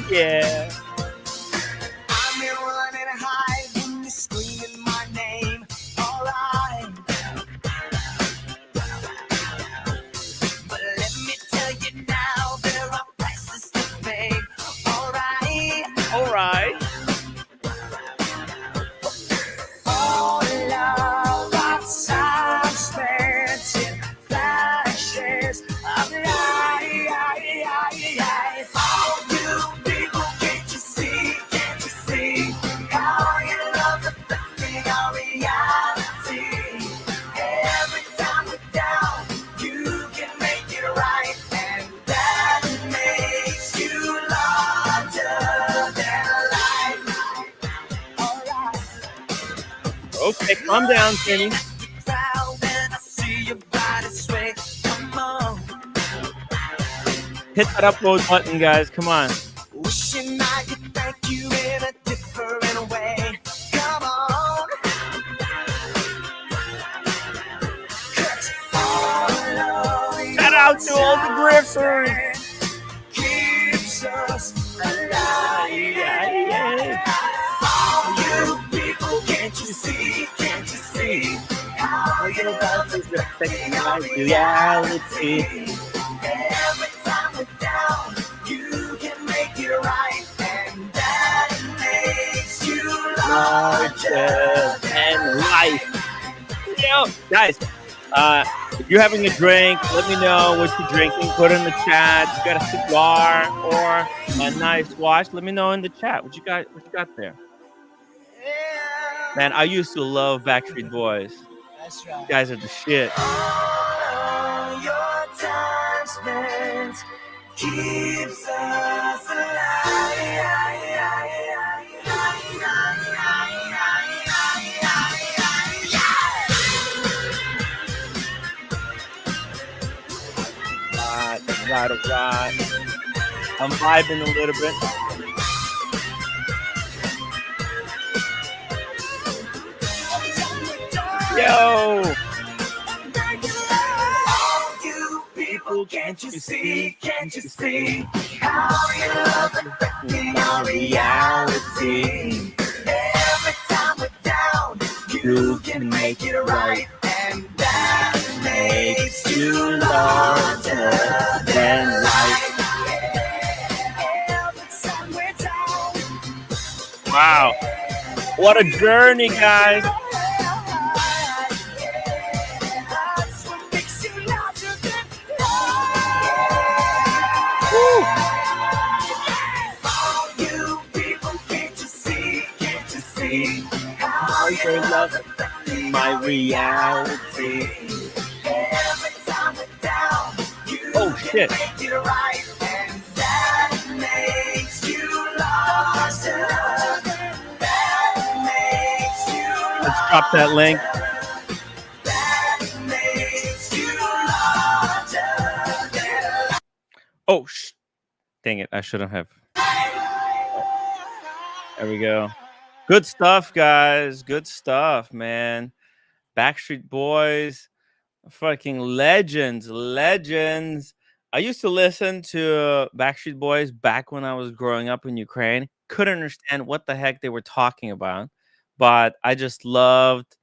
Yeah. I'm here running high when you're screaming my name. All right. But let me tell you now, there are prices to pay. All right. All right. All love outside expensive flashes of light. All you people, can't you see how your love's affecting our reality? Every time we're down, you can make it right, and that makes you larger than life. All right. Okay, calm down, Kenny. Hit that upload button, guys. Come on. Wishing I could thank you in a different way. Come on. 'Cause all of Shout out to all the grifters. keeps us alive. All you people, can't you see how your love is affecting our reality? Every time we're down, you can make it right, and that makes you larger And life. Yo, guys, if you're having a drink, let me know what you're drinking. Put it in the chat. You got a cigar or a nice watch? Let me know in the chat. What you got there? Man, I used to love Backstreet Boys. That's right. You guys are the shit. All your time spent keeps us Right. I'm vibing a little bit. Yo! you people, can't you see how your love's affecting our reality? Every time we're down, you can make it right, and that makes you larger than life. Every time we're down. Wow. What a journey, guys. Your love affecting my reality. Every time we're down, you Oh shit. make it right, and that makes you larger. That makes you Let's drop that link. That makes you larger. Oh, dang it. I shouldn't have. There we go. Good stuff, guys. Good stuff, man. Backstreet Boys, fucking legends. I used to listen to Backstreet Boys back when I was growing up in Ukraine. Couldn't understand what the heck they were talking about, but I just loved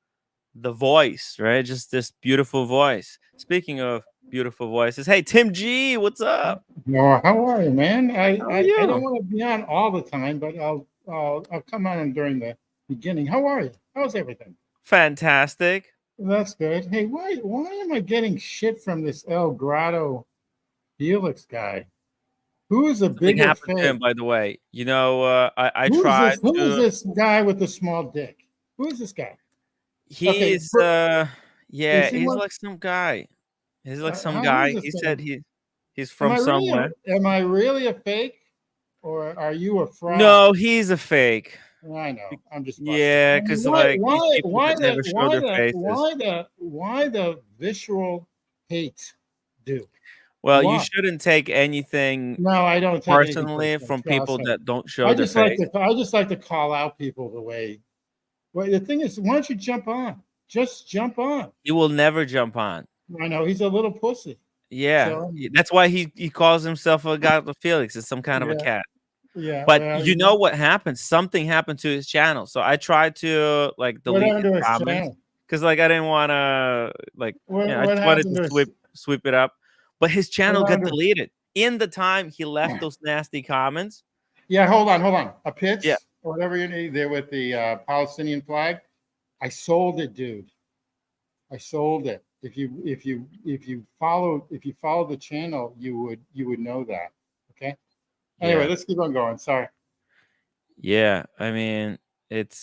the voice, right? Just this beautiful voice. Speaking of beautiful voices, hey, Tim G, what's up? No, how are you, man? I you? don't want to be on all the time, but I'll come on during the beginning. How are you? How's everything? Fantastic. That's good. Hey, why am I getting shit from this El Grotto Felix guy? Who is a Something bigger happened to him, fake? by the way. You know, I Who tried is this? Who is to. this guy with the small dick? Who is this guy? He's Okay, yeah, is he he's one? like some guy. He's like some Who guy. is this He guy? said he's from somewhere. Am I really a fake, or are you a fraud? No, he's a fake. I know. I'm just busting. Yeah, because like these people that never show their faces. Why the visceral hate, dude? Well, you Why? shouldn't take anything No, I don't take anything personally personally, from trust people me. that don't show I their just like face. to call out people the way. Well, the thing is, why don't you jump on? Just jump on. He will never jump on. I know he's a little pussy. Yeah, So, that's why he calls himself a god of Felix. It's some kind of a yeah. cat. Yeah. But Well, you know what happened? Something happened to his channel. So I tried to like what delete happened his to his comments channel? because like I didn't want to like I What just wanted happened to to his? sweep it up. But his channel What got happened to? deleted in the time he left those nasty comments. Yeah. Hold on. A pitch Yeah. or whatever you need there with the Palestinian flag. I sold it, dude. I sold it. If you follow the channel, you would know that. Okay. Anyway, Yeah. let's keep on going. Sorry. Yeah. I mean, it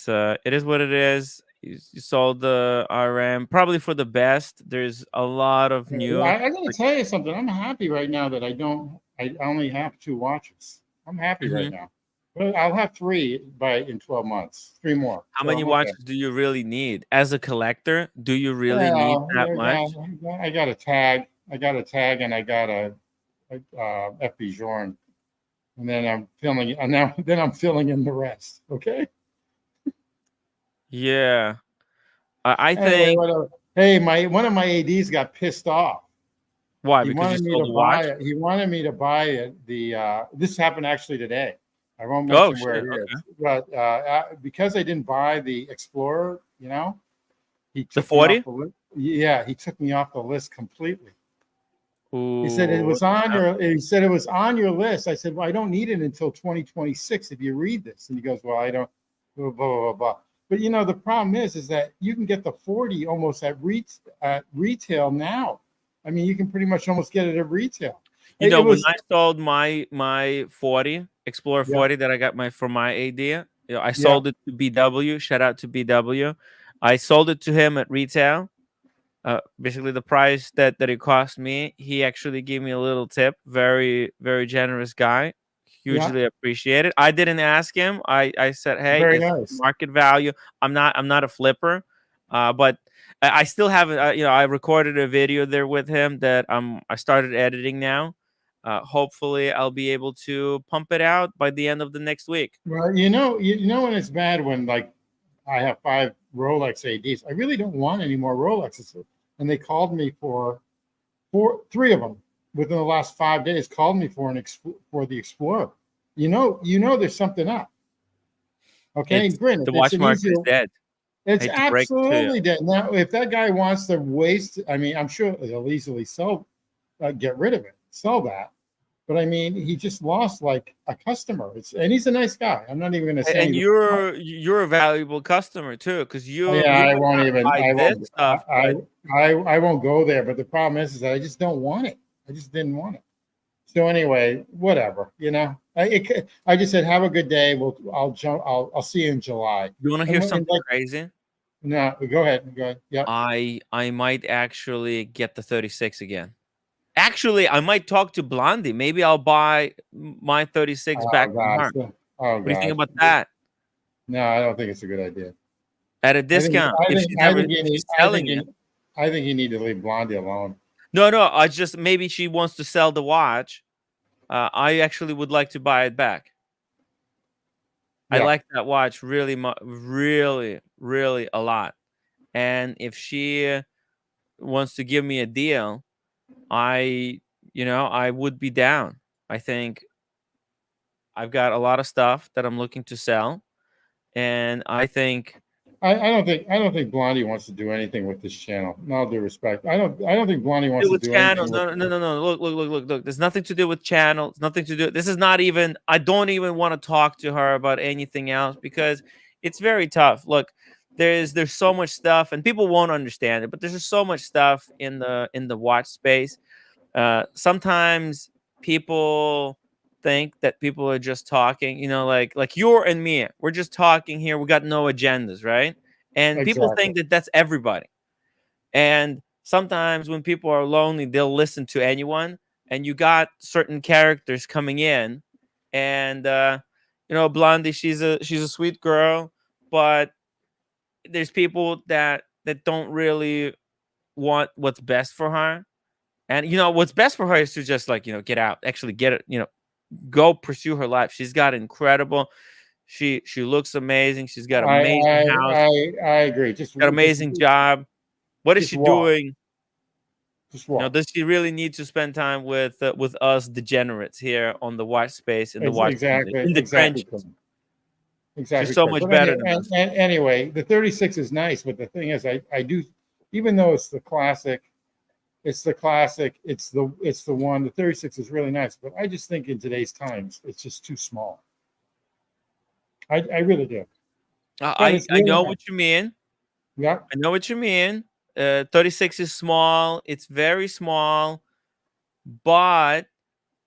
is what it is. You sold the RM probably for the best. There's a lot of new. I got to tell you something. I'm happy right now that I only have 2 watches. I'm happy right now. Well, I'll have 3 in 12 months. 3 more. How So many I'm okay. watches do you really need as a collector? Do you really need Well, that much? I got a tag. I got a tag, and I got a Vacheron, and then I'm filling. And now then I'm filling in the rest. Okay. Yeah. I Anyway, think whatever. Hey, one of my ads got pissed off. why? He Because you wanted me sold to the buy watch? it. He wanted me to buy it. This happened actually today. I won't Oh mention where shit. it is, Okay. but because I didn't buy the Explorer, he The took me off 40? the list. Yeah, he took me off the list completely. He said it Ooh, was on your. He said it was on your list. I said, well, I don't need it until 2026 if you read this. And he goes, well, I don't. Blah blah blah blah. But the problem is that you can get the 40 almost at retail now. I mean, you can pretty much almost get it at retail. When I sold my 40 Explorer Yeah. 40 that I got for my AD, I sold it to BW. Shout out to BW. I sold it to him at retail. Basically the price that it cost me. He actually gave me a little tip. Very, very generous guy. Hugely appreciated. I didn't ask him. I said, hey, Very it's nice. market value. I'm not a flipper, but I still haven't. I recorded a video there with him that I started editing now. Hopefully, I'll be able to pump it out by the end of the next week. Well, when it's bad when like I have 5 Rolex ADs. I really don't want any more Rolexes. And they called me for 3 of them within the last 5 days. Called me for the Explorer. There's something up. Okay, The watch market is dead. It's absolutely dead. Now, if that guy wants to waste, I mean, I'm sure he'll easily get rid of it, sell that. But I mean, he just lost like a customer. And he's a nice guy. I'm not even going to say. And you're a valuable customer too, because I won't even. I won't go there. But the problem is that I just don't want it. I just didn't want it. So anyway, whatever. I just said, have a good day. I'll see you in July. You want to hear something crazy? No, go ahead. Yeah. I might actually get the 36 again. Actually, I might talk to Blondie. Maybe I'll buy my 36 back from her. What do you think about that? No, I don't think it's a good idea. At a discount. I think you need to leave Blondie alone. No. Maybe she wants to sell the watch. I actually would like to buy it back. Yeah. I like that watch really, really, really a lot. And if she wants to give me a deal, I would be down. I think I've got a lot of stuff that I'm looking to sell, and I think I don't think Blondie wants to do anything with this channel. No, all due respect, I don't think Blondie wants to do channel. anything. No. Look. There's nothing to do with channel. It's nothing to do. This is not even. I don't even want to talk to her about anything else because it's very tough. Look. There's so much stuff and people won't understand it, but there's just so much stuff in the watch space. Sometimes people think that people are just talking, like you and me. We're just talking here. We got no agendas, right? And Exactly. People think that that's everybody. And sometimes when people are lonely, they'll listen to anyone. And you got certain characters coming in, and Blondie, she's a sweet girl, but there's people that don't really want what's best for her. And what's best for her is to just get out, actually get it, go pursue her life. She's got incredible. She looks amazing. She's got amazing house. I agree. Got amazing job. What is she doing? Just You know, walk. does she really need to spend time with us degenerates here on the watch space in the watch Exactly, in the exactly. trenches? She's Exactly so correct. much But better than us. anyway, the 36 is nice, but the thing is, I do, even though it's the classic, it's the classic, it's the one. The 36 is really nice, but I just think in today's times, it's just too small. I really do. But I it's really know nice. what you mean. Yeah. I know what you mean. 36 is small. It's very small, but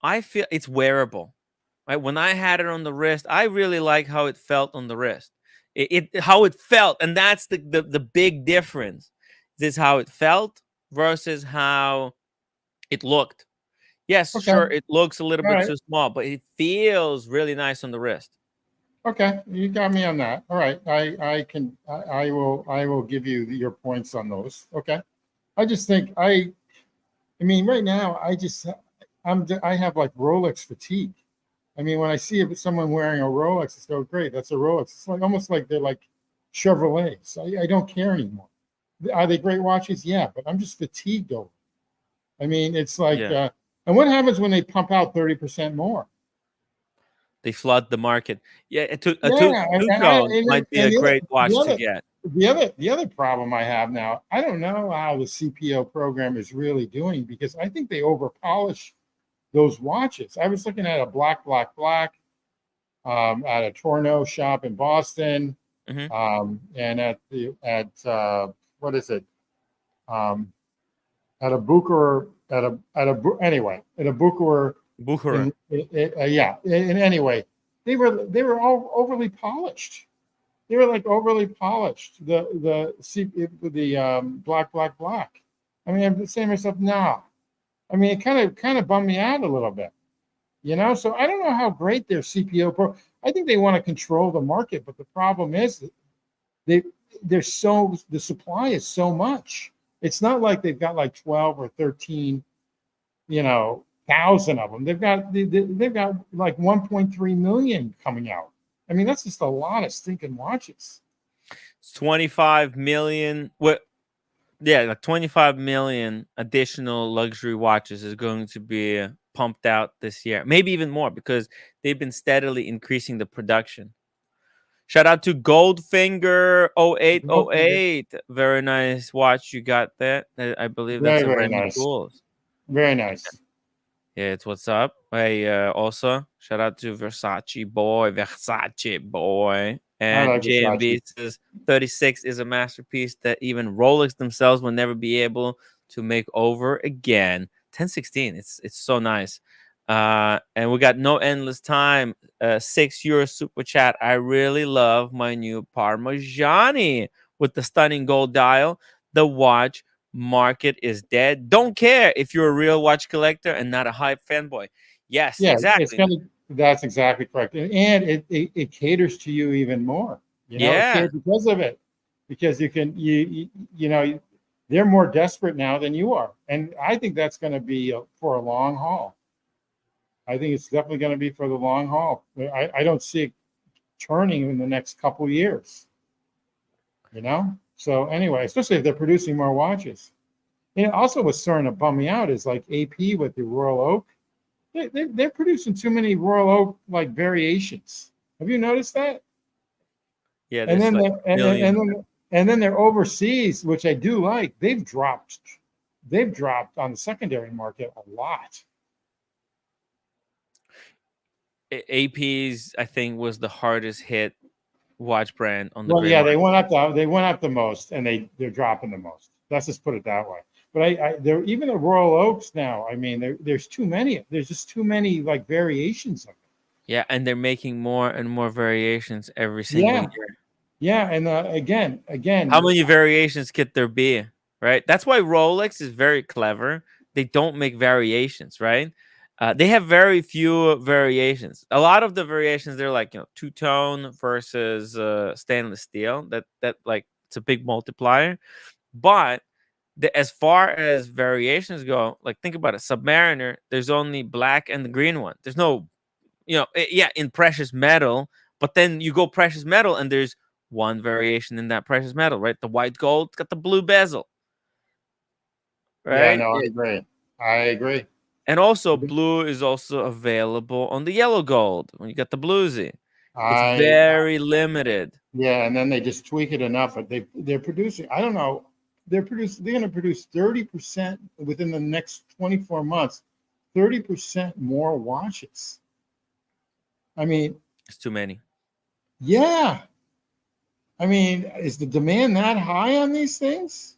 I feel it's wearable. Right? When I had it on the wrist, I really like how it felt on the wrist. How it felt, and that's the big difference. This is how it felt versus how it looked. Yes, Okay. sure, it looks a little All bit right. too small, but it feels really nice on the wrist. Okay. You got me on that. All right. I will give you your points on those. Okay. I just think I mean, right now, I have like Rolex fatigue. I mean, when I see someone wearing a Rolex, it's so great. That's a Rolex. It's like almost like they're like Chevrolets. I don't care anymore. Are they great watches? Yeah, but I'm just fatigued over it. I mean, it's like, Yeah. and what happens when they pump out 30% more? They flood the market. Yeah, a Yeah, two-tone might be a great watch to the get. the other problem I have now, I don't know how the CPO program is really doing because I think they over polish those watches. I was looking at a black at a Torno shop in Boston, Mhm. and what is it? At a Booker anyway at a Booker Bukhara. yeah. And anyway, they were all overly polished. They were like overly polished. The black. I mean, I'm saying to myself, nah. I mean, it kind of bummed me out a little bit, you know. So I don't know how great their CPO pro. I think they want to control the market, but the problem is that they the supply is so much. It's not like they've got like 12 or 13, you know, thousand of them. They've got like 1.3 million coming out. I mean, that's just a lot of stinking watches. 25 million. What? Yeah, like 25 million additional luxury watches is going to be pumped out this year. Maybe even more because they've been steadily increasing the production. Shout out to Goldfinger 0808. Very nice watch you got there. I believe that's a Very Remy nice. Tools. Very nice. Yeah, it's what's up. Hey, also shout out to Versace boy. I And like JMB Versace. says 36 is a masterpiece that even Rolex themselves will never be able to make over again. 1016, it's so nice. And we got no endless time. €6 super chat. I really love my new Parmigiani with the stunning gold dial. The watch market is dead. Don't care if you're a real watch collector and not a hype fanboy. Yes, Yeah, exactly. that's exactly correct. And it caters to you even more. You know, Yeah. because of it. Because you know, they're more desperate now than you are. And I think that's going to be for a long haul. I think it's definitely going to be for the long haul. I don't see it turning in the next couple of years. You know? So anyway, especially if they're producing more watches. And also what's starting to bum me out is like AP with the Royal Oak. They're producing too many Royal Oak like variations. Have you noticed that? Yeah, And there's then like and then they're overseas, which I do like. They've dropped on the secondary market a lot. AP's, I think, was the hardest hit watch brand on the Well, gray yeah, market. they went up the most, and they're dropping the most. Let's just put it that way. But they're even the Royal Oaks now. I mean, there's too many. There's just too many like variations of it. Yeah, and they're making more and more variations every single Yeah, year. yeah, and How again, many variations could there be? Right? That's why Rolex is very clever. They don't make variations, right? They have very few variations. A lot of the variations they're like, two-tone versus stainless steel. That like it's a big multiplier. But as far as variations go, like think about it. Submariner, there's only black and the green one. There's no, yeah, in precious metal. But then you go precious metal, and there's one variation in that precious metal, right? The white gold, it's got the blue bezel, right? Yeah, no, I agree. I agree. And also, blue is also available on the yellow gold when you got the bluesy. It's very limited. Yeah, and then they just tweak it enough, but they're producing. I don't know. They're going to produce 30% within the next 24 months. 30% more watches. I mean, It's too many. Yeah. I mean, is the demand that high on these things?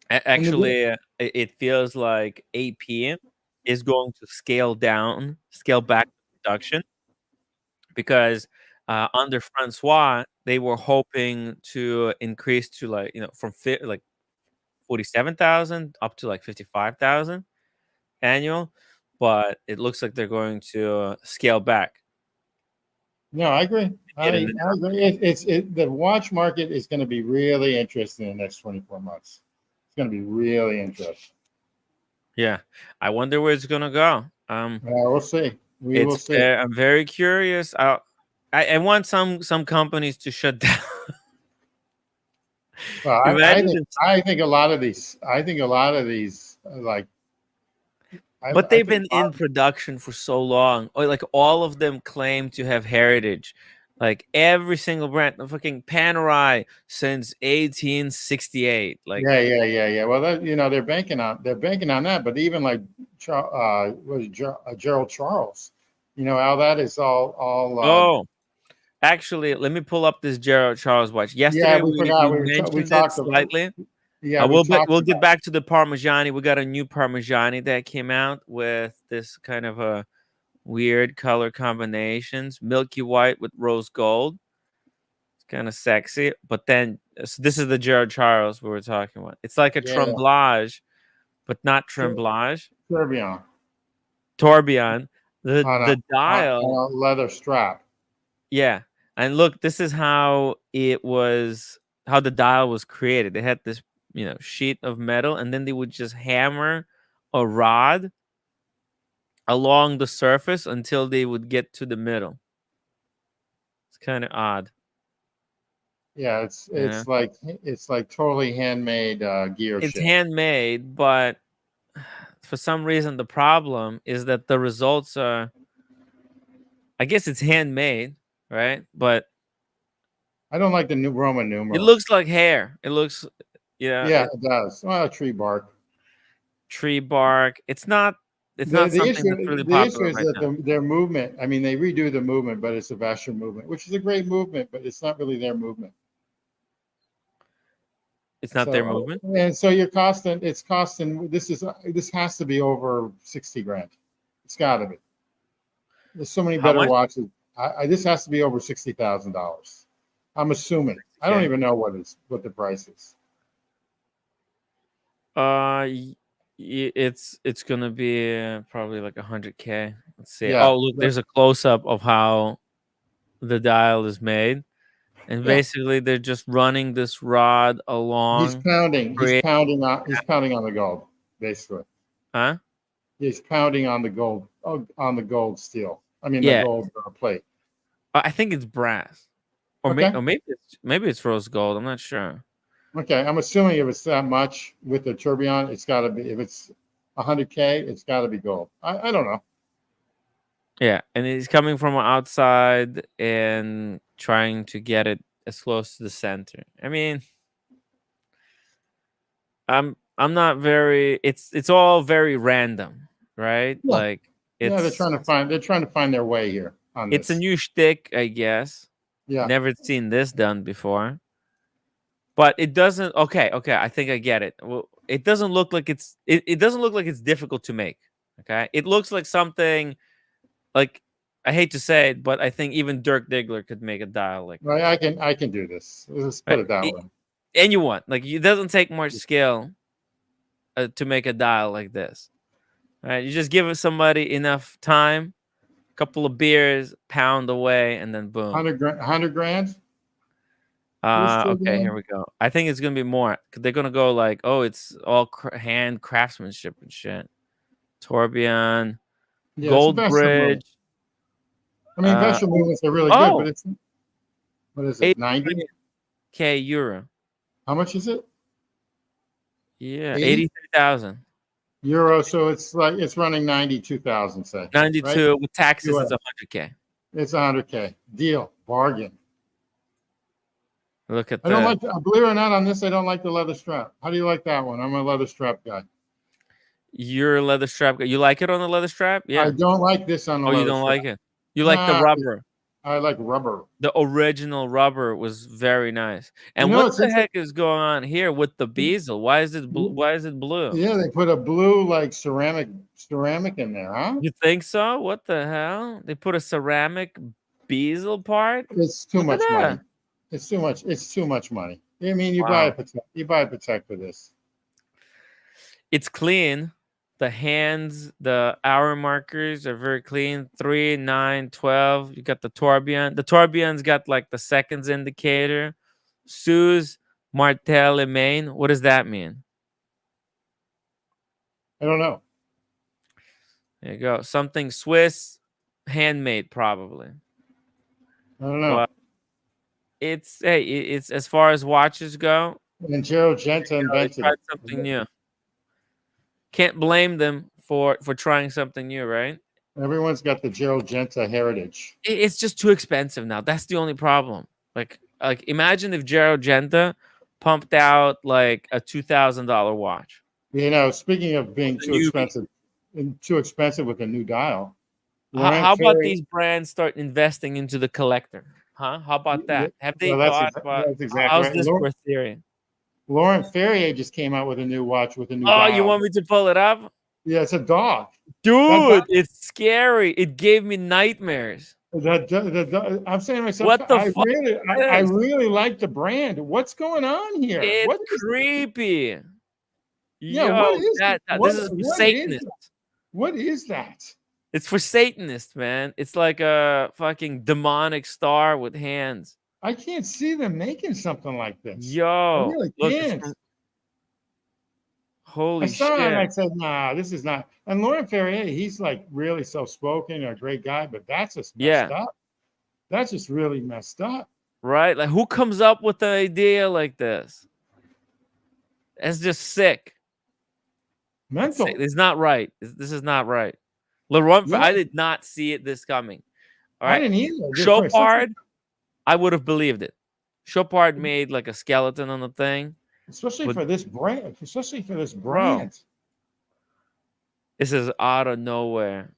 Actually, it feels like AP is going to scale back production, because under Francois, they were hoping to increase to like, from like 47,000 up to like 55,000 annual, but it looks like they're going to scale back. No, I agree. I agree. The watch market is going to be really interesting in the next 24 months. It's going to be really interesting. Yeah, I wonder where it's going to go. We'll see. We will see. I'm very curious. I want some companies to shut down. Well, I think a lot of these. Like. But they've been in production for so long. Or like all of them claim to have heritage. Like every single brand, the fucking Panerai since 1868. Like yeah. Well, they're banking on that. But even like Gerald Charles, how that is all. Actually, let me pull up this Gerald Charles watch. Yesterday we mentioned it slightly. Yeah, we'll get back to the Parmigiani. We got a new Parmigiani that came out with this kind of a weird color combinations, milky white with rose gold. It's kind of sexy. But then this is the Gerald Charles we were talking about. It's like a tremblage, but not tremblage. Tourbillon. The dial on a leather strap. Yeah, and look, this is how the dial was created. They had this sheet of metal, and then they would just hammer a rod along the surface until they would get to the middle. It's kind of odd. Yeah, it's like totally handmade gear. It's handmade, but for some reason the problem is that the results are. I guess it's handmade, right? But I don't like the new Roman numerals. It looks like hair. It looks. Yeah, it does. Well, tree bark. Tree bark. It's not something that's really popular. The issue is that their movement. I mean, they redo the movement, but it's a Vacheron movement, which is a great movement, but it's not really their movement. It's not their movement. And so it's costing. This has to be over 60 grand. It's got to be. There's so many better watches. This has to be over $60,000. I'm assuming. I don't even know what the price is. It's gonna be probably like 100K. Let's see. Yeah, look, there's a close up of how the dial is made, and basically they're just running this rod along. He's pounding on the gold, basically. Huh? He's pounding on the gold steel. I mean, the gold plate. I think it's brass, or maybe it's rose gold. I'm not sure. Okay, I'm assuming if it's that much with the tourbillon, it's got to be. If it's 100K, it's got to be gold. I don't know. Yeah, and he's coming from outside and trying to get it as close to the center. I mean, I'm not very. It's all very random, right? Yeah. Like they're trying to find their way here. It's a new shtick, I guess. Yeah, never seen this done before. But it doesn't. Okay. I think I get it. Well, it doesn't look like it doesn't look like it's difficult to make. Okay, it looks like something. Like, I hate to say it, but I think even Dirk Diggler could make a dial like. Right, I can do this. Let's put it that way. Anyone, like, it doesn't take much skill to make a dial like this. Right, you just give somebody enough time, a couple of beers, pound away, and then boom. 100 grand. Okay, here we go. I think it's gonna be more. They're gonna go like, it's all hand craftsmanship and shit. Tourbillon, Gold Bridge. I mean, Vacheron movements are really good, but it's what is it? 90K euro. How much is it? Yeah, 80? 83,000. Euro. So it's running 92,000, say. 92 Right? with taxes. US. It's 100K. It's 100K. Deal. Bargain. Look at I don't that. like, believe it or not, on this, I don't like the leather strap. How do you like that one? I'm a leather strap guy. You're a leather strap. You like it on the leather strap? Yeah. I don't like this on the Oh, leather you don't strap. like it? You like the Nah, rubber. I like rubber. The original rubber was very nice. And know, what the heck is going on here with the bezel? Why is it why is it blue? Yeah, they put a blue like ceramic in there, huh? You think so? What the hell? They put a ceramic bezel part? It's too Look at much that. money. It's too much. It's too much money. I mean, you Wow. buy a Patek for this. It's clean. The hands, the hour markers are very clean. 3, 9, 12. You got the tourbillon. The tourbillon's got like the seconds indicator. Suze, Martel, and Main. What does that mean? I don't know. There you go. Something Swiss, handmade probably. I don't know. But it's it's as far as watches go. And Gerald Genta invented tried it. something new. Can't blame them for trying something new, right? Everyone's got the Gerald Genta heritage. It's just too expensive now. That's the only problem. Like imagine if Gerald Genta pumped out like a $2,000 watch. You know, speaking of being too expensive with a new dial. How about these brands start investing into the collector? Huh? How about that? Have they thought about how's this for theory? Laurent Ferrier just came out with a new watch with a new Oh, dial. you want me to pull it up? Yeah, it's a dog. Dude, it's scary. It gave me nightmares. I'm saying to myself, what the I really like the brand. What's going on here? It's creepy. Yeah, Yo, what is that? This is for Satanists. What is that? It's for Satanists, man. It's like a fucking demonic star with hands. I can't see them making something like this. Yo, I really can't. Holy shit. I saw it and I said, nah, this is not. And Laurent Ferrier, he's like really soft-spoken, a great guy, but that's just messed up. That's just really messed up. Right? Like, who comes up with an idea like this? That's just sick. Mental. It's not right. This is not right. Laurent, I did not see it this coming. All right. I didn't either. Chopard, I would have believed it. Chopard made like a skeleton on the thing. Especially for this brand. Bro, this is out of nowhere.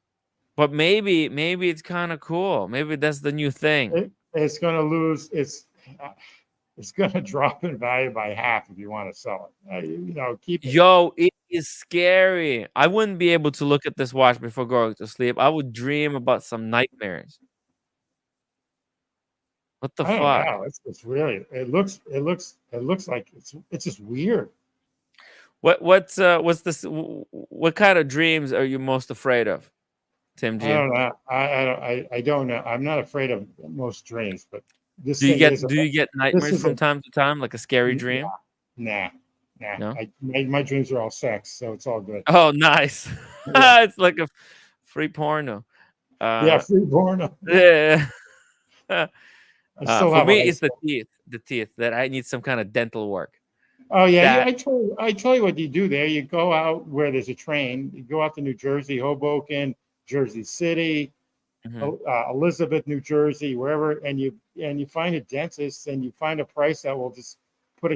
But maybe it's kind of cool. Maybe that's the new thing. It's going to lose. It's going to drop in value by half if you want to sell it. Keep it. Yo, it is scary. I wouldn't be able to look at this watch before going to sleep. I would dream about some nightmares. What the fuck? Know. It's really. It looks like it's just weird. What's this? What kind of dreams are you most afraid of, Tim G? I don't know. I don't know. I'm not afraid of most dreams, but this. Do you get nightmares from time to time, like a scary dream? Nah. No? My dreams are all sex, so it's all good. Oh, nice. Yeah. It's like a free porno. Free porno. Yeah. For me, it's the teeth that I need some kind of dental work. Oh yeah, I tell you what you do there. You go out where there's a train. You go out to New Jersey, Hoboken, Jersey City, Elizabeth, New Jersey, wherever, and you find a dentist and you find a price that will just put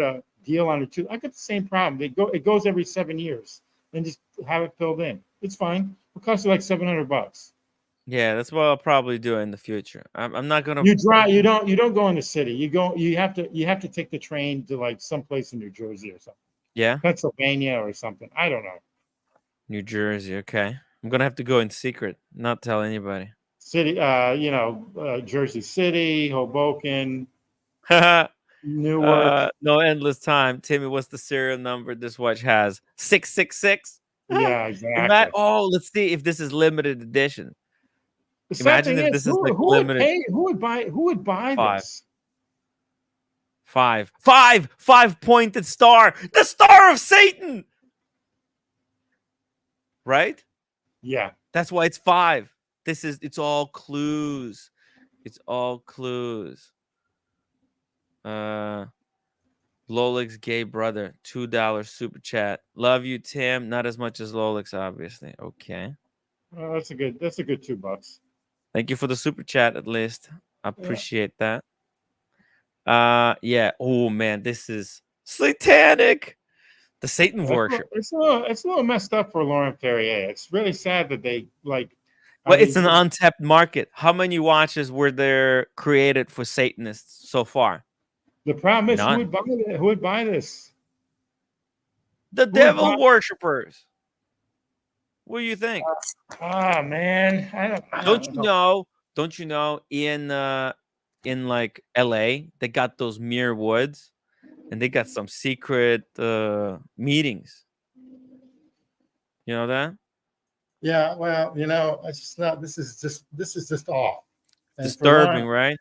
a deal on it too. I got the same problem. It goes every 7 years, and just have it filled in. It's fine. It costs you like $700. Yeah, that's what I'll probably do in the future. I'm not gonna. You don't go in the city. You have to take the train to like someplace in New Jersey or something. Yeah, Pennsylvania or something. I don't know. New Jersey. Okay, I'm gonna have to go in secret, not tell anybody. City, Jersey City, Hoboken, Newark. No endless time. Timmy, what's the serial number this watch has? 666. Yeah, exactly. Let's see if this is limited edition. Imagine if this is like limited. Who would buy this? 5-pointed star, the star of Satan. Right? Yeah. That's why it's 5. It's all clues. It's all clues. Lolix gay brother, $2 super chat. Love you, Tim. Not as much as Lolix, obviously. Okay. That's a good $2. Thank you for the super chat, at least. I appreciate that. Yeah. Oh man, this is satanic. The Satan worship. It's a little messed up for Laurent Ferrier. It's really sad that they like. Well, it's an untapped market. How many watches were there created for Satanists so far? The problem is, None. who would buy this? The devil worshippers. What do you think? Man, Don't you know in like LA they got those Muir Woods, and they got some secret meetings. You know that? Yeah, well, it's just not. This is just off. And Disturbing, right?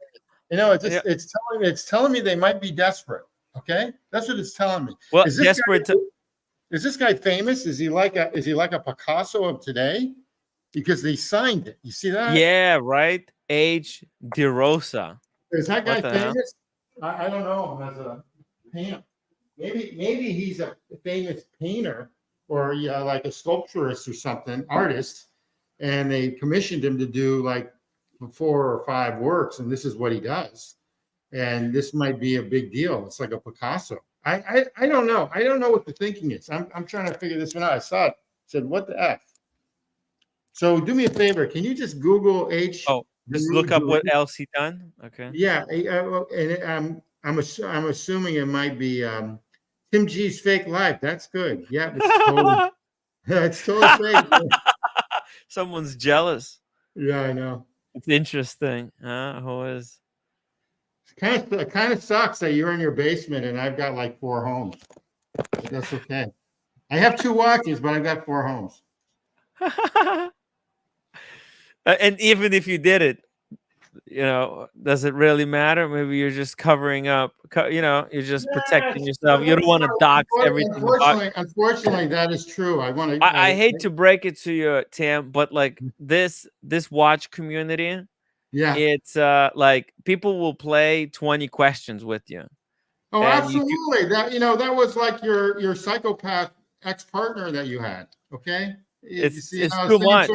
It's telling me they might be desperate. Okay, that's what it's telling me. Well, is this guy famous? Is he like a Picasso of today? Because they signed it. You see that? Yeah, right. H. De Rosa. Is that guy famous? I don't know. As a painter, maybe he's a famous painter, or like a sculpturist or something, artist, and they commissioned him to do like 4 or 5 works, and this is what he does. And this might be a big deal. It's like a Picasso. I don't know. I don't know what the thinking is. I'm trying to figure this one out. I saw it. Said, what the F? So do me a favor. Can you just Google H? Oh, just look up what else he done. Okay. Yeah, and I'm assuming it might be Tim G's Fake Life. That's good. Yeah, it's totally fake. Someone's jealous. Yeah, I know. It's interesting. Who is? It kind of sucks that you're in your basement and I've got like 4 homes. But that's okay. I have 2 watches, but I've got 4 homes. And even if you did it, does it really matter? Maybe you're just covering up. You're just protecting yourself. You don't want to dox everything. Unfortunately, that is true. I hate to break it to you, Tam, but like this watch community, yeah, it's like people will play 20 questions with you. Oh, absolutely. That was like your psychopath ex-partner that you had. Okay, it's too much.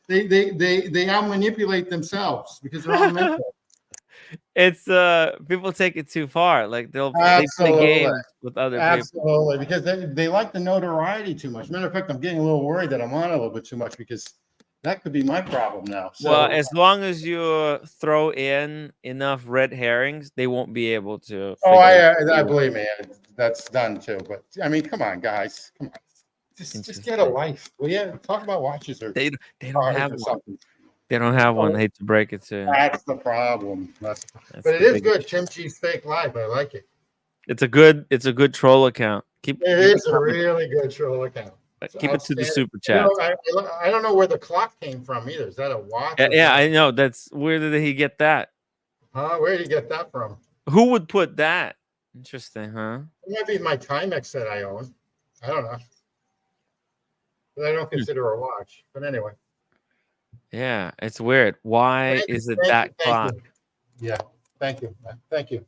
They out manipulate themselves because they're all mental. It's people take it too far. Like they play games with other people. Absolutely, because they like the notoriety too much. Matter of fact, I'm getting a little worried that I'm on a little bit too much because that could be my problem now. So, well, as long as you throw in enough red herrings, they won't be able to. Oh, I believe me, that's done too. But I mean, come on, guys, come on. Just get a life. Well, yeah, talk about watches or they don't have one. They don't have one. I hate to break it to you. That's the problem. But it is good. Tim G's Fake Life. I like it. It's a good troll account. It is a really good troll account. Keep it to the super chat. I don't know where the clock came from either. Is that a watch? Yeah, I know. Where did he get that? Huh? Where did he get that from? Who would put that? Interesting, huh? It might be my Timex that I own. I don't know. But I don't consider a watch. But anyway. Yeah, it's weird. Why is it that clock? Yeah, thank you. Thank you.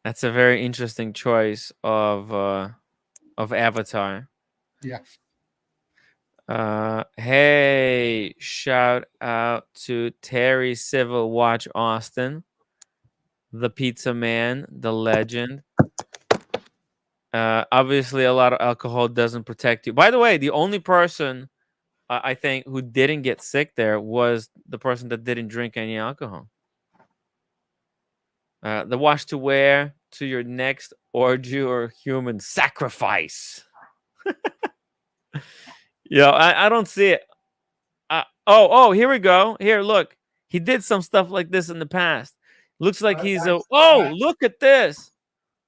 That's a very interesting choice of avatar. Yeah. Hey, shout out to Terry Civil Watch Austin, the pizza man, the legend. Obviously, a lot of alcohol doesn't protect you. By the way, the only person I think who didn't get sick there was the person that didn't drink any alcohol. The watch to wear to your next orgy or human sacrifice. I don't see it. Here we go. Here, look. He did some stuff like this in the past. Looks like he's look at this.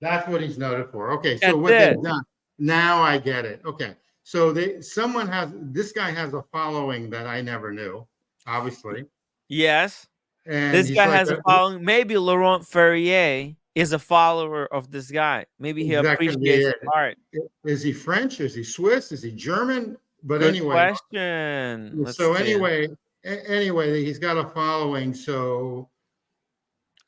That's what he's noted for. Okay, so what they've done. Now I get it. Okay. So this guy has a following that I never knew, obviously. Yes. And this guy has a following. Maybe Laurent Ferrier is a follower of this guy. Maybe he appreciates the art. Is he French? Is he Swiss? Is he German? But Good anyway. Question. Anyway, he's got a following. So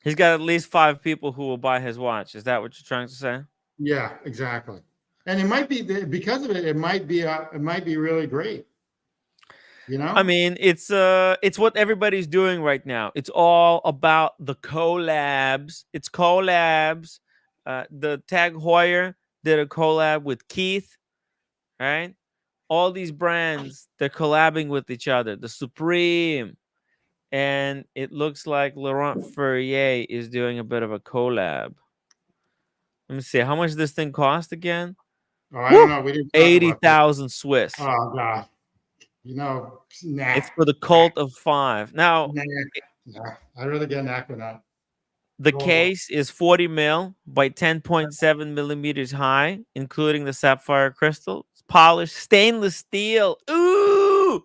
he's got at least 5 people who will buy his watch. Is that what you're trying to say? Yeah, exactly. And it might be because of it. It might be really great. You know. I mean, it's what everybody's doing right now. It's all about the collabs. It's collabs. The Tag Heuer did a collab with Keith, right? All these brands, they're collabing with each other. The Supreme, and it looks like Laurent Ferrier is doing a bit of a collab. Let me see. How much does this thing cost again? Oh, I don't know. We didn't talk about 80,000 Swiss. Oh God. You know, nah. It's for the Cult of 5. Now, nah. I'd rather get an Aquanaut. the case is 40 mil by 10.7 millimeters high, including the sapphire crystal. It's polished stainless steel. Ooh,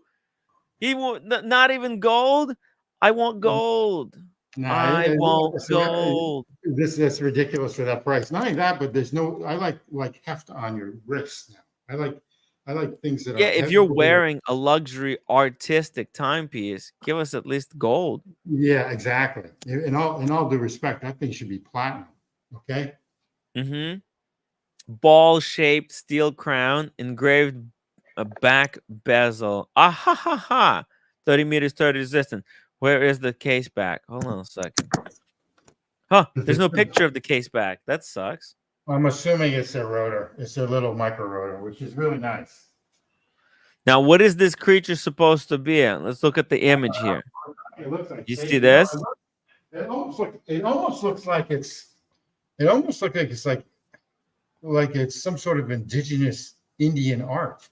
he won't. Not even gold. I want gold. Nah, I want gold. That's ridiculous for that price. Not only that, but there's no. I like heft on your wrist now. I like things that are. Yeah, if you're wearing a luxury artistic timepiece, give us at least gold. Yeah, exactly. In all due respect, that thing should be platinum. Okay. Mm-hmm. Ball-shaped steel crown, engraved back bezel. Ah ha ha ha. 30 meters, 30 resistant. Where is the case back? Hold on a second. Huh? There's no picture of the case back. That sucks. I'm assuming it's their rotor. It's their little micro rotor, which is really nice. Now, what is this creature supposed to be? Let's look at the image here. It looks like you see this? It almost looks like it's like it's some sort of indigenous Indian art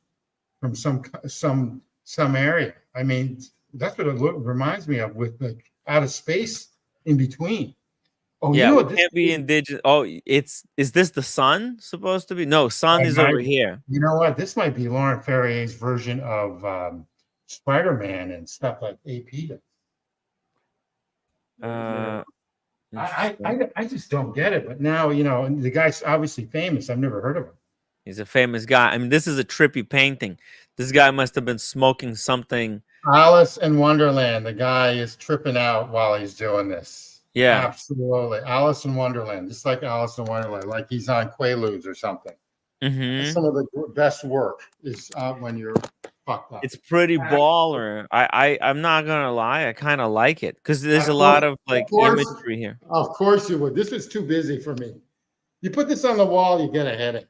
from some area. I mean, that's what it reminds me of, with like out of space in between. Oh, yeah, you know what, it can't be indigenous. Oh, is this the sun supposed to be? No, sun is over here. You know what? This might be Laurent Ferrier's version of Spider-Man and stuff like AP does. I just don't get it. But now, you know, the guy's obviously famous. I've never heard of him. He's a famous guy. I mean, this is a trippy painting. This guy must have been smoking something. Alice in Wonderland. The guy is tripping out while he's doing this. Yeah, absolutely. Alice in Wonderland, just like Alice in Wonderland, like he's on Quaaludes or something. Mm-hmm. Some of the best work is when you're fucked up. It's pretty baller. I'm not gonna lie, I kind of like it because there's a lot of like imagery here. Of course you would. This is too busy for me. You put this on the wall, you get a headache.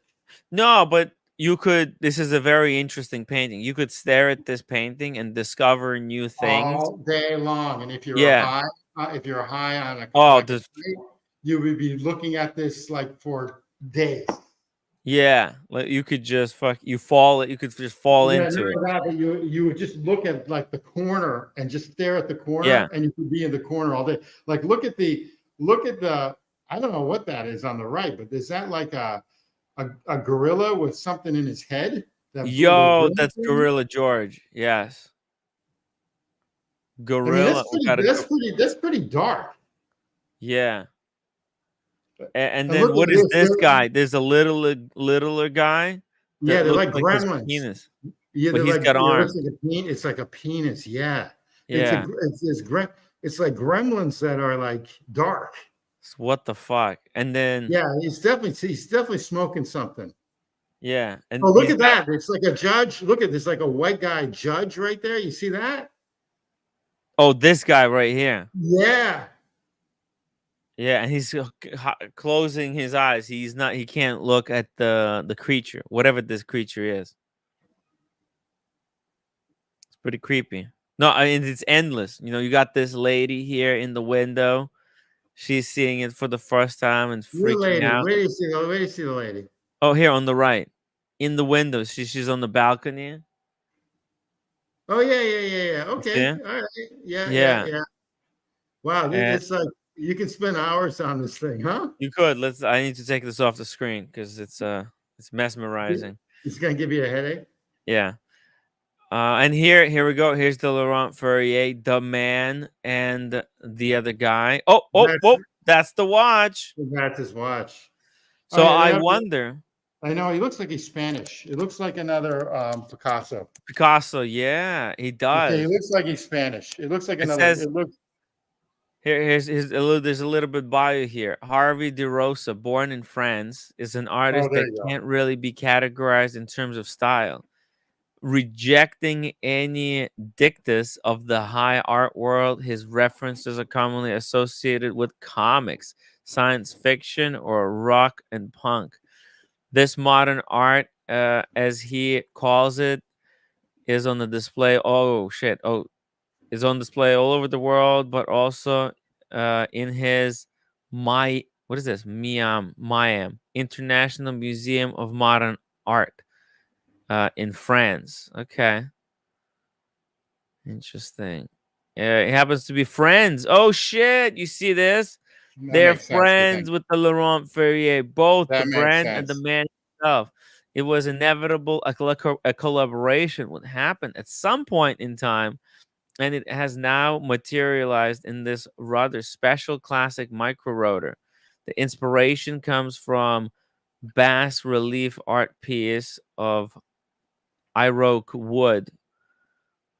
No, but you could. This is a very interesting painting. You could stare at this painting and discover new things all day long. And if you're if you're high on a you would be looking at this like for days. Yeah, like you could just you could just fall into it. That, but you would just look at like the corner and just stare at the corner, and you could be in the corner all day. Like look at the I don't know what that is on the right, but is that like a gorilla with something in his head? Yo, that's Gorilla George. Yes. Gorilla. I mean, that's pretty dark. Yeah. And then what is this guy? There's a littler guy. Yeah, they're like gremlins. Penis. Yeah, but he's got arms. It's like a penis. Yeah. Yeah. It's like gremlins that are like dark. What the fuck? And then he's definitely smoking something. Yeah. And look at that. It's like a judge. Look at this, like a white guy judge right there. You see that? Oh, this guy right here. Yeah. Yeah, and he's closing his eyes. He can't look at the creature, whatever this creature is. It's pretty creepy. No, I mean, it's endless. You know, you got this lady here in the window. She's seeing it for the first time and freaking out. Where do you see the lady? Oh, here on the right. In the window. She's on the balcony. Oh, yeah. Okay. All right. Yeah. Wow, it's like you can spend hours on this thing, huh? You could. I need to take this off the screen because it's mesmerizing. It's gonna give you a headache. Yeah. And here we go. Here's the Laurent Ferrier, the man, and the other guy. Oh, that's the watch. That's his watch. So I wonder. I know he looks like he's Spanish. It looks like another Picasso. Picasso, yeah, he does. Okay, he looks like he's Spanish. It looks like another. Here's a little. There's a little bit bio here. Harvey de Rosa, born in France, is an artist there that you go. can't really be categorized in terms of style, rejecting any dictus of the high art world. His references are commonly associated with comics, science fiction, or rock and punk. This modern art, as he calls it, is on the display. Oh shit! Oh, is on display all over the world, but also in his what is this? Miam International Museum of Modern Art in France. Okay, interesting. It happens to be friends. Oh shit! You see this? That They're makes sense, I think. friends with the Laurent Ferrier, both the That makes brand and the sense. man himself. It was inevitable a collaboration would happen at some point in time, and it has now materialized in this rather special classic micro rotor. The inspiration comes from bas relief art piece of Iroque wood,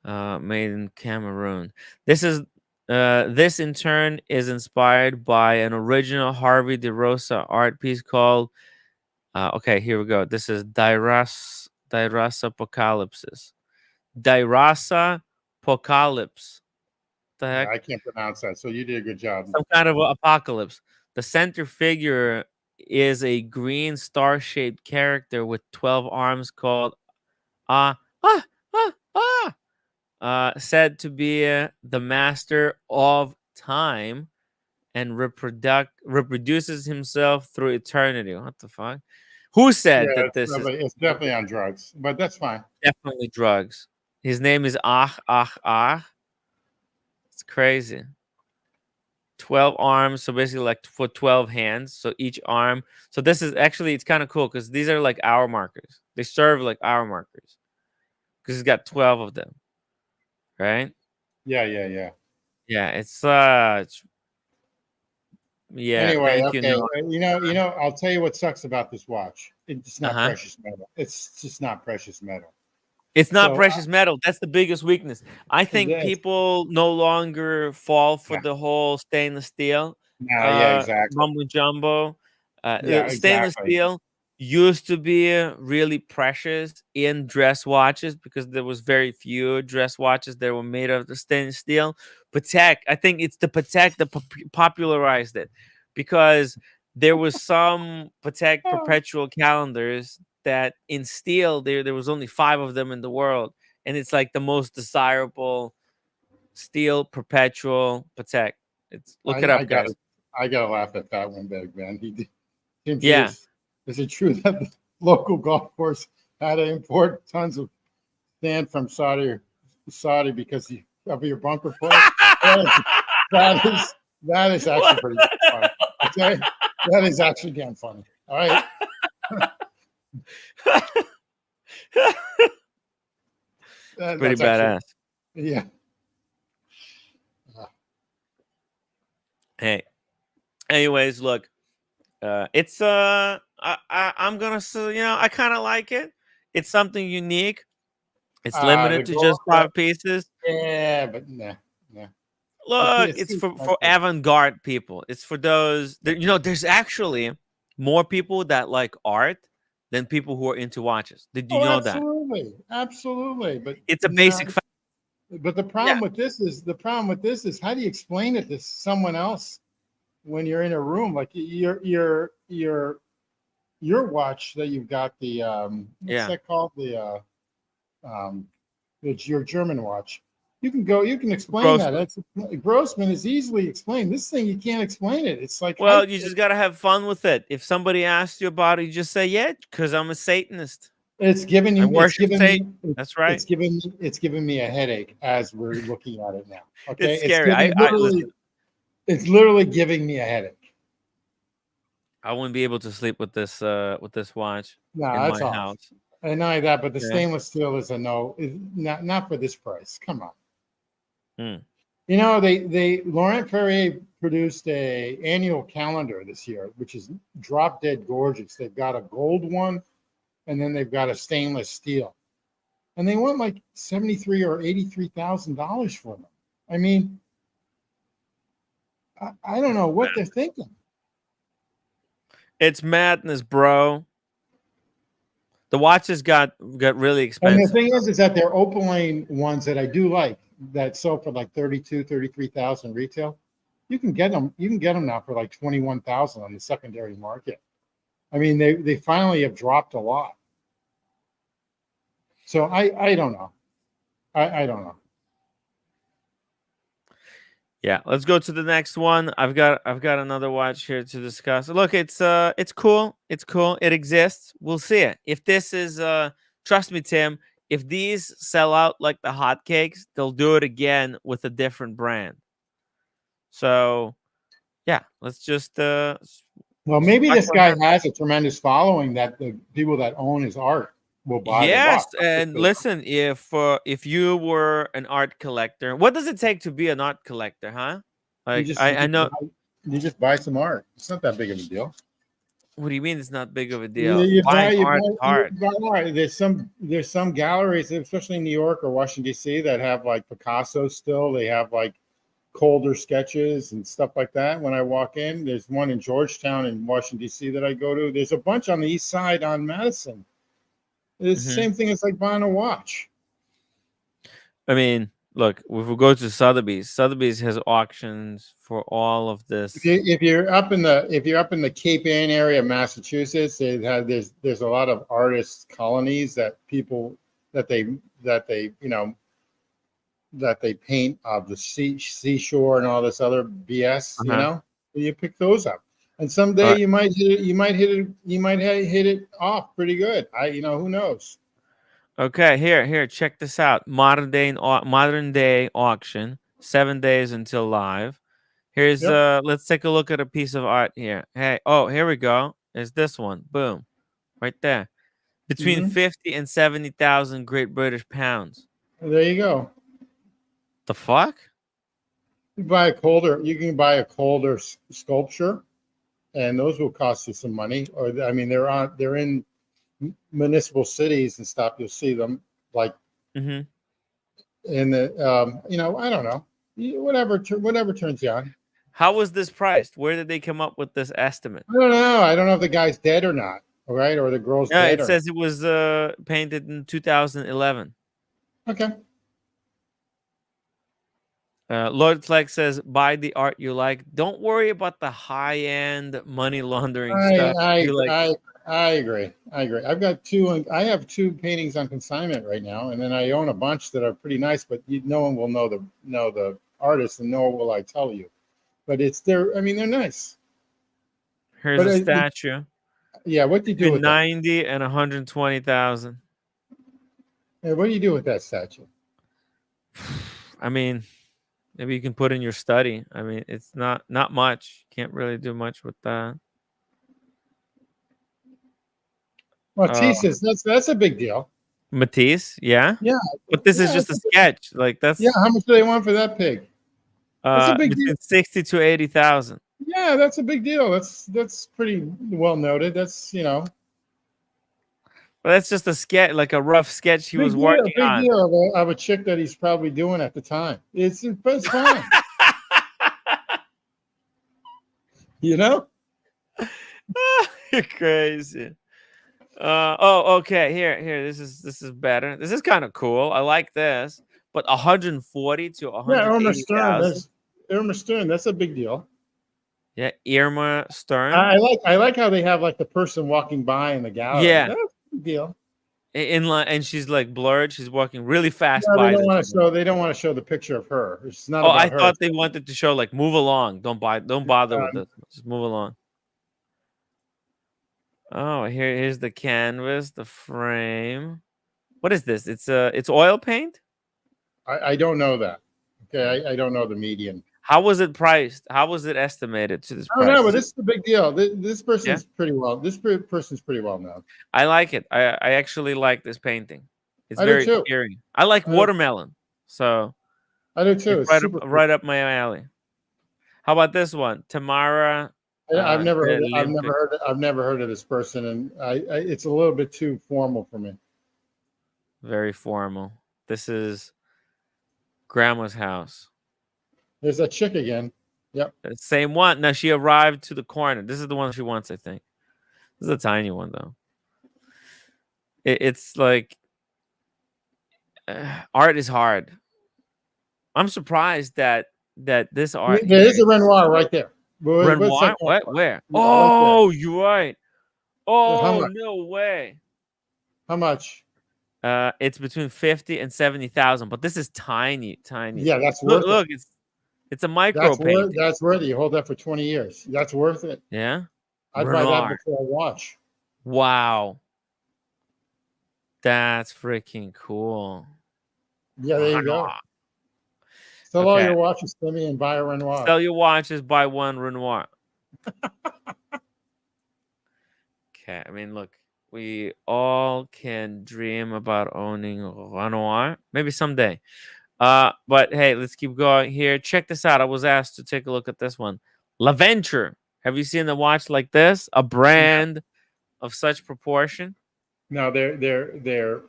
made in Cameroon. This in turn is inspired by an original Harvey de Rosa art piece called. Okay, here we go. This is Dirasa Apocalypse. Dirasa Apocalypse. The Yeah, heck? I can't pronounce that, so you did a good job. Some kind of a apocalypse. The center figure is a green star-shaped character with 12 arms called ah ah ah said to be the master of time and reproduces himself through eternity. What the fuck? Who Yeah, said that this is it's definitely on drugs, but that's fine. definitely drugs? His name is Ah. It's crazy. 12 arms, so basically like for 12 hands, so each arm. So this is actually, it's kind of cool because these are like hour markers. They serve like hour markers because it's got 12 of them, right? Yeah. Yeah, yeah, Anyway, thank you. okay. No. I'll tell you what sucks about this watch. It's not Uh-huh. precious metal. It's just not precious metal. It's not So precious metal. That's the biggest weakness. I think this, people no longer fall for yeah, the whole stainless steel yeah, exactly. mumbo jumbo. Yeah, Stainless exactly. steel used to be really precious in dress watches because there was very few dress watches that were made of the stainless steel. Patek, I think it's the Patek that popularized it because there was some Patek perpetual calendars that in steel there was only 5 of them in the world, and it's like the most desirable steel perpetual Patek. It's look it I up, guys. gotta laugh at that one, big man. Tim Yeah. Is it true that the local golf course had to import tons of sand from Saudi because of your bunker play? That is actually pretty funny. Okay, that is actually damn funny. All right. Pretty badass. Actually, yeah. Hey, anyways, look, it's I'm gonna say, I kind of like it. It's something unique. It's limited to just 5 pieces. Yeah, but nah. Look, it's for avant-garde people. It's for those that, there's actually more people that like art than people who are into watches. Did you know that? Absolutely. But It's a basic fact. But the problem with this is how do you explain it to someone else when you're in a room? Like your watch that you've got, the what's that called? It's your German watch. You can explain that. Grossman is easily explained. This thing, you can't explain it. It's like, well, you just got to have fun with it. If somebody asks you about it, you just say, yeah, because I'm a Satanist. It's giving you. I worship Satan. That's right. It's giving me a headache as we're looking at it now. Okay, it's scary. It's literally giving me a headache. I wouldn't be able to sleep with this watch in my house. And not only that, but the stainless steel is a no. Not for this price. Come on. Laurent Ferrier produced a annual calendar this year, which is drop dead gorgeous. They've got a gold one, and then they've got a stainless steel, and they want like $73,000 or $83,000 for them. I mean, I don't know what they're thinking. It's madness, bro. The watches got really And expensive. the thing is that they're Opaline ones that I do like that sell for like 33,000 retail. You can get them. You can get them now for like 21,000 on the secondary market. I mean, they finally have dropped a lot. So I don't know. I don't know. Yeah, let's go to the next one. I've got another watch here to discuss. Look, it's cool. It's cool. It exists. We'll see it. If this is trust me, Tim, if these sell out like the hotcakes, they'll do it again with a different brand. So, yeah, let's just Well, maybe this guy has a tremendous following that the people that own his art will buy the watch. Yes, and listen, if you were an art collector, what does it take to be an art collector, huh? Like I know. You just buy some art. It's not that big of a deal. What do you mean it's not big of a deal? You buy art. art. There's some galleries, especially in New York or Washington D.C., that have like Picasso still. They have like Calder sketches and stuff like that. When I walk in, there's one in Georgetown in Washington D.C. that I go to. There's a bunch on the east side on Madison. It's the same thing as like buying a watch. I mean, look, if we go to Sotheby's has auctions for all of this. If you're up in the Cape Ann area of Massachusetts, there's a lot of artist colonies that people that they paint of the seashore and all this other BS. You know, you pick those up. And someday you might hit it off pretty good. Who knows? Okay, here, check this out. Modern day auction, 7 days until live. Here's let's take a look at a piece of art here. Hey, here we go. There's this one. Boom. Right there. Between 50 and 70,000 Great British pounds. There you go. The fuck? You can buy a Calder sculpture. And those will cost you some money. Or I mean, they're in municipal cities and stuff. You'll see them like in the I don't know, whatever turns you on. How was this priced? Where did they come up with this estimate? I don't know. I don't know if the guy's dead or not. All right, or the girl's dead. It says it was painted in 2011. Okay. Lord Flex says, buy the art you like. Don't worry about the high-end money laundering stuff. I agree. I have two paintings on consignment right now, and then I own a bunch that are pretty nice, but no one will know the artist, and nor will I tell you. But they're nice. Here's a statue. What do you do with 90 and 120,000. What do you do with that statue? I mean, maybe you can put in your study. I mean, it's not much. Can't really do much with that. Matisse, that's a big deal. Matisse, yeah. But this is just a sketch. Like that's How much do they want for that pig? That's a big deal. 60 to 80,000. Yeah, that's a big deal. That's pretty well noted. That's But that's just a sketch, like a rough sketch he was working on. Big deal of a chick that he's probably doing at the time. It's fine. You're crazy. Okay. Here. This is better. This is kind of cool. I like this. But 140 to 180,000. Irma Stern. That's a big deal. Yeah, Irma Stern. I like how they have like the person walking by in the gallery. Yeah, that's a big deal. And she's like blurred. She's walking really fast by. They don't want to show the picture of her. It's not. I thought they wanted to show like move along. Don't bother with this. Just move along. Oh, here's the canvas, the frame. What is this? It's oil paint. I don't know that. Okay, I don't know the median. How was it priced? How was it estimated to this price? I don't know, but this is a big deal. This person's pretty well. This person's pretty well known. I like it. I actually like this painting. It's very appealing. I like watermelon, so I do too. It's right up my alley. How about this one, Tamara? I've never heard of this person, and it's a little bit too formal for me. Very formal. This is Grandma's house. There's that chick again. Yep. Same one. Now she arrived to the corner. This is the one she wants, I think. This is a tiny one though. It's like art is hard. I'm surprised that this art. There's a Renoir right there. Renoir? What? Where? Yeah, Oh, right you're right. Oh, no way. How much? It's between 50 and 70,000, but this is tiny. Yeah, that's worth it. Look, it's a micro painting. That's worth it. You hold that for 20 years. That's worth it. Yeah. I'd buy that before a watch. Wow. That's freaking cool. Yeah, there you go. Sell all your watches to me and buy a Renoir. Sell your watches, buy one Renoir. Okay, I mean, look, we all can dream about owning Renoir. Maybe someday. But hey, let's keep going here. Check this out. I was asked to take a look at this one. Laventure. Have you seen a watch like this? A brand of such proportion? No, they're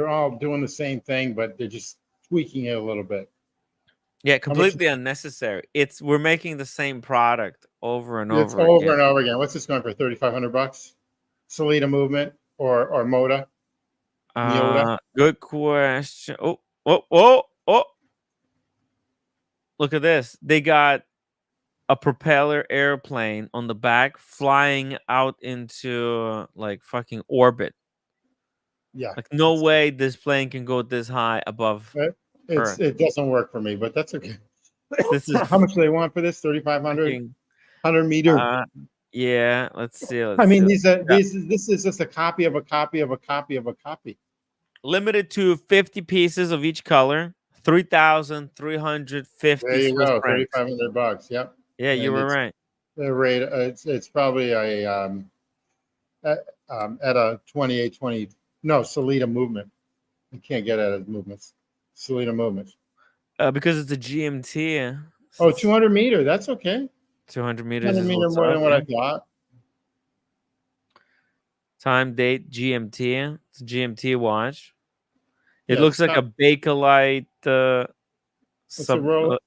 all doing the same thing, but they're just tweaking it a little bit. Yeah, completely unnecessary. We're making the same product over and over and over again. What's this going for? $3,500? Solita Movement or Moda? Good question. Oh. Look at this. They got a propeller airplane on the back flying out into like fucking orbit. Yeah. Like no way this plane can go this high above Earth. It doesn't work for me, but that's okay. This is how much do they want for this? 3,500? 100 meter. Yeah, let's see. This is just a copy of a copy of a copy of a copy. Limited to 50 pieces of each color. 3,350. There you go. $3,500. Yep. Yeah, you were right. The rate. It's probably a at a 2820. No, Solita Movement. You can't get at it movements. Solita Movement. Because it's a GMT. Oh, 200 meter. That's okay. 200 meters. 200 meter more than what I thought. Time, date, GMT. It's a GMT watch. It looks like a Bakelite. It's a Rolex.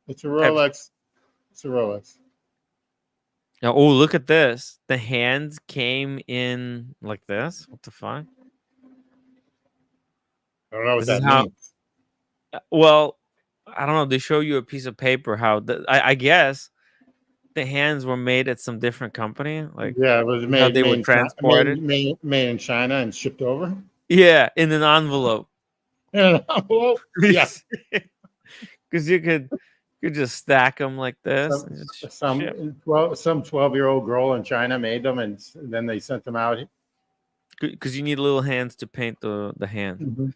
It's a Rolex. It's a Rolex. Now, oh, look at this. The hands came in like this. What the fuck? I don't know what that means. Well, I don't know. They show you a piece of paper how I guess the hands were made at some different company. Like it was made. How they were transported, made in China and shipped over. Yeah, in an envelope. In an envelope. Yes, because you could just stack them like this. Some 12-year-old girl in China made them, and then they sent them out. Because you need little hands to paint the hand. Mm-hmm.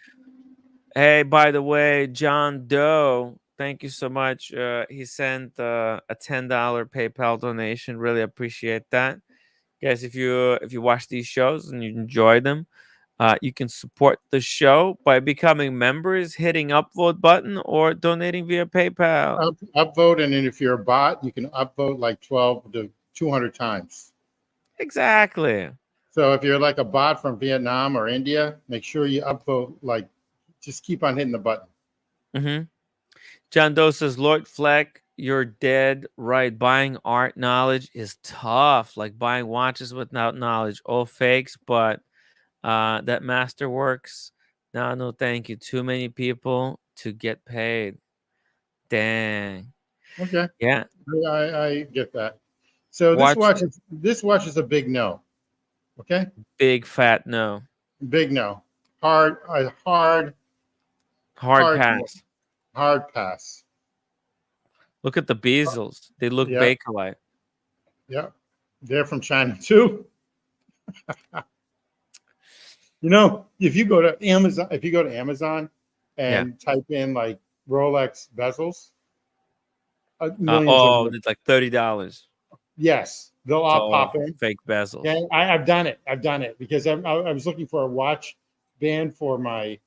Hey, by the way, John Doe, thank you so much. He sent a $10 PayPal donation. Really appreciate that, guys. If you watch these shows and you enjoy them, you can support the show by becoming members, hitting upvote button, or donating via PayPal. Upvote, and then if you're a bot, you can upvote like 12 to 200 times. Exactly. So if you're like a bot from Vietnam or India, make sure you upvote. Like, just keep on hitting the button. Mm-hmm. John Doe says, Lord Fleck, you're dead right. Buying art knowledge is tough. Like buying watches without knowledge. All fakes, but that masterworks. No, thank you. Too many people to get paid. Dang. Okay. Yeah. I get that. So this watch is a big no. Okay. Big fat no. Big no. Hard pass. Hard pass. Look at the bezels. They look Bakelite. Yeah. They're from China too. If you go to Amazon and type in like Rolex bezels, it's like $30. Yes, they'll all pop in. Fake bezels. Yeah, I've done it. Because I was looking for a watch band for my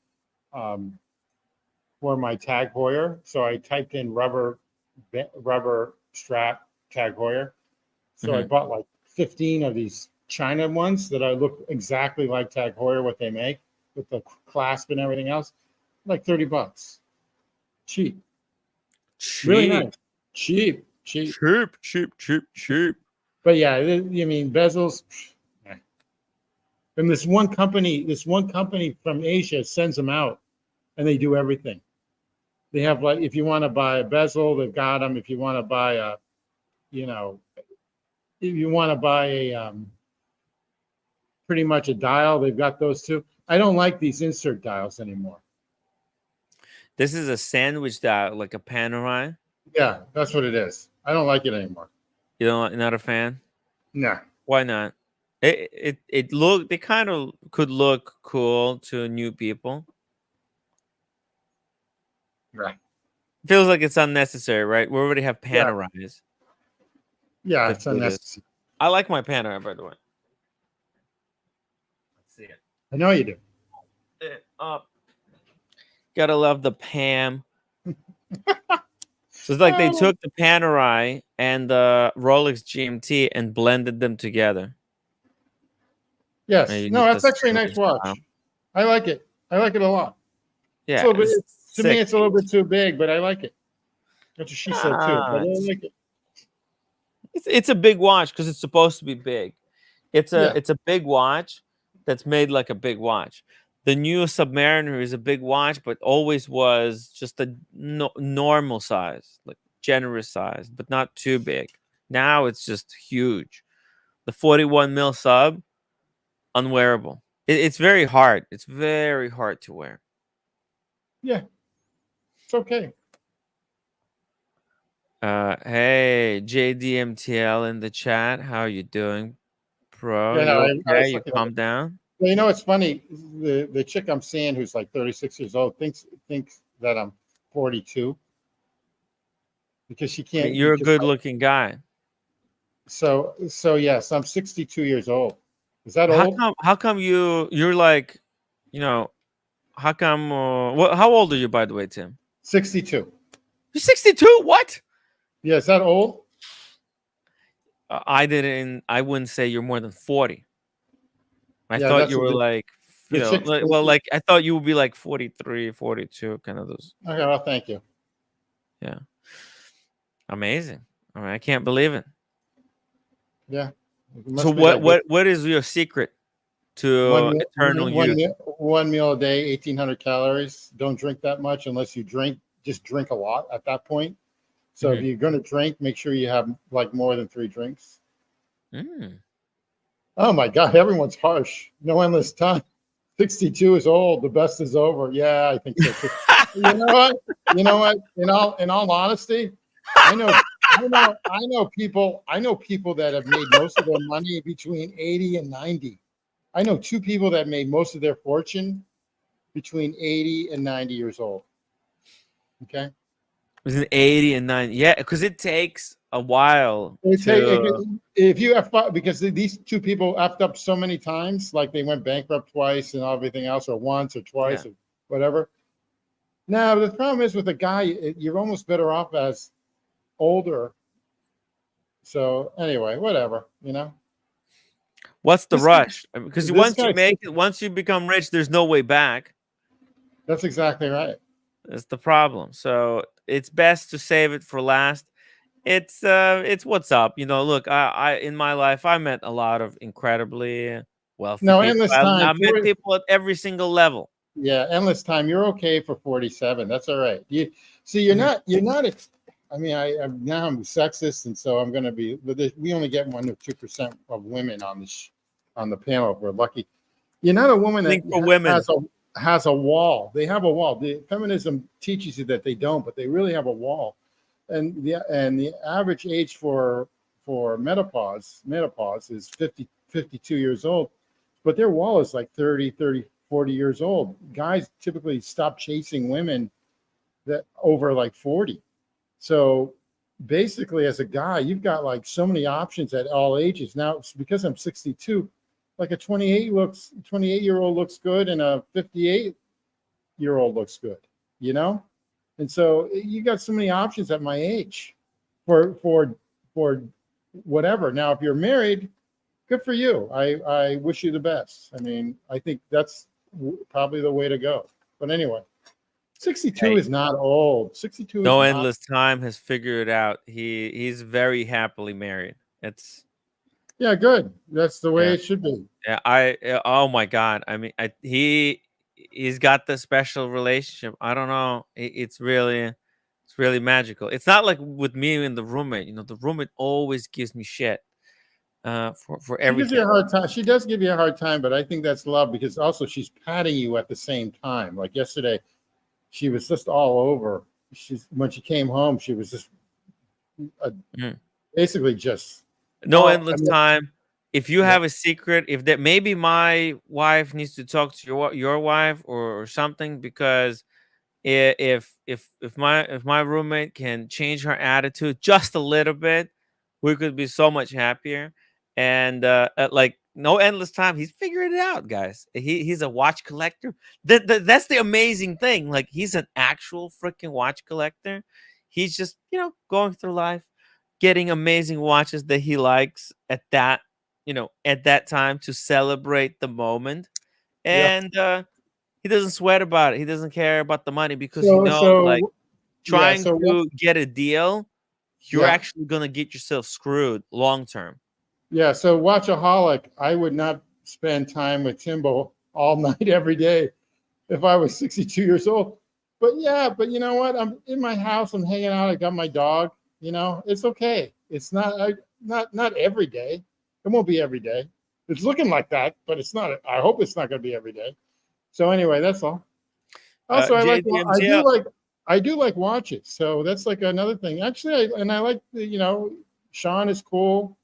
Tag Heuer. So I typed in rubber strap Tag Heuer. So I bought like 15 of these China ones that I look exactly like Tag Heuer, what they make with the clasp and everything else. Like $30. Cheap. Really nice. Cheap. Cheap. But yeah, you mean bezels. And this one company from Asia sends them out, and they do everything. They have, like, if you want to buy a bezel, they've got them. If you want to buy a, if you want to buy a pretty much a dial, they've got those too. I don't like these insert dials anymore. This is a sandwich dial, like a Panerai. Yeah, that's what it is. I don't like it anymore. You're not a fan? No. Why not? They kind of could look cool to new people. Right. Feels like it's unnecessary, right? We already have Panerais. Yeah, it's unnecessary. I like my Panerai, by the way. Let's see it. I know you do. Gotta love the Pam. So it's like they took the Panerai and the Rolex GMT and blended them together. Yes. No, that's actually a nice watch. I like it. I like it a lot. Yeah. To me, it's a little bit too big, but I like it. That's what she said too. But I like it. It's a big watch because it's supposed to be big. It's a big watch that's made like a big watch. The new Submariner is a big watch, but always was just a normal size, like generous size, but not too big. Now it's just huge. The 41 mil sub, unwearable. It's very hard. It's very hard to wear. Yeah, it's okay. Hey, JDMTL in the chat. How are you doing, bro? Yeah, no, okay? You calm down? Well, you know, it's funny. The chick I'm seeing, who's like 36 years old, thinks that I'm 42 because she can't. You're a good-looking guy. So yes, I'm 62 years old. Is that old? How come you're like, how come? How old are you, by the way, Tim? 62. You're 62? What? Yeah, is that old? I wouldn't say you're more than 40. I Yeah, thought you were like, I thought you would be like 43, 42, kind of those. Okay, well, thank you. Yeah. Amazing. I mean, I can't believe it. Yeah. So what is your secret to eternal youth? One meal a day, 1,800 calories. Don't drink that much unless you drink. Just drink a lot at that point. So if you're going to drink, make sure you have like more than 3 drinks. Oh my God, everyone's harsh. No endless time. 62 is old. The best is over. Yeah, I think so too. You know what? In all honesty, I know people that have made most of their money between 80 and 90. I know 2 people that made most of their fortune between 80 and 90 years old. Okay. It was an 80 and 90. Yeah, because it takes a while. If you have, because these 2 people effed up so many times, like they went bankrupt twice and everything else, or once or twice or whatever. Now the problem is with a guy, you're almost better off as older. So anyway, whatever, What's the rush? Because once you become rich, there's no way back. That's exactly right. That's the problem. So it's best to save it for last. It's what's up. Look, I in my life I met a lot of incredibly wealthy people. Endless time. I met people at every single level. Yeah, endless time. You're okay for 47. That's all right. You're not. I mean, I'm sexist, and so I'm going to be. But we only get 1 or 2% of women on the panel if we're lucky. You're not a woman that has a wall. They have a wall. The feminism teaches you that they don't, but they really have a wall. And the average age for menopause is 52 years old, but their wall is like 30, 40 years old. Guys typically stop chasing women that over like 40. So basically, as a guy, you've got like so many options at all ages. Now, because I'm 62, like a 28-year-old looks good, and a 58-year-old looks good, And so you got so many options at my age for whatever. Now, if you're married, good for you. I wish you the best. I mean, I think that's probably the way to go. But anyway. 62 is not old. 62 No is Endless Time has figured it out. He's very happily married. It's yeah, good. That's the way it should be. Yeah, oh my God. I mean, he's got the special relationship. I don't know. It's really magical. It's not like with me and the roommate. You know, the roommate always gives me shit for She gives you everything. a hard time. She does give you a hard time, but I think that's love because also she's patting you at the same time. Like yesterday, she was just all over. When she came home, she was just basically just No Endless Time. If you have a secret, if that maybe my wife needs to talk to your wife or something, because if my roommate can change her attitude just a little bit, we could be so much happier. And like No Endless Time, he's figured it out, guys. He's a watch collector. That's the amazing thing. Like, he's an actual freaking watch collector. He's just, going through life, getting amazing watches that he likes at that time to celebrate the moment. And he doesn't sweat about it. He doesn't care about the money because like trying to get a deal, you're actually gonna get yourself screwed long term. Yeah, so Watchaholic, I would not spend time with Timbo all night every day if I was 62 years old. But you know what? I'm in my house, I'm hanging out, I got my dog, it's okay. It's not every day. It won't be every day. It's looking like that, but it's not. I hope it's not going to be every day. So anyway, that's all. Also, I do like watches. So that's like another thing. Actually, I like Sean is cool.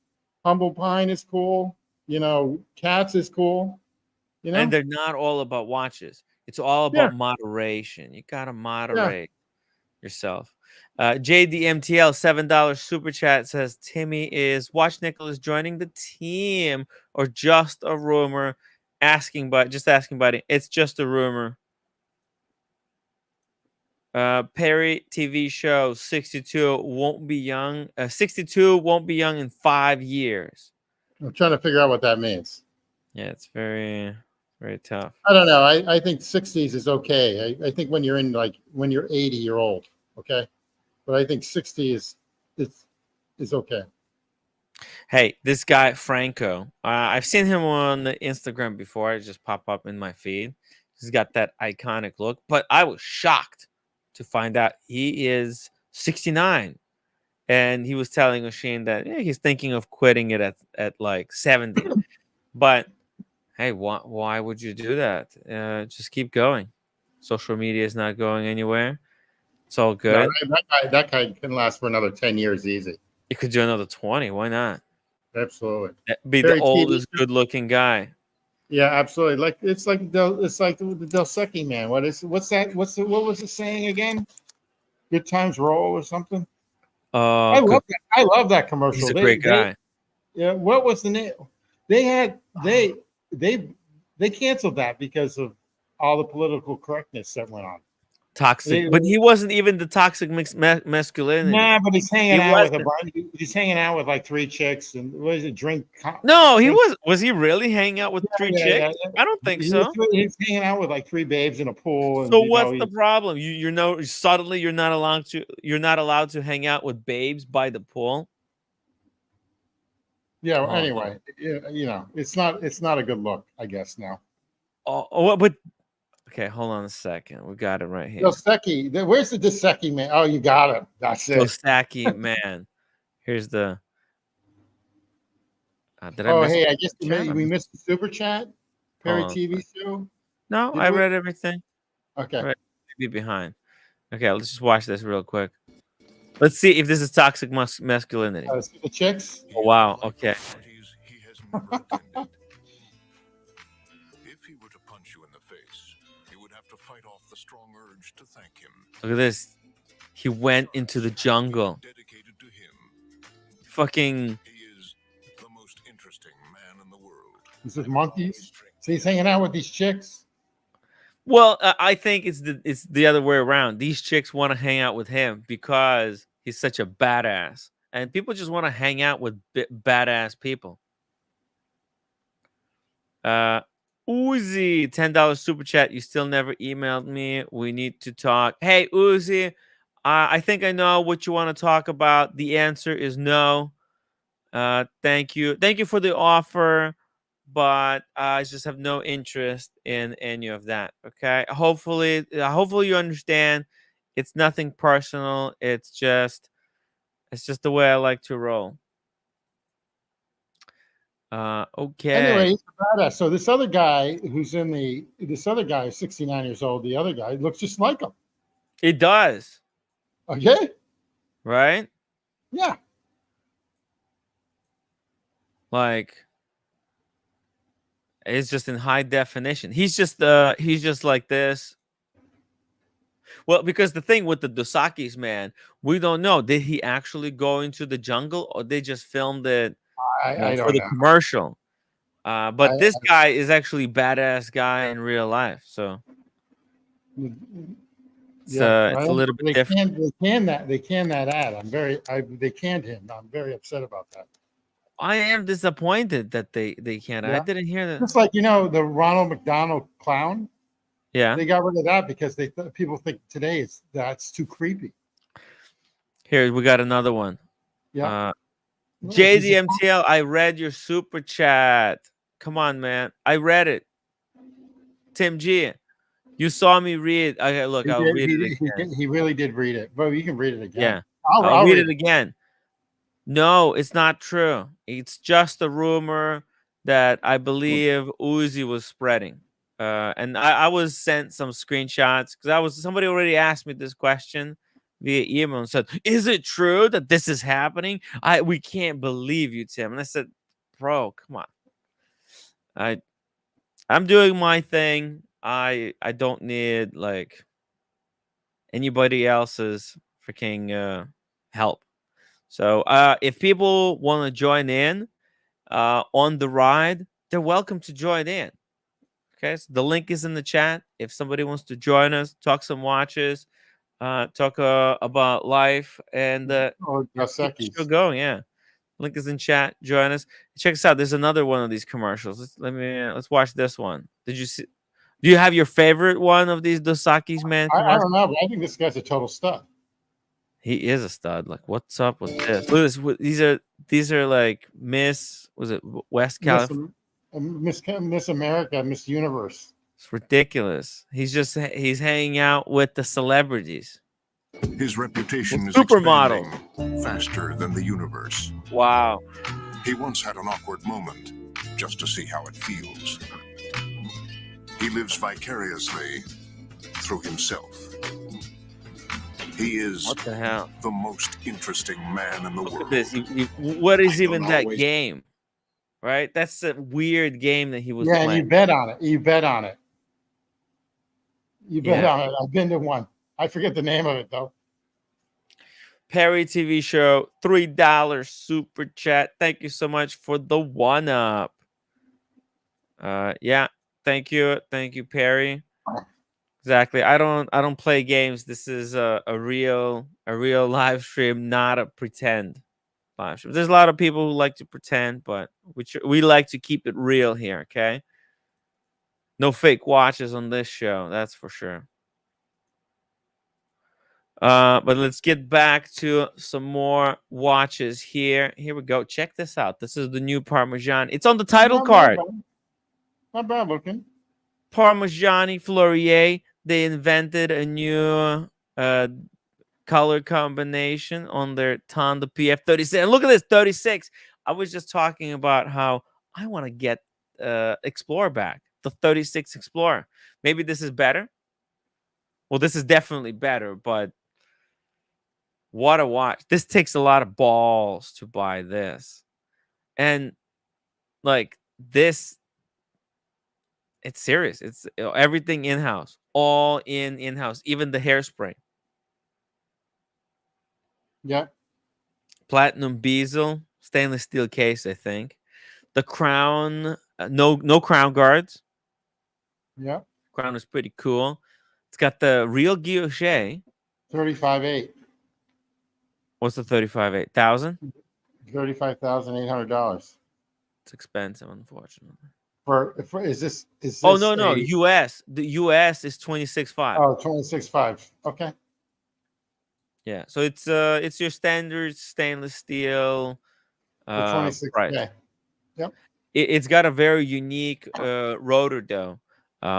Humble Pine is cool. Cats is cool. And they're not all about watches. It's all about moderation. You gotta moderate yourself. JDMTL $7 super chat says Timmy is Watch Nicholas joining the team or just a rumor? Just asking, buddy. It's just a rumor. Perry TV show 62 won't be young. 62 won't be young in 5 years. I'm trying to figure out what that means. Yeah, it's very, very tough. I don't know. I think 60s is okay. I think when you're 80, you're old. Okay. But I think 60 is okay. Hey, this guy Franco, I've seen him on the Instagram before. I just pop up in my feed. He's got that iconic look, but I was shocked to find out he is 69, and he was telling Oshin that he's thinking of quitting it at like 70. But hey, why would you do that? Just keep going. Social media is not going anywhere. It's all good. No, that guy can last for another 10 years easy. You could do another 20. Why not? Absolutely. Be the oldest good-looking guy. Yeah, absolutely. It's like the Del Secchi man. What was the saying again? Good times roll or something. I love that commercial. He's a great guy. What was the name? They canceled that because of all the political correctness that went on. Toxic, but he wasn't even the toxic masculinity. Nah, but he's hanging out with a bunch. He's hanging out with like 3 chicks and what is it? No, he was. Was he really hanging out with 3 chicks? Yeah. I don't think so. He's hanging out with like 3 babes in a pool. So what's the problem? Suddenly you're not allowed to hang out with babes by the pool. Yeah. Well, anyway, it's not a good look, I guess now. But. Okay, hold on a second. We got it right here. Del Secchi. Where's the Secchi man? Oh, you got it. That's it. Del Secchi man. Here's the. I guess we missed the super chat. Perry TV show. No, I read everything. Okay. Right. Maybe behind. Okay, let's just watch this real quick. Let's see if this is toxic masculinity. The chicks. Oh, wow. Okay. To thank him. Look at this. He went into the jungle. Dedicated to him. Fucking. He is the most interesting man in the world. This is monkeys. So he's hanging out with these chicks. Well, I think it's the other way around. These chicks want to hang out with him because he's such a badass, and people just want to hang out with badass people. Uzi, $10 super chat. You still never emailed me. We need to talk. Hey, Uzi, I think I know what you want to talk about. The answer is no. Thank you. Thank you for the offer, but I just have no interest in any of that. Okay. Hopefully you understand. It's nothing personal. It's just the way I like to roll. Okay. Anyway, he's a badass. So this other guy who's in this other guy is 69 years old. The other guy looks just like him. It does. Okay. Right? Yeah. Like, it's just in high definition. He's just like this. Well, because the thing with the Dosakis, man, we don't know. Did he actually go into the jungle, or they just filmed it I for don't the know. commercial? But this guy is actually badass guy in real life, so it's a little bit different. They can that ad. They canned him. I'm very upset about that. I am disappointed that they can't. Yeah. I didn't hear that. Just like, the Ronald McDonald clown. Yeah. They got rid of that because people think today that's too creepy. Here we got another one. Yeah. JDMTL, I read your super chat. Come on, man. I read it. Tim G, you saw me read. Okay, look, I'll read it again. He really did read it. But you can read it again. Yeah. I'll read it again. No, it's not true. It's just a rumor that I believe Uzi was spreading. And I was sent some screenshots because somebody already asked me this question via email and said, "Is it true that this is happening? We can't believe you, Tim." And I said, "Bro, come on. I'm doing my thing. I don't need like anybody else's freaking help." So if people want to join in on the ride, they're welcome to join in. Okay, so the link is in the chat. If somebody wants to join us, talk some watches, talk about life, and keep the show going. Yeah, link is in chat. Join us. Check us out. There's another one of these commercials. Let's watch this one. Did you see? Do you have your favorite one of these Dosakis, man? I don't know, but I think this guy's a total stud. He is a stud. Like, what's up with this? Look at this. These are like Miss. Was it West California? Miss America, Miss Universe. It's ridiculous. He's hanging out with the celebrities. His reputation is supermodel faster than the universe. Wow. He once had an awkward moment just to see how it feels. He lives vicariously through himself. He is what the hell? The most interesting man in the world. Look at this. What is even that game? Right? That's a weird game that he was playing. Yeah, you bet on it. You bet on it. You bet on it. I've been to one. I forget the name of it, though. Perry TV show, $3 super chat. Thank you so much for the one-up. Yeah, thank you. Thank you, Perry. Exactly. I don't play games. This is a real live stream, not a pretend live stream. There's a lot of people who like to pretend, but we like to keep it real here, okay? No fake watches on this show, that's for sure. But let's get back to some more watches here. Here we go. Check this out. This is the new Parmigiani. It's on the title card. Not bad looking. Parmigiani Ferrier. They invented a new color combination on their Tonda PF 36. And look at this, 36. I was just talking about how I want to get Explorer back, the 36 Explorer. Maybe this is better. Well, this is definitely better, but what a watch. This takes a lot of balls to buy this. And like this, it's serious. It's everything in-house, all in-house, even the hairspray. Yeah. Platinum bezel, stainless steel case, I think. The crown, no crown guards. Yeah. Crown is pretty cool. It's got the real guilloche. 35.8. What's the 35.8? $1,000? $35,800. It's expensive, unfortunately. Is this Oh no, no, a US. The US is 26.5. 26.5? Okay. Yeah, so it's your standard stainless steel For 26. price. Yeah. Yep. It's got a very unique rotor though,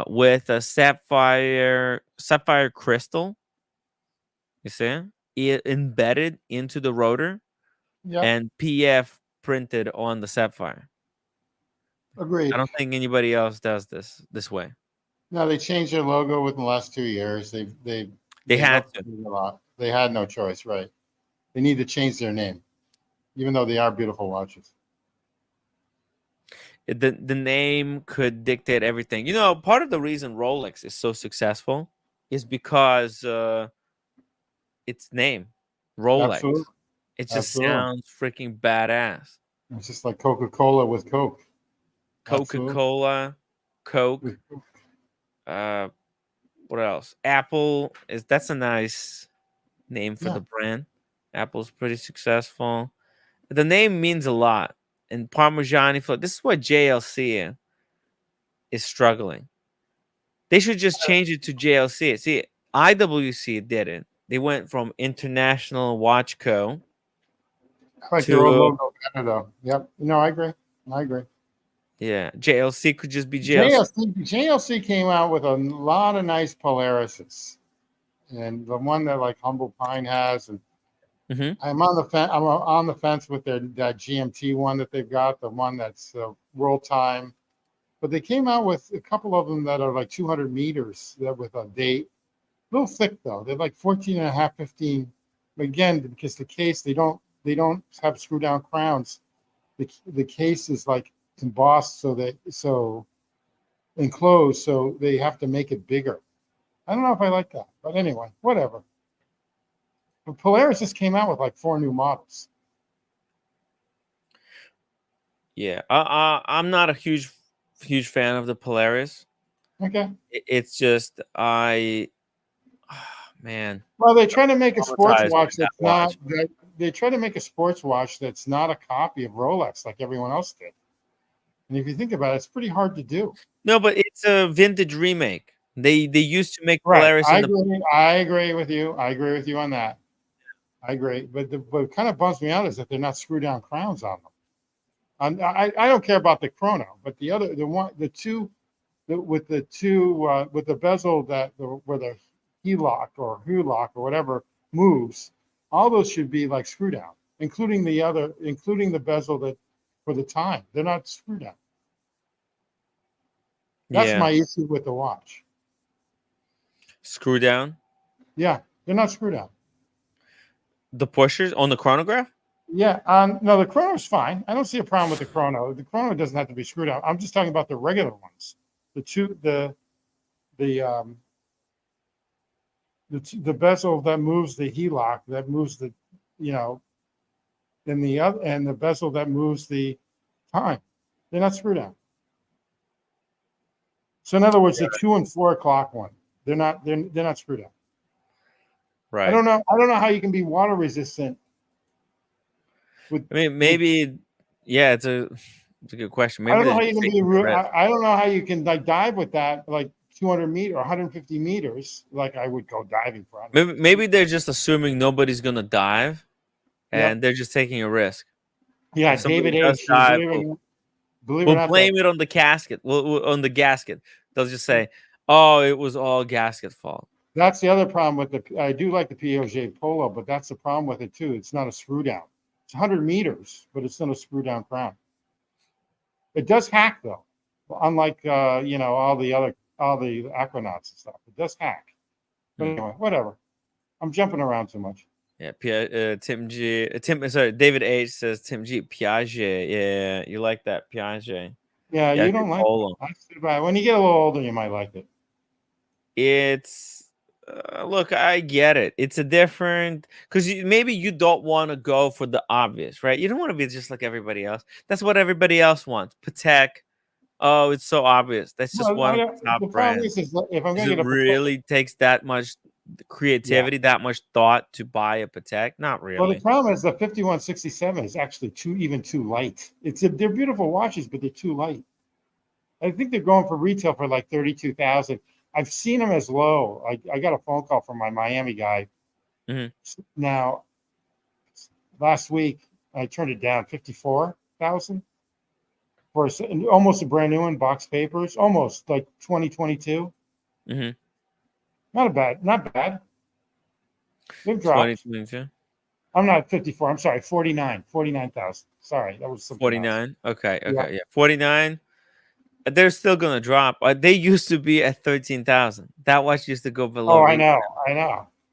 with a sapphire crystal. You see, embedded into the rotor, Yep. and PF printed on the sapphire. Agreed. I don't think anybody else does this way. No, they changed their logo within the last 2 years. They had to. updated a lot. They had no choice, right? They need to change their name, even though they are beautiful watches. The name could dictate everything. You know, part of the reason Rolex is so successful is because its name, Rolex. Absolutely. It just Absolutely. sounds freaking badass. It's just like Coca-Cola with Coke. Coca-Cola, Coke. What else? Apple that's a nice name for the brand. Apple's pretty successful. The name means a lot. And Parmigiani, this is what JLC is struggling. They should just change it to JLC. See, IWC did it. They went from International Watch Co. I like your old logo better, though. Yep. No, I agree. Yeah, JLC could just be JLC. JLC came out with a lot of nice Polarises, and the one that like Humble Pine has, and I'm on the fence with that GMT one that they've got, the one that's World Time, but they came out with a couple of them that are like 200 meters that with a date, a little thick though. They're like 14 and a half, 15. Again, because the case they don't have screw down crowns. The case is like embossed so enclosed, so they have to make it bigger. I don't know if I like that, but anyway, whatever. But Polaris just came out with like 4 new models. Yeah, I'm not a huge fan of the Polaris. Okay. It's just man. Well, they try to make a sports watch that's not. They try to make a sports watch that's not a copy of Rolex like everyone else did. And if you think about it, it's pretty hard to do. No, but it's a vintage remake. They used to make Polaris. Polaris. I agree with you. I agree with you on that. I agree. But what kind of bums me out is that they're not screw down crowns on them. I don't care about the chrono, but with the bezel where the HELOC or HULOC or whatever moves, all those should be like screw down, including the bezel that for the time. They're not screw down. That's my issue with the watch. Screw down? Yeah, they're not screw down. The pushers on the chronograph? Yeah, no, the chrono's fine. I don't see a problem with the chrono. The chrono doesn't have to be screwed out. I'm just talking about the regular ones. The bezel that moves the HELOC, that moves the, and the bezel that moves the time. They're not screwed out. So in other words, the 2 and 4 o'clock one, they're not screwed out. Right. I don't know how you can be water resistant. Maybe it's a good question. Maybe I don't know how you can be. I don't know how you can like dive with that, like 200 meters or 150 meters, like I would go diving for. Maybe they're just assuming nobody's gonna dive, and they're just taking a risk. Yeah, David H. We'll blame it on the casket. On the gasket, they'll just say, "Oh, it was all gasket fault." That's the other problem with I do like the POJ Polo, but that's the problem with it too. It's not a screw down. It's 100 meters, but it's not a screw down crown. It does hack though, unlike all the Aquanauts and stuff. It does hack. But anyway, whatever. I'm jumping around too much. Yeah, David H says Tim G Piaget. Yeah, you like that Piaget. Yeah, you don't like it. When you get a little older, you might like it. It's look, I get it. It's a different because maybe you don't want to go for the obvious, right? You don't want to be just like everybody else. That's what everybody else wants. Patek. Oh, it's so obvious. That's just one of the top brands. If I'm going to get really takes that much creativity, that much thought to buy a Patek? Not really. Well, the problem is the 5167 is actually too light. They're beautiful watches, but they're too light. I think they're going for retail for like 32,000. I've seen them as low. I got a phone call from my Miami guy. Mhm. Now, last week I turned it down 54,000 for almost a brand new one, box papers, almost like 2022. Mm-hmm. Not bad. They've dropped. 2022. I'm not 54. I'm sorry, 49,000. Sorry, that was something 49. Okay. Yeah. Yeah. 49. They're still gonna drop. They used to be at 13,000. That watch used to go below. Oh, I know.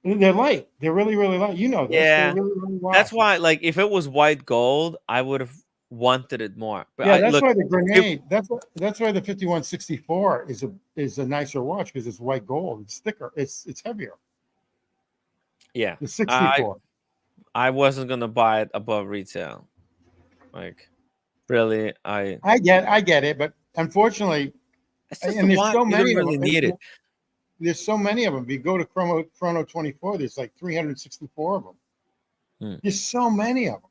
They're light. They're really, really light. You know this. Yeah. They're really, really light. That's why, like, if it was white gold, I would have wanted it more. But yeah, that's why the grenade. That's why the 5164 is a nicer watch, because it's white gold. It's thicker. It's heavier. Yeah. The 64. I wasn't gonna buy it above retail. Like, really, I get it, but unfortunately, and there's so many really need it. There's so many of them. If you go to Chrono 24, there's like 364 of them. There's so many of them.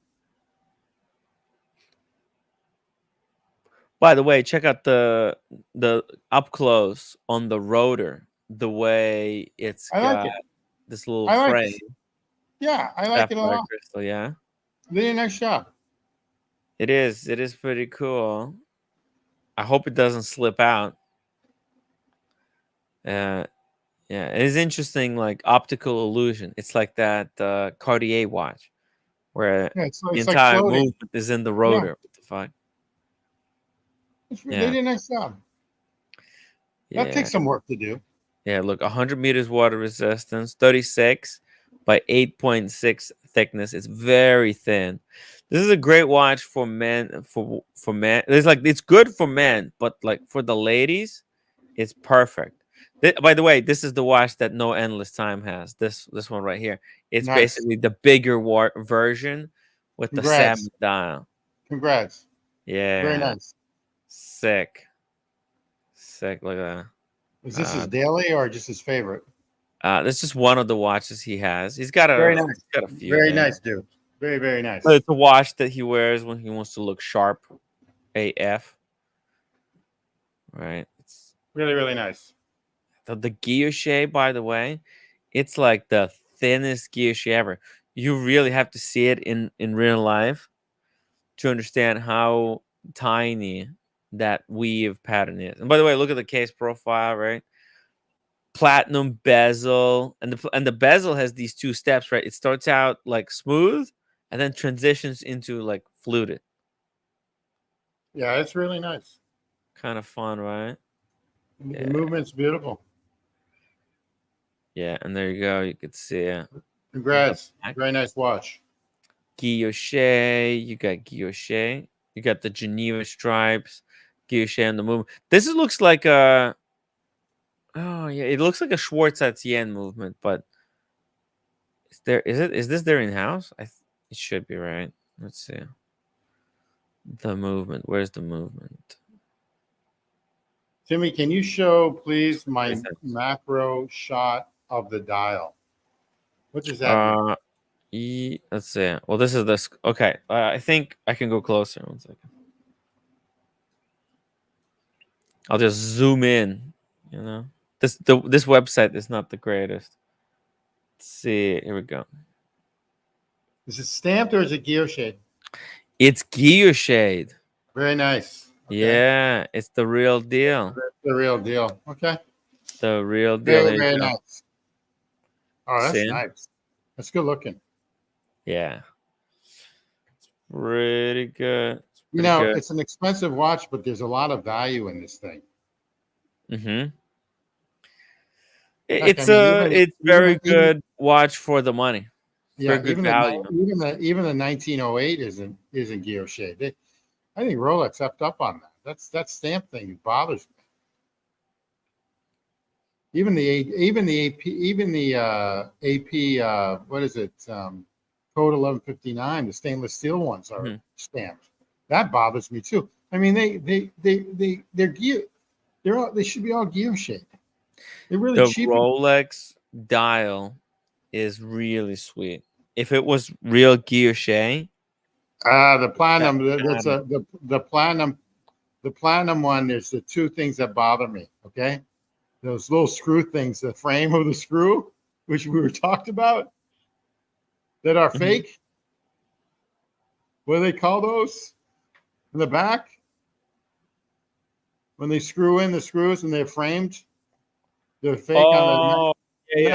By the way, check out the up close on the rotor. The way it's got this little frame. Yeah, I like it a lot. Crystal, yeah. Really nice job. It is. It is pretty cool. I hope it doesn't slip out. Yeah, it is interesting, like optical illusion. It's like that Cartier watch, where the entire movement is in the rotor. Yeah. What the fuck? They did a nice job. Yeah. That takes some work to do. Yeah, look, 100 meters water resistance, 36 by 8.6 thickness. It's very thin. This is a great watch for men. For men, it's good for men, but like for the ladies, it's perfect. By the way, this is the watch that No Endless Time has. This one right here. It's basically the bigger version with the salmon dial. Congrats. Yeah. Very nice. Sick. Look at that. Is this his daily or just his favorite? This is one of the watches he has. He's got very nice. He's got a few. Very nice, dude. Very, very nice. It's a watch that he wears when he wants to look sharp. AF. Right. It's really, really nice. The guilloche, by the way, it's like the thinnest guilloche ever. You really have to see it in real life to understand how tiny that weave pattern is. And by the way, look at the case profile, right? Platinum bezel, and the bezel has these two steps, right? It starts out like smooth and then transitions into like fluted. Yeah, it's really nice. Kind of fun, right? The movement's beautiful. Yeah, and there you go. You could see it. Congrats. Very nice watch. Guilloche. You got guilloche. You got the Geneva stripes. Guilloche on the movement. This looks like a... Oh, yeah. It looks like a Schwartz Etienne movement, but... Is this their in-house? It should be, right? Let's see. The movement. Where's the movement? Timmy, can you show, please, my macro shot of the dial? What does that mean? Let's see. Well, this is this. Okay. I think I can go closer. 1 second. I'll just zoom in. You know, this website is not the greatest. Let's see. Here we go. Is it stamped or is it guilloche? It's guilloche. Very nice. Okay. Yeah, it's the real deal. The real deal. Okay. The real deal. Very, very nice. Oh, that's nice. That's good looking. Yeah. It's pretty good. It's an expensive watch, but there's a lot of value in this thing. Mm-hmm. It's very good watch for the money. Yeah, good value. Even the 1908 isn't guilloche. I think Rolex effed up on that. That stamp thing bothers me. Even the AP what is it? Code 1159. The stainless steel ones are stamped. That bothers me too. I mean, they should be all guilloche. They're really cheap. The Rolex dial is really sweet. If it was real guilloche, the platinum, the platinum The platinum one, there's the two things that bother me. Okay, those little screw things, the frame of the screw, which we were talked about, that are fake. What do they call those? In the back, when they screw in the screws and they're framed, they're fake on the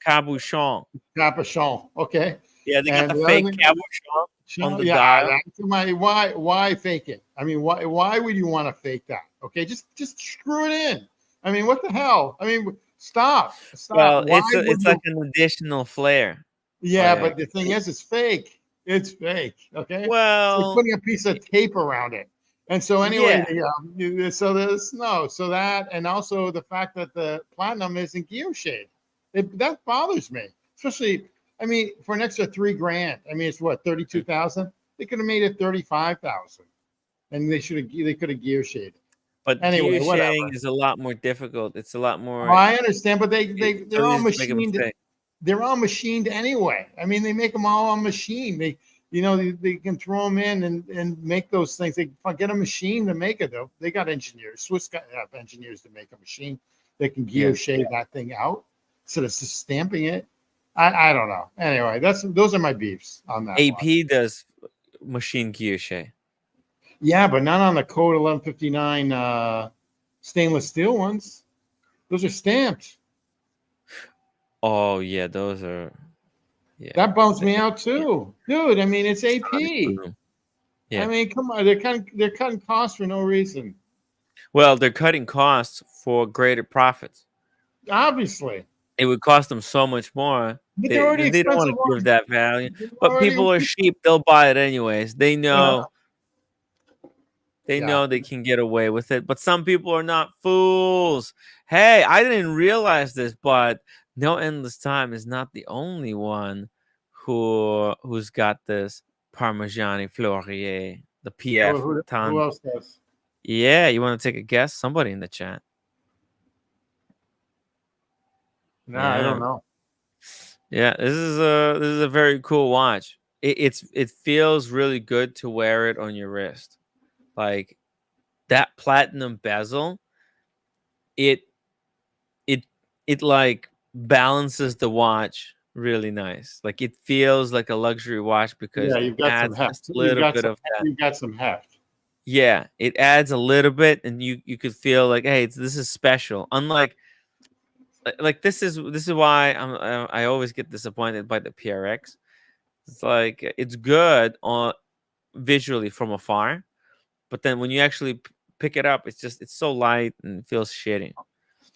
cabochon. Cabochon. Okay. Yeah, they got the fake cabochon on the dial. Why fake it? I mean, why would you want to fake that? Okay, just screw it in. I mean, what the hell? I mean, stop. Well, it's like an additional flair. Yeah, but the thing is, it's fake. It's fake. Okay. Well, it's like putting a piece of tape around it. And so anyway, so there's so that, and also the fact that the platinum isn't gear shaped, that bothers me. Especially, I mean, for an extra $3,000. I mean, it's what, 32,000? They could have made it 35,000, and they could have gear shaded. But anyway, gear shading is a lot more difficult. It's a lot more. Well, I understand, but they're all machined. They're all machined anyway. I mean, they make them all on machine. They can throw them in and make those things. They get a machine to make it, though. They got engineers. Swiss have engineers to make a machine. They can gear shade that thing out instead of just stamping it. I don't know. Anyway, those are my beefs on that. AP does machine gear shade. Yeah, but not on the Code 1159 stainless steel ones. Those are stamped. Oh yeah, those are. Yeah, that bums me out too, dude. I mean, it's AP. Yeah. I mean, come on, they're cutting costs for no reason. Well, they're cutting costs for greater profits. Obviously, it would cost them so much more. They don't want to give that value, but people are sheep. They'll buy it anyways. They know. They know they can get away with it, but some people are not fools. Hey, I didn't realize this, but No Endless Time is not the only one who's got this Parmigiani Ferrier, the PF. Who else does? Yeah, you want to take a guess? Somebody in the chat. No, I don't know. Yeah, this is a very cool watch. It feels really good to wear it on your wrist. Like that platinum bezel, it like balances the watch really nice. Like it feels like a luxury watch because you've got some heft. You've got some heft. Yeah, it adds a little bit, and you could feel like, hey, this is special. Unlike, like this is why I always get disappointed by the PRX. It's like it's good on visually from afar, but then when you actually pick it up, it's so light and it feels shitty.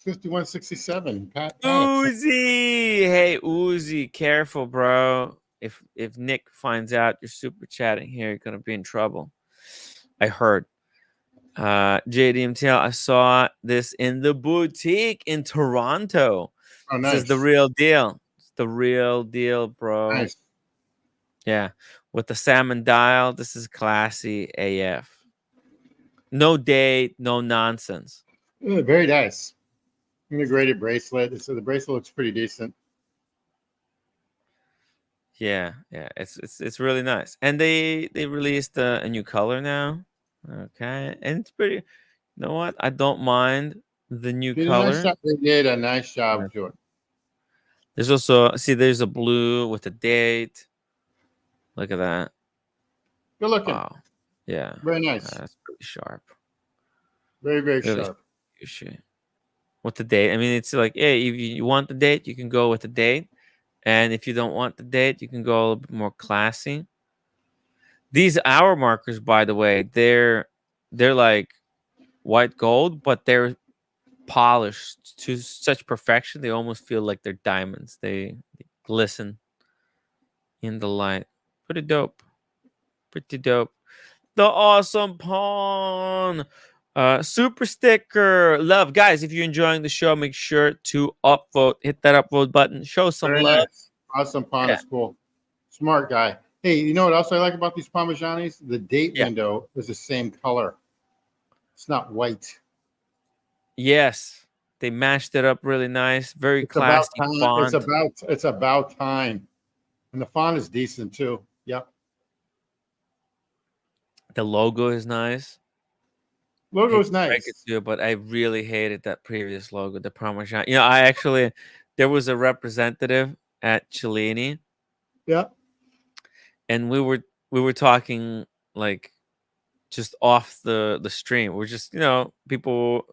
5167. Uzi, hey Uzi, careful, bro. If Nick finds out you're super chatting here, you're gonna be in trouble. I heard. JDMTL, I saw this in the boutique in Toronto. Oh, nice. This is the real deal. It's the real deal, bro. Nice. Yeah, with the salmon dial, this is classy AF. No date, no nonsense. Very nice. Integrated bracelet. So the bracelet looks pretty decent. Yeah, it's really nice. And they released a new color now. Okay, and it's pretty. You know what? I don't mind the new color. They did a nice job to it. There's also there's a blue with a date. Look at that. Good looking. Wow. Yeah. Very nice. That's pretty sharp. Very, very sharp. With the date. I mean, it's like, hey, if you want the date, you can go with the date. And if you don't want the date, you can go a little bit more classy. These hour markers, by the way, they're like white gold, but they're polished to such perfection. They almost feel like they're diamonds. They glisten in the light. Pretty dope. Pretty dope. The awesome pawn. Super sticker. Love. Guys, if you're enjoying the show, make sure to upvote. Hit that upvote button. Show some Very love. Nice. Awesome pawn is cool. Smart guy. Hey, you know what else I like about these Parmigianis? The date window is the same color. It's not white. Yes. They mashed it up really nice. Very classy font. It's about time. And the font is decent too. Yep. The logo is nice. Logo's Hate to break it nice. to you, but I really hated that previous logo, the Parmesan. You know, I actually there was a representative at Cellini, Yeah. and we were talking like just off the stream. We're just, you know, people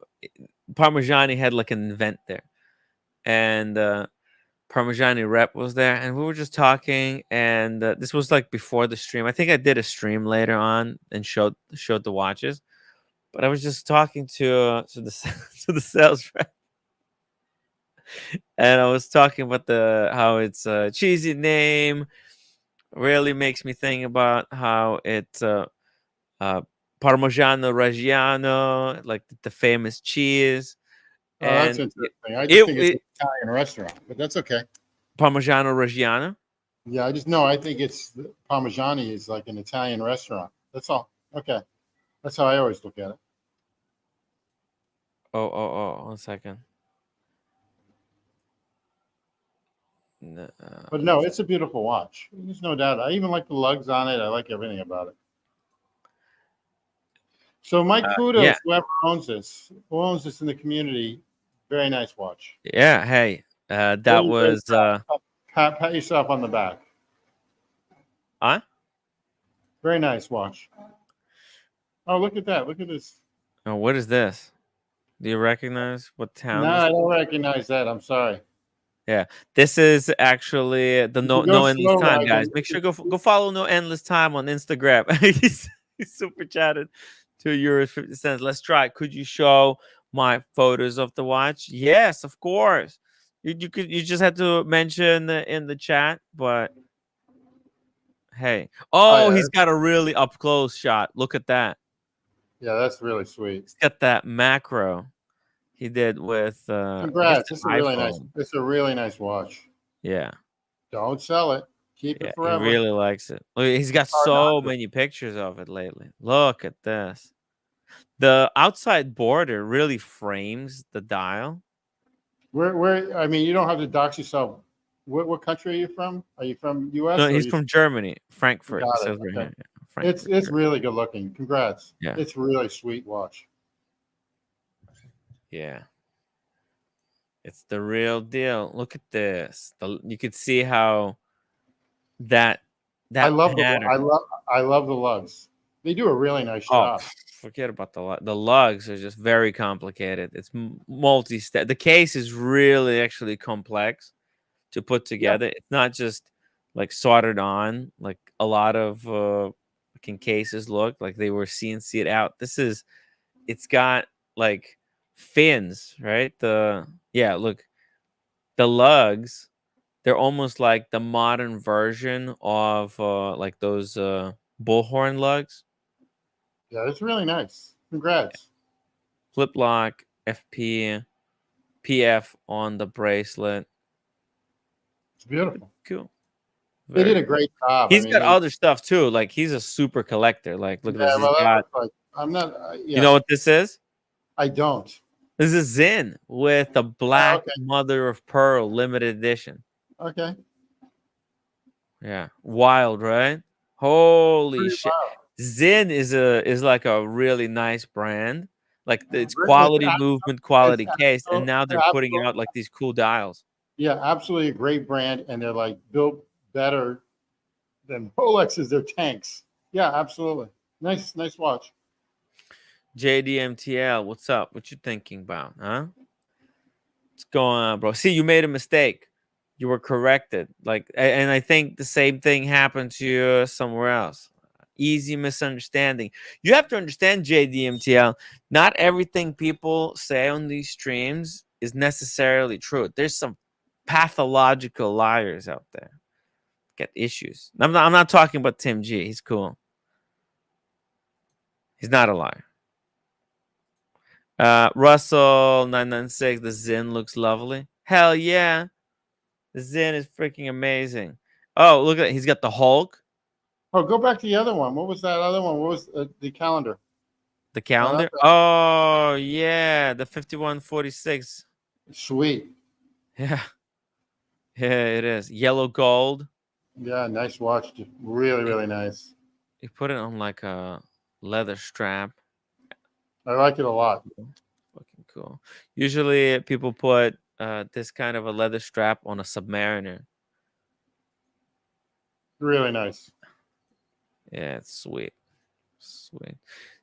Parmigiani had like an event there, and Parmigiani rep was there, and we were just talking. And this was like before the stream. I think I did a stream later on and showed the watches. But I was just talking to the to the sales rep, and I was talking about the how it's a cheesy name. Really makes me think about how it's uh, Parmigiano Reggiano, like the famous cheese, Oh, that's and interesting. I just it, think it's an Italian restaurant, but that's okay. Parmigiano Reggiano. Yeah, I just know. I think it's Parmigiani is like an Italian restaurant. That's all. Okay, that's how I always look at it. Oh, 1 second. But no, it's a beautiful watch. There's no doubt. I even like the lugs on it. I like everything about it. So my kudos, yeah. whoever owns this, who owns this in the community, very nice watch. Yeah, hey, that Very, was pat yourself on the back. huh? Very nice watch. Oh, look at that. Look at this. Oh, what is this? Do you recognize what town? No, this I don't recognize that. I'm sorry. Yeah, this is actually the You no can go endless slow, time, I guys. can- Make sure go follow no endless time on Instagram. he's super chatted €2.50. Let's try. Could you show my photos of the watch? Yes, of course. You just had to mention in the chat, but hey, Oh, yeah, he's got a really up close shot. Look at that. yeah, that's really sweet. He's got that macro he did with Congrats. It's a really nice. iPhone. It's a really nice watch. Yeah. Don't sell it. Keep Yeah, it he forever. really likes it. Look, he's got Hard so not to. many pictures of it lately. Look at this. The outside border really frames the dial. Where? I mean, you don't have to dox yourself. What country are you from? Are you from U.S.? No, or he's you- from Germany, Frankfurt. Got It it, says right okay. here. Yeah, Frankfurt, It's Germany. really good looking. Congrats. Yeah. It's really sweet watch. Yeah. It's the real deal. Look at this. You could see how that I love pattern. I love the lugs. They do a really nice Oh, job. forget about the lugs are just very complicated. It's multi-step. The case is really actually complex to put together. It's not just like soldered on like a lot of fucking cases look like they were CNC'd out. It's got like fins, right? Look, the lugs, they're almost like the modern version of like those bullhorn lugs. Yeah, it's really nice. Congrats. Flip lock, PF on the bracelet. It's beautiful. Cool. They Very did a great job. He's got other stuff too. Like he's a super collector. Like look at this. well, He's got, like, I'm not. You know what this is? I don't. This is Zin with a black okay. mother of pearl limited edition. Okay. Yeah, wild, right? Holy Pretty shit! wild. Zin is like a really nice brand. Like it's quality movement, quality case, and now they're putting out like these cool dials. Yeah, absolutely a great brand, and they're like built better than Rolex is their tanks. Yeah, absolutely. Nice watch. JDMTL, what's up? What you thinking about, huh? What's going on, bro? See, you made a mistake. You were corrected. Like, and I think the same thing happened to you somewhere else. Easy misunderstanding. You have to understand, JDMTL, not everything people say on these streams is necessarily true. There's some pathological liars out there. Get issues. I'm not talking about Tim G. He's cool. He's not a liar. Russell 996, the Zin looks lovely. Hell yeah. The Zin is freaking amazing. Oh, look at it. He's got the Hulk. Oh, go back to the other one. What was that other one? What was the calendar? The calendar? Oh, yeah. The 5146. Sweet. Yeah. Yeah, it is. Yellow gold. Yeah, nice watch. Really, really nice. You put it on like a leather strap. I like it a lot. Fucking cool. Usually people put this kind of a leather strap on a Submariner. Really nice. Yeah, it's sweet. Sweet.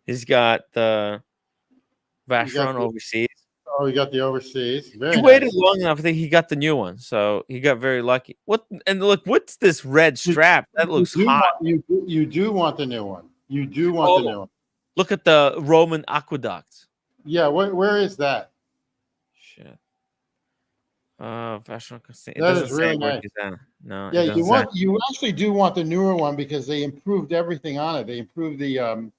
He's got the Vacheron overseas. Oh, you got the overseas. Very He waited nice. long enough. I think he got the new one, so he got very lucky. What? And look, what's this red strap? That looks hot. You do want the new one. You do want the new one. Look at the Roman aqueduct. Yeah, where is that? Shit. Vacheron Constantin. That is really nice. No. Yeah, you actually do want the newer one because they improved everything on it. They improved the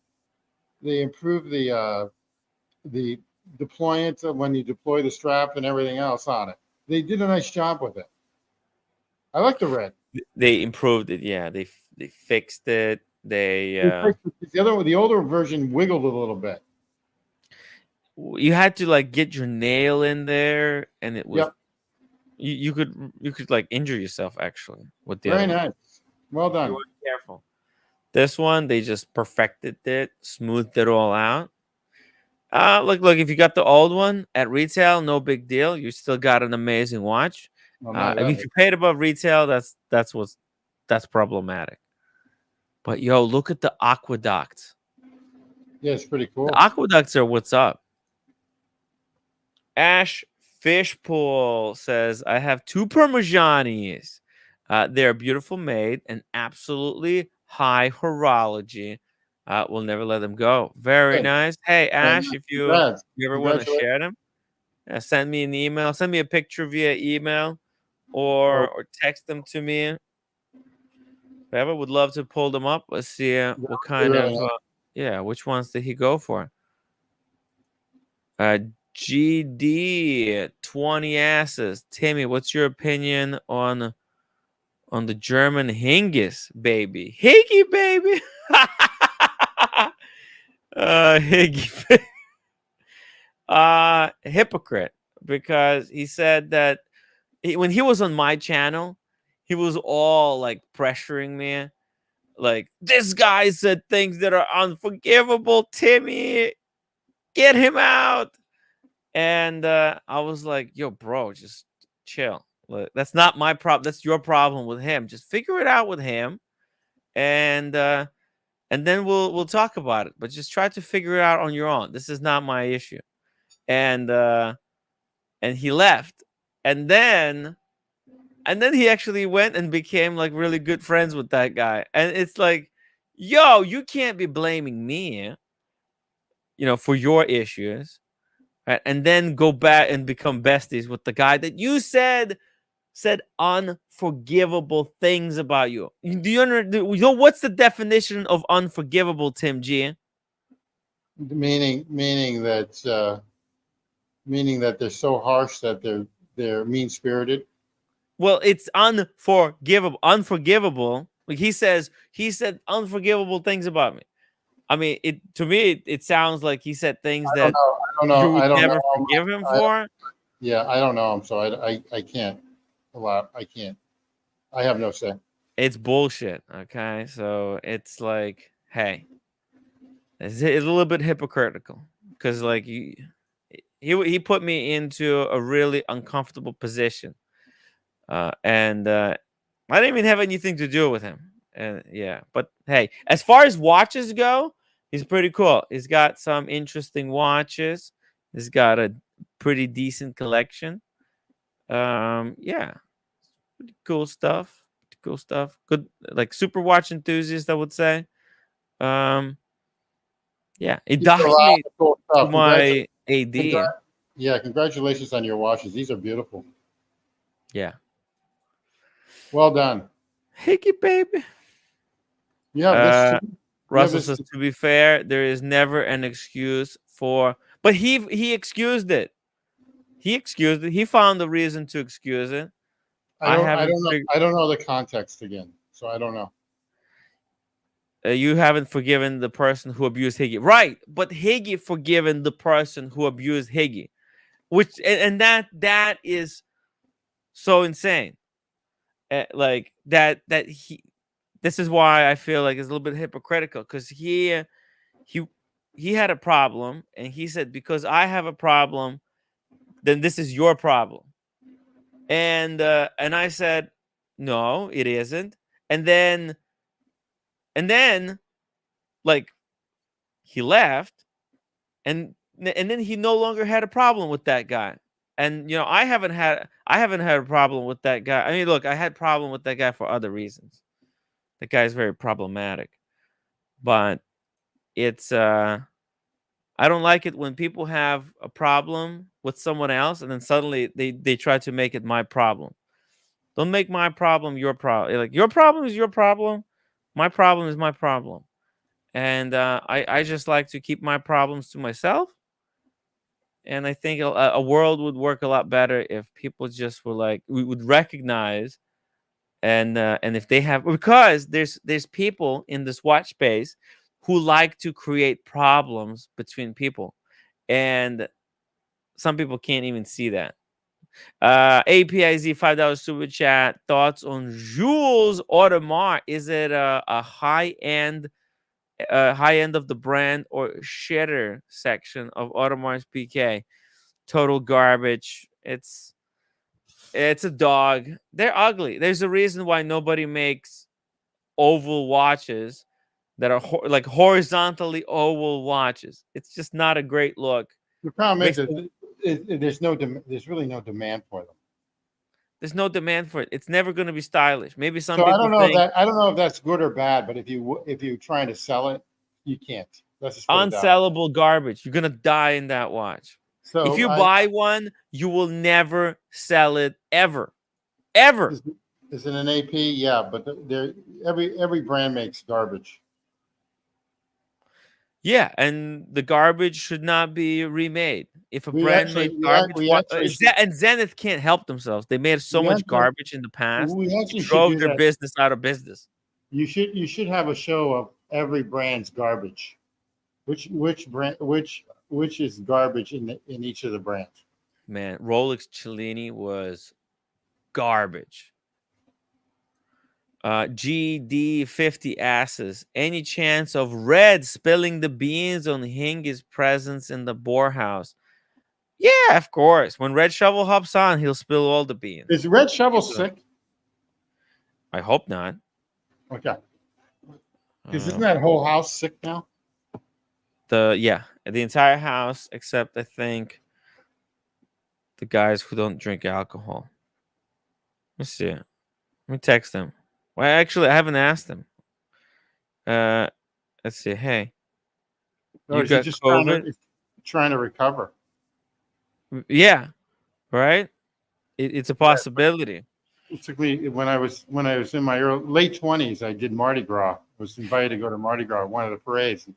deployment of when you deploy the strap and everything else on it. They did a nice job with it. I like the red. They improved it. Yeah, they fixed it. The older version wiggled a little bit. You had to like get your nail in there, and it was. Yep. You could like injure yourself actually with the very nice. Well done. You careful. This one they just perfected it, smoothed it all out. Look, if you got the old one at retail, no big deal. You still got an amazing watch. If you paid above retail, that's problematic. But yo, look at the aqueduct. Yeah, it's pretty cool. The aqueducts are what's up. Ash Fishpool says, I have 2 Parmigianis. They're beautiful made and absolutely high horology. We'll never let them go. Very nice. Hey, Ash, if you ever want to share them, send me an email. Send me a picture via email or text them to me. Whoever would love to pull them up. Let's see what kind of, which ones did he go for? GD 20 asses. Timmy, what's your opinion on the German Hingis baby? Higgy baby. Higgy baby. Hypocrite, because he said that when he was on my channel, he was all like pressuring me, like, this guy said things that are unforgivable. Timmy, get him out. And I was like, yo, bro, just chill. Look, that's not my problem. That's your problem with him. Just figure it out with him. And then we'll talk about it. But just try to figure it out on your own. This is not my issue. And he left. And then he actually went and became like really good friends with that guy. And it's like, yo, you can't be blaming me, for your issues. Right? And then go back and become besties with the guy that you said unforgivable things about you. Do you know what's the definition of unforgivable, Tim G? Meaning that they're so harsh that they're mean-spirited. Well, it's unforgivable. Unforgivable. Like he said unforgivable things about me. I mean, to me, it sounds like he said things that you would never forgive him for. Yeah, I don't know. I'm sorry. I can't. I can't. I have no say. It's bullshit. Okay, so it's like, hey, it's a little bit hypocritical because like he put me into a really uncomfortable position, and I didn't even have anything to do with him. And but hey, as far as watches go, he's pretty cool. He's got some interesting watches. He's got a pretty decent collection. Pretty cool stuff. Good, like super watch enthusiast, I would say. It docs me to my AD. Congratulations on your watches. These are beautiful. Yeah. Well done. Hickey baby. Yeah. Russell says, to be fair, there is never an excuse for, but he excused it. He found the reason to excuse it. I don't know the context again, so I don't know. You haven't forgiven the person who abused Higgy, right? But Higgy forgiven the person who abused Higgy, which and that is so insane. Like that he. This is why I feel like it's a little bit hypocritical because he he had a problem, and he said, because I have a problem, then this is your problem. And I said, no, it isn't. And then like he left, and then he no longer had a problem with that guy. And I haven't had a problem with that guy. I mean, look, I had problem with that guy for other reasons. That guy is very problematic. But it's I don't like it when people have a problem with someone else and then suddenly they try to make it my problem. Don't make my problem your problem. Like, your problem is your problem. My problem is my problem. And I just like to keep my problems to myself. And I think a world would work a lot better if people just were like, we would recognize, and if they have, because there's people in this watch space who like to create problems between people, and some people can't even see that. APIZ $5 super chat. Thoughts on Jules Audemars? Is it a high end of the brand or shitter section of Audemars PK? Total garbage. It's a dog. They're ugly. There's a reason why nobody makes oval watches that are like horizontally oval watches. It's just not a great look. The problem is that there's really no demand for them. There's no demand for it. It's never going to be stylish. Maybe some So people I don't know think I don't know if that's good or bad, but if you're trying to sell it, you can't. That's just unsellable garbage. You're gonna die in that watch. So if you buy one, you will never sell it ever. Ever. Is it an AP? Yeah, but every brand makes garbage. Yeah, and the garbage should not be remade. If a brand makes garbage, and Zenith can't help themselves. They made so much garbage in the past. It drove their business out of business. You should have a show of every brand's garbage. Which is garbage in each of the brands. Man, Rolex Cellini was garbage. GD50 asses. Any chance of Red spilling the beans on Hing's presence in the Bohr house? Yeah, of course. When Red Shovel hops on, he'll spill all the beans. Is Red Shovel sick? I hope not. Okay. Because isn't that whole house sick now? The entire house, except I think the guys who don't drink alcohol. Let's see. Let me text them. Well, actually, I haven't asked them. Let's see. Hey, you got just COVID? Trying to recover. Yeah, right. It's a possibility. Basically, when I was in my late 20s, I did Mardi Gras. I was invited to go to Mardi Gras, one of the parades.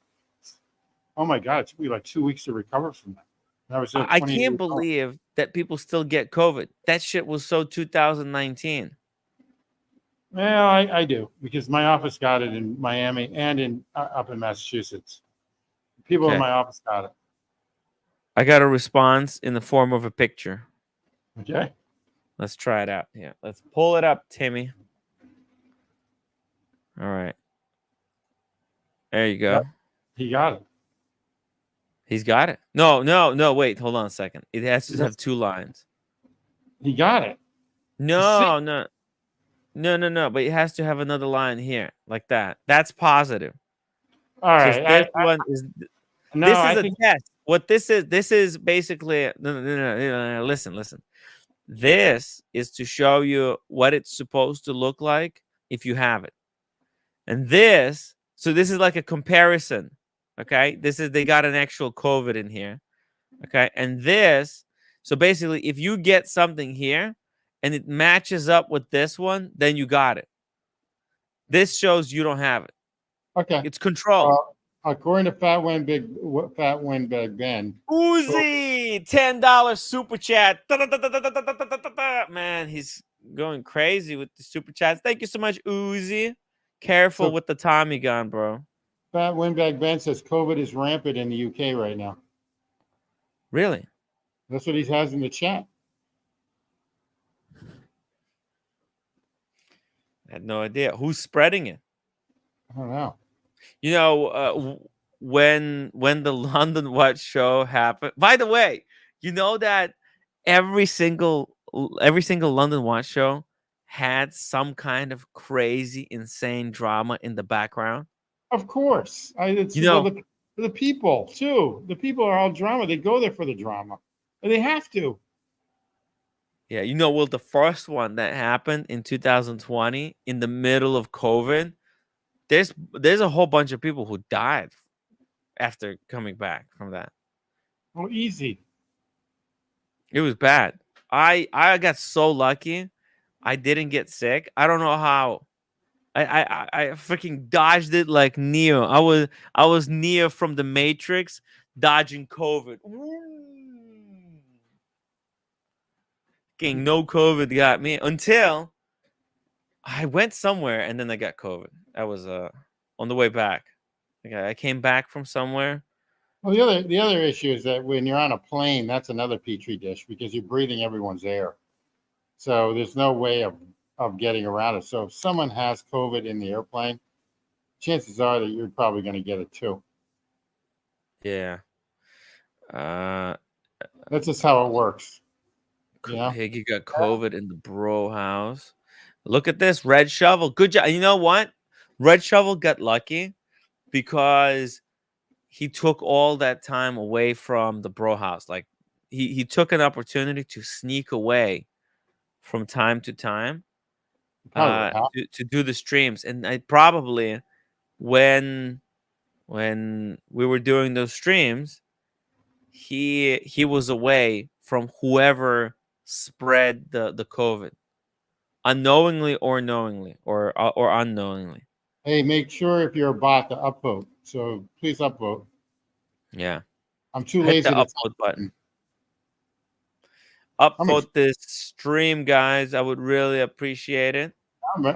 Oh my God, it took me like 2 weeks to recover from that. I can't believe that people still get COVID. That shit was so 2019. Well, I do, because my office got it in Miami and up in Massachusetts. People in my office got it. I got a response in the form of a picture. Okay. Let's try it out. Yeah, let's pull it up, Timmy. All right. There you go. Yep. He got it. He's got it. No, wait, hold on a second. It has to have 2 lines. He got it. No, but it has to have another line here, like that. That's positive. All right. This is a test. What this is basically, no, listen. This is to show you what it's supposed to look like if you have it. And this is like a comparison. Okay, they got an actual COVID in here. Okay, and so basically, if you get something here and it matches up with this one, then you got it. This shows you don't have it. Okay, it's controlled. According to Fat Windbag Ben. Uzi, $10 super chat. Man, he's going crazy with the super chats. Thank you so much, Uzi. Careful with the Tommy gun, bro. Fat Windbag Ben says COVID is rampant in the UK right now. Really? That's what he has in the chat. I had no idea. Who's spreading it? I don't know. You know, when the London Watch show happened. By the way, you know that every single London Watch show had some kind of crazy, insane drama in the background. Of course. It's You know, the people too. The people are all drama. They go there for the drama. And they have to. yeah, well, the first one that happened in 2020 in the middle of COVID, there's a whole bunch of people who died after coming back from that. Well, easy. It was bad. I got so lucky. I didn't get sick. I don't know how. I freaking dodged it like Neo. I was Neo from the Matrix, dodging COVID. No COVID got me until I went somewhere and then I got COVID. I was on the way back. I came back from somewhere. Well, the other issue is that when you're on a plane, that's another petri dish because you're breathing everyone's air. So there's no way of getting around it. So if someone has COVID in the airplane, chances are that you're probably going to get it too. Yeah. That's just how it works. Yeah. Higgy got COVID in the bro house. Look at this Red Shovel. Good job. You know what? Red Shovel got lucky because he took all that time away from the bro house. Like he took an opportunity to sneak away from time to time to do the streams. And I probably when we were doing those streams, he was away from whoever spread the COVID, unknowingly or knowingly or unknowingly. Hey, make sure if you're a bot to upvote. So please upvote. Yeah, I'm too hit lazy the to upvote button. Upvote this stream, guys. I would really appreciate it.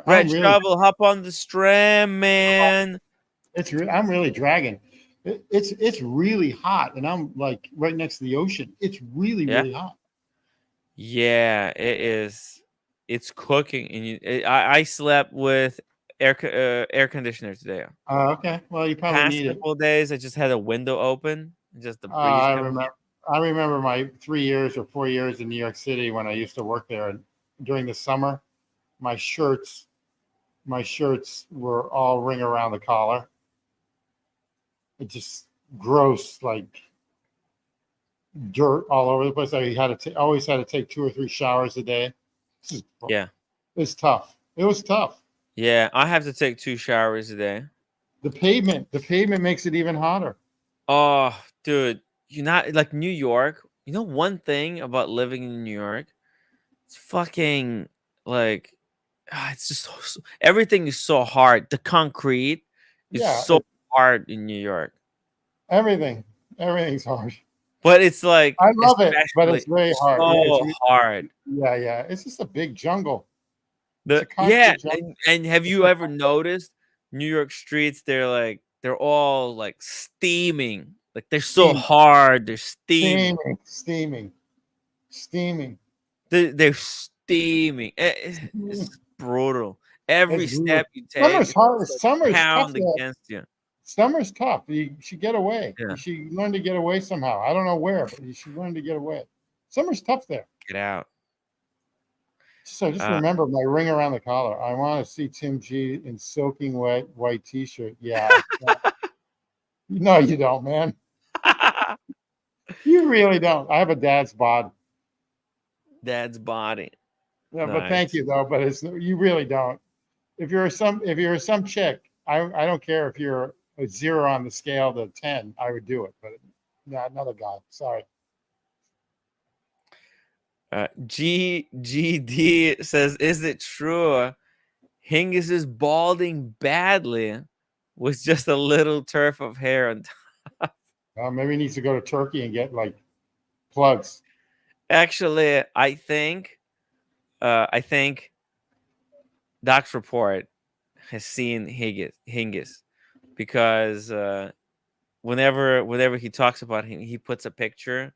Red Shovel, hop on the stream, man. I'm really dragging. It's really hot, and I'm like right next to the ocean. It's really hot. Yeah, it is. It's cooking, and I slept with air conditioner today. Okay. Well, you probably need it. Past couple of days, I just had a window open, just the breeze. I remember my 3 years or 4 years in New York City when I used to work there, and during the summer, my shirts were all ring around the collar. It just gross, like dirt all over the place. I always had to take 2 or 3 showers a day. Yeah, it's tough. It was tough. Yeah, I have to take 2 showers a day. The pavement makes it even hotter. Oh, dude, you're not like New York. You know one thing about living in New York? It's fucking like it's just everything is so hard. The concrete is so hard in New York. Everything's hard. But it's like I love it, but it's very hard. So hard. Yeah. It's just a big jungle. And have you ever noticed New York streets? They're all like steaming. Like they're so hard. They're steaming. They're steaming. It's brutal. Every step you take, summer's hard. Summer's pound tough against you. Summer's tough. You should get away. Yeah. You should learn to get away somehow. I don't know where, but you should learn to get away. Summer's tough there. Get out. So just remember my ring around the collar. I want to see Tim G in soaking wet white t-shirt. Yeah. No, you don't, man. You really don't. I have a dad's bod. Dad's body. Yeah, nice. But thank you though. But you really don't. If you're some chick, I don't care if you're a 0 on the scale to 10. I would do it, but not another guy. Sorry. GD says, "Is it true Hingis is balding badly with just a little turf of hair on top?" Maybe he needs to go to Turkey and get like plugs. Actually, I think Doc's Report has seen Hingis because whenever he talks about him, he puts a picture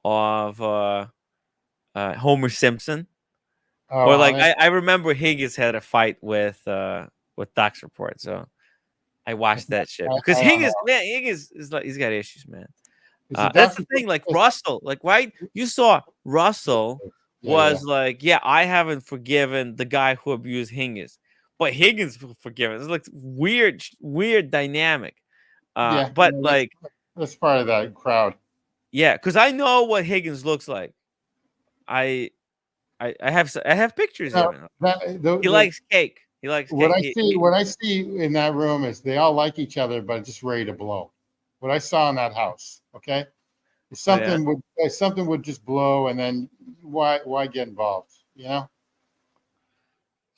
of Homer Simpson. Or like I remember Higgins had a fight with Doc's Report. So I watched that shit I because don't know. Higgins is like he's got issues, man. Is it That's the Dr. thing. Like Russell, like right, you saw Russell Yeah, was like, yeah, I haven't forgiven the guy who abused Higgins, but Higgins forgiven. It's like weird dynamic. yeah. But Yeah, like, that's part of that crowd. yeah, because I know what Higgins looks like. I have pictures No, of him. that, He likes cake. He likes what cake. what I see in that room is they all like each other, but just ready to blow. What I saw in that house, okay, something would just blow, and then why get involved, you know?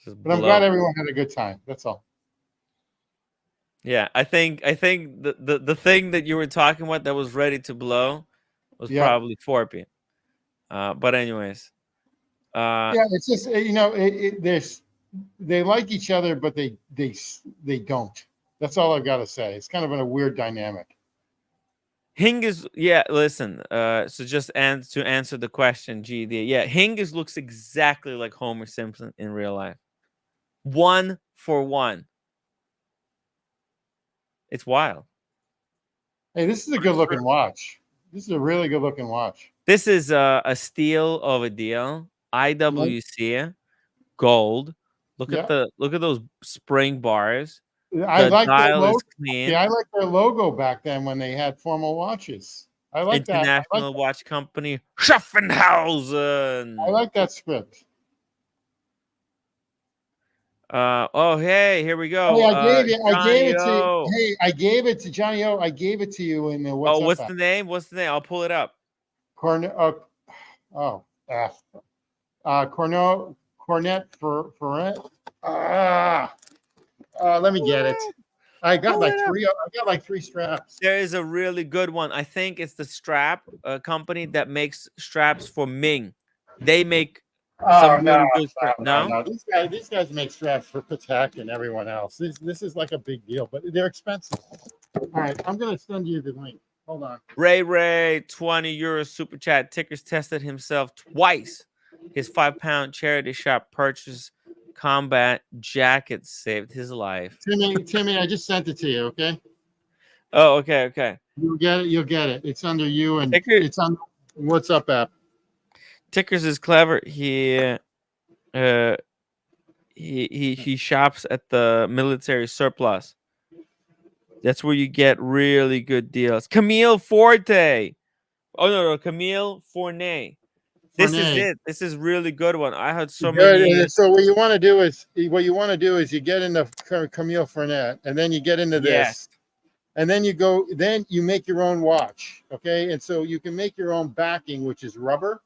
But I'm glad everyone had a good time. That's all. Yeah, I think the thing that you were talking about that was ready to blow was probably Forpy. But anyways, yeah, it's just they like each other, but they don't. That's all I've got to say. It's kind of a weird dynamic. Hingis, yeah, listen. So just to answer the question, GD, yeah, Hingis looks exactly like Homer Simpson in real life. 1 for 1. It's wild. Hey, this is a good looking watch. This is a really good looking watch. This is a steal of a deal. IWC gold. Look at those spring bars. I like their dial logo. is clean. Yeah, I like their logo back then when they had formal watches. I like that. International Watch Company, Schaffenhausen. I like that script. Oh, hey, here we go. Hey, I gave it to O. Hey, I gave it to Johnny O. I gave it to you in the what's the name? What's the name? I'll pull it up. Cornet for let me get it. I got like three straps. There is a really good one. I think it's the strap company that makes straps for Ming. They make some really good straps. No. These guys make straps for Patek and everyone else. This is like a big deal, but they're expensive. All right, I'm gonna send you the link. Hold on. Ray, 20 euros super chat. Tickers tested himself twice. His £5 charity shop purchase combat jacket saved his life. Timmy, I just sent it to you. Okay. Oh, okay. You'll get it. It's under you, and Tickers. It's on What's Up app. Tickers is clever. He shops at the military surplus. That's where you get really good deals. Camille Forte. Oh no, Camille Fournet. This is it. This is really good one. I had so many. So what you want to do is you get into Camille Fournet, and then you get into this, and then you make your own watch. Okay, and so you can make your own backing, which is rubber.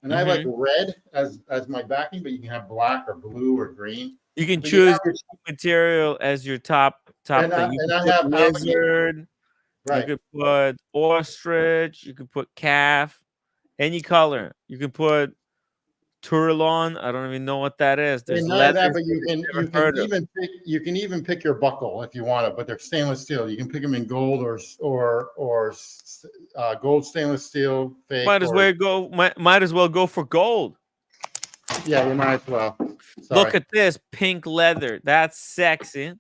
And I like red as my backing, but you can have black or blue or green. You can choose material as your top thing. You can put lizard. Right. You could put ostrich. You could put calf. Any color. You can put Tourbillon. I don't even know what that is. There's that, but you can even pick your buckle if you want it. But they're stainless steel. You can pick them in gold or gold stainless steel. Fake might as well go for gold. Yeah, you might as well. Sorry. Look at this pink leather. That's sexy.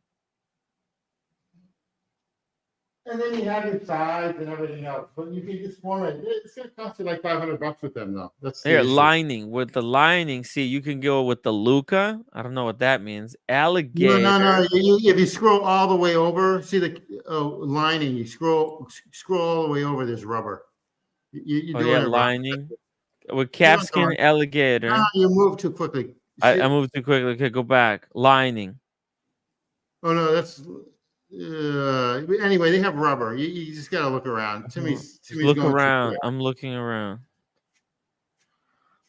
And then you have your size and everything else, but you can just form it. It's going to cost you like $500 with them, though. That's here lining with the lining. See, you can go with the Luca. I don't know what that means. Alligator. No. If you scroll all the way over, see the lining. You scroll all the way over. There's rubber. You lining with calfskin alligator. No, you move too quickly. I moved too quickly. Okay, go back. Lining. Oh no, that's. Anyway, they have rubber. You just gotta look around. Timmy's look around. I'm looking around.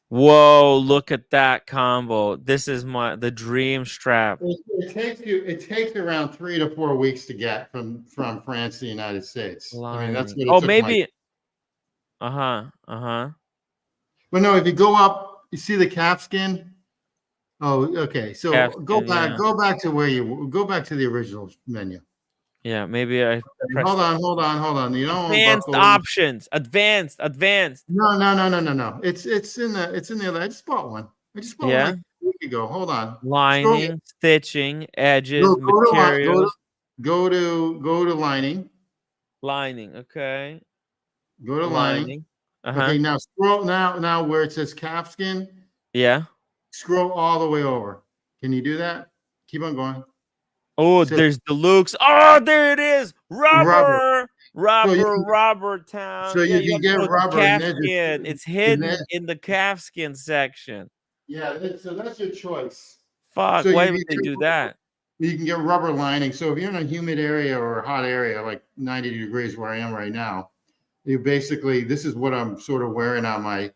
Whoa! Look at that combo. This is the dream strap. It takes around 3 to 4 weeks to get from France to the United States. I mean, that's what. Oh, maybe. But no, if you go up, you see the calfskin. Oh, okay. So go back to the original menu. Yeah, maybe I. Hold on. You know, advanced options. Advanced. No. It's in the. I just bought one. One like a week ago. Hold on. Lining, stitching, edges, materials. go to lining. Lining. Okay. Go to lining. Uh-huh. Okay, now scroll now where it says calfskin. Yeah. Scroll all the way over. Can you do that? Keep on going. Oh, So, there's Deluxe. Oh, there it is. Rubber. So Rubber town. so Yeah, you you can have to get go to rubber and then calfskin. It's and hidden then, in the calfskin section. yeah, so that's your choice. Fuck, So why you would they do that? You can get rubber lining. So if you're in a humid area or a hot area, like 90 degrees where I am right now, you basically, this is what I'm sort of wearing on my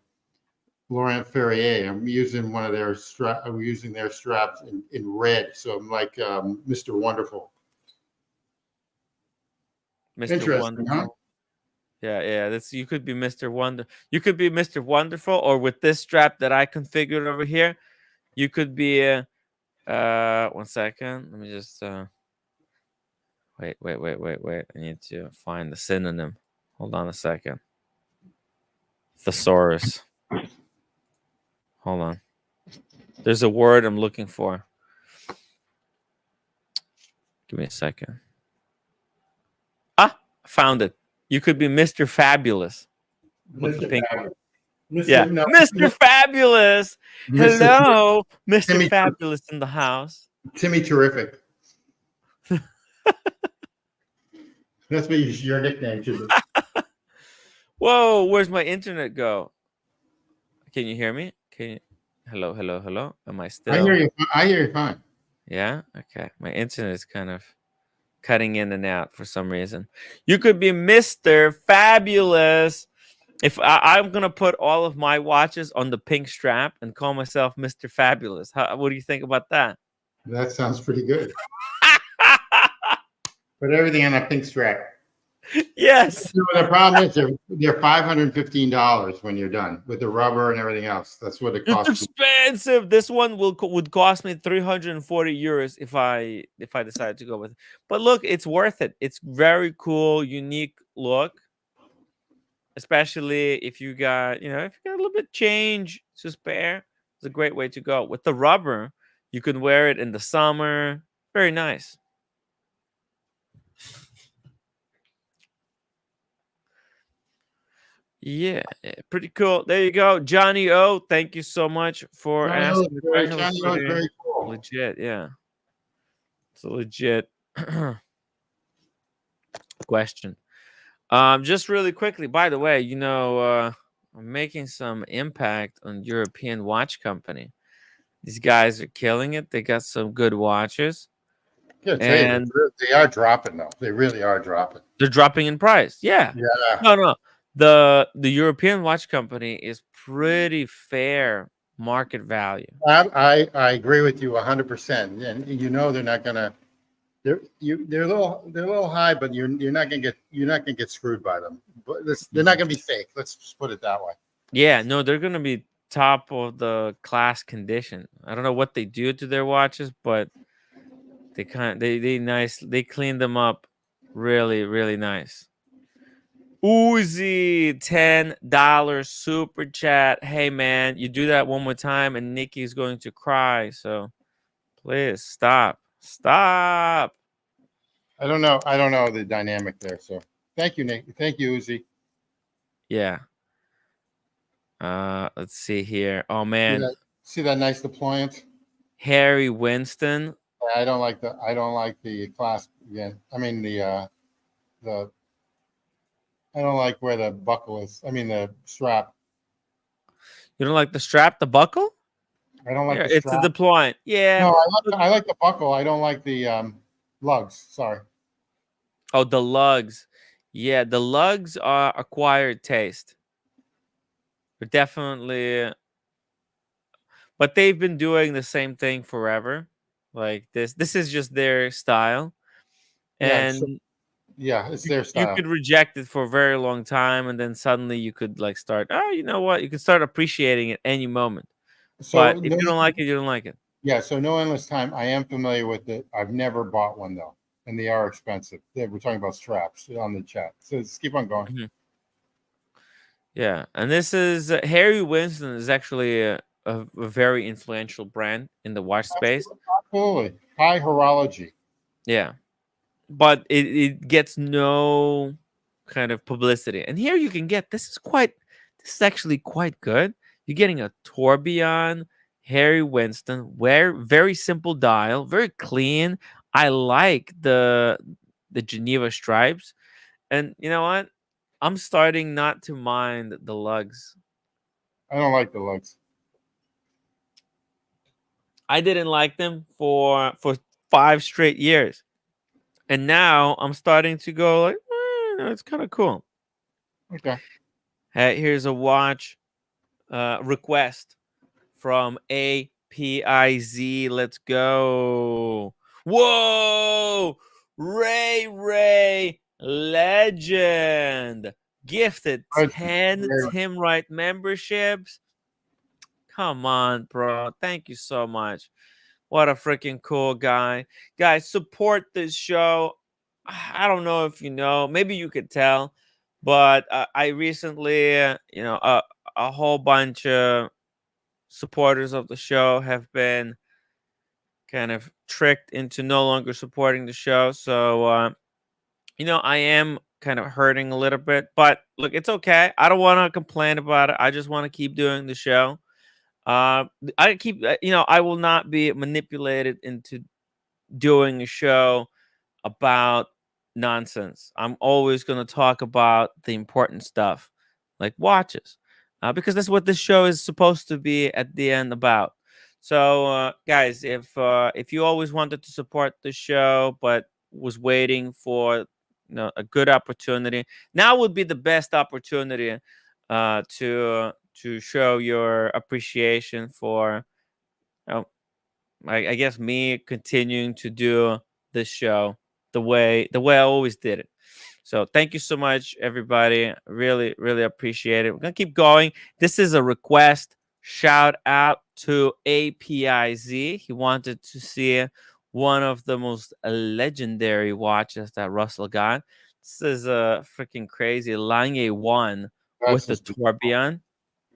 Laurent Ferrier. I'm using one of their I'm using their straps in red. So I'm like Mr. Wonderful. Mr. Interesting, Wonderful. huh? Yeah. That's you could be Mr. Wonder. You could be Mr. Wonderful, or with this strap that I configured over here, you could be 1 second. Let me just wait. I need to find the synonym. Hold on a second. Thesaurus. Hold on. There's a word I'm looking for. Give me a second. Ah, found it. You could be Mr. Fabulous. With the pink one. Yeah, No, Mr. Fabulous. Mr. Hello, Mr. Timmy- Fabulous in the house. Timmy Terrific. That's what your nickname should be. Whoa, where's my internet go? Can you hear me? Can you? Hello. Am I still? I hear you. I hear you fine. Yeah. Okay. My internet is kind of cutting in and out for some reason. You could be Mr. Fabulous. If I'm gonna put all of my watches on the pink strap and call myself Mr. Fabulous, what do you think about that? That sounds pretty good. Put everything on a pink strap. Yes. You know, the problem is they're $515 when you're done with the rubber and everything else. That's what it It's costs. expensive. This one would cost me 340 euros if I decided to go with it. But look, it's worth it. It's very cool, unique look. Especially if you got, if you got a little bit change to spare, it's a great way to go. With the rubber, you can wear it in the summer. Very nice. Yeah, pretty cool. There you go, Johnny O. Thank you so much for asking the question. Johnny O is very cool. Legit, yeah. It's a legit question. Just really quickly, by the way, I'm making some impact on European watch company. These guys are killing it. They got some good watches. Yeah, and they are dropping though. They really are dropping. They're dropping in price. Yeah. Yeah. No. The European watch company is pretty fair market value. I agree with you 100%. And they're not gonna. They're a little high, but you're not gonna get screwed by them. But they're not gonna be fake. Let's just put it that way. Yeah, no, they're gonna be top of the class condition. I don't know what they do to their watches, but they clean them up really, really nice. Uzi, $10 super chat. Hey man, you do that one more time and Nikki's going to cry. So please stop. I don't know the dynamic there. So thank you, Nick. Thank you, Uzi. Yeah. Let's see here. Oh man. See that nice deployment? Harry Winston. I don't like the clasp again. I mean I don't like where the buckle is. I mean the strap. You don't like the strap, the buckle? I don't like the strap. It's the deployment. Yeah. No, I like the buckle. I don't like the lugs. Sorry. Oh, the lugs. Yeah, the lugs are acquired taste. But definitely, but they've been doing the same thing forever. Like this is just their style. And yeah, it's their style. You could reject it for a very long time, and then suddenly you could like start. Oh, you know what? You could start appreciating it any moment. So but if you don't like it, you don't like it. Yeah. So no endless time. I am familiar with it. I've never bought one though, and they are expensive. We're talking about straps on the chat. So let's keep on going. Mm-hmm. Yeah, and this is Harry Winston is actually a very influential brand in the watch space. Absolutely. High horology. Yeah. but it gets no kind of publicity. And here you can get this is actually quite good. You're getting a Tourbillon Harry Winston, very simple dial, very clean. I like the Geneva stripes, and you know what? I'm starting not to mind the lugs. I don't like the lugs. I didn't like them for 5 straight years, and now I'm starting to go like, it's kind of cool. Okay. Hey, here's a watch request from APIZ. Let's go. Whoa! Ray Legend gifted 10 Tim Wright memberships. Come on, bro. Thank you so much. What a freaking cool guy. Guys, support this show. I don't know if you know, maybe you could tell, but I recently, a whole bunch of supporters of the show have been kind of tricked into no longer supporting the show. So, I am kind of hurting a little bit, but look, it's okay. I don't want to complain about it. I just want to keep doing the show. I will not be manipulated into doing a show about nonsense. I'm always going to talk about the important stuff, like watches, because that's what this show is supposed to be at the end about. So, guys, if you always wanted to support the show but was waiting for a good opportunity, now would be the best opportunity to show your appreciation for, I guess, me continuing to do this show the way I always did it. So thank you so much, everybody. Really, really appreciate it. We're gonna keep going. This is a request. Shout out to APIZ. He wanted to see one of the most legendary watches that Russell got. This is a freaking crazy Lange 1 with the Tourbillon.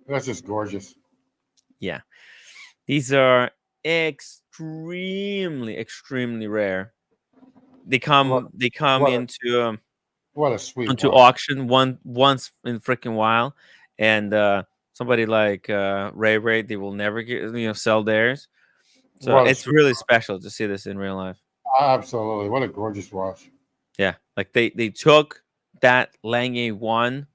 That's just gorgeous. Yeah. These are extremely rare. They come into what a sweet into watch. auction once in a freaking while, and somebody like Ray, they will never sell theirs. So it's really special to see this in real life. Absolutely, what a gorgeous watch. Yeah, like they took that Lange 1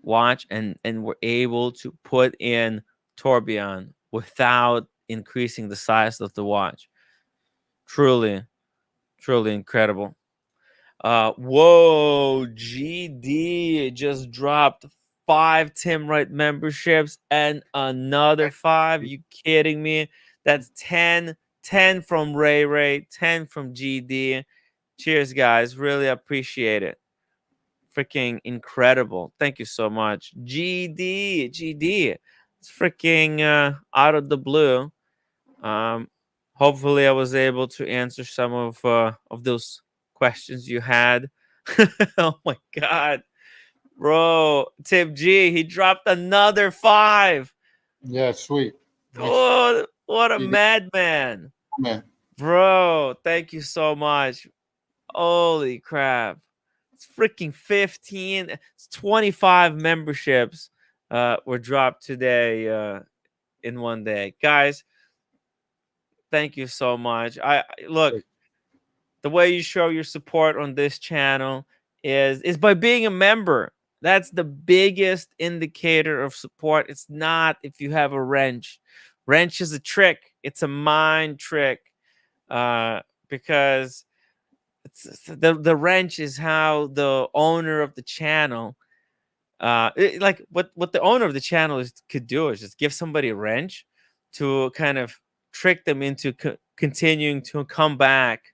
watch and were able to put in Tourbillon without increasing the size of the watch. Truly incredible. Whoa, GD just dropped 5 Tim Wright memberships and another 5. You kidding me? That's 10 from Ray, 10 from GD. Cheers, guys. Really appreciate it. Freaking incredible. Thank you so much. GD. It's freaking out of the blue. Hopefully I was able to answer some of those questions you had. Oh my god. Bro, Tip G, he dropped another 5. Yeah, sweet. Oh, what a madman. Man. Bro, thank you so much. Holy crap. It's freaking 15. It's 25 memberships were dropped today in one day. Guys, thank you so much. Look, the way you show your support on this channel is by being a member. That's the biggest indicator of support. It's not if you have a wrench. Wrench is a trick. It's a mind trick, because the wrench is how the owner of the channel, like what the owner of the channel could do is just give somebody a wrench to kind of trick them into continuing to come back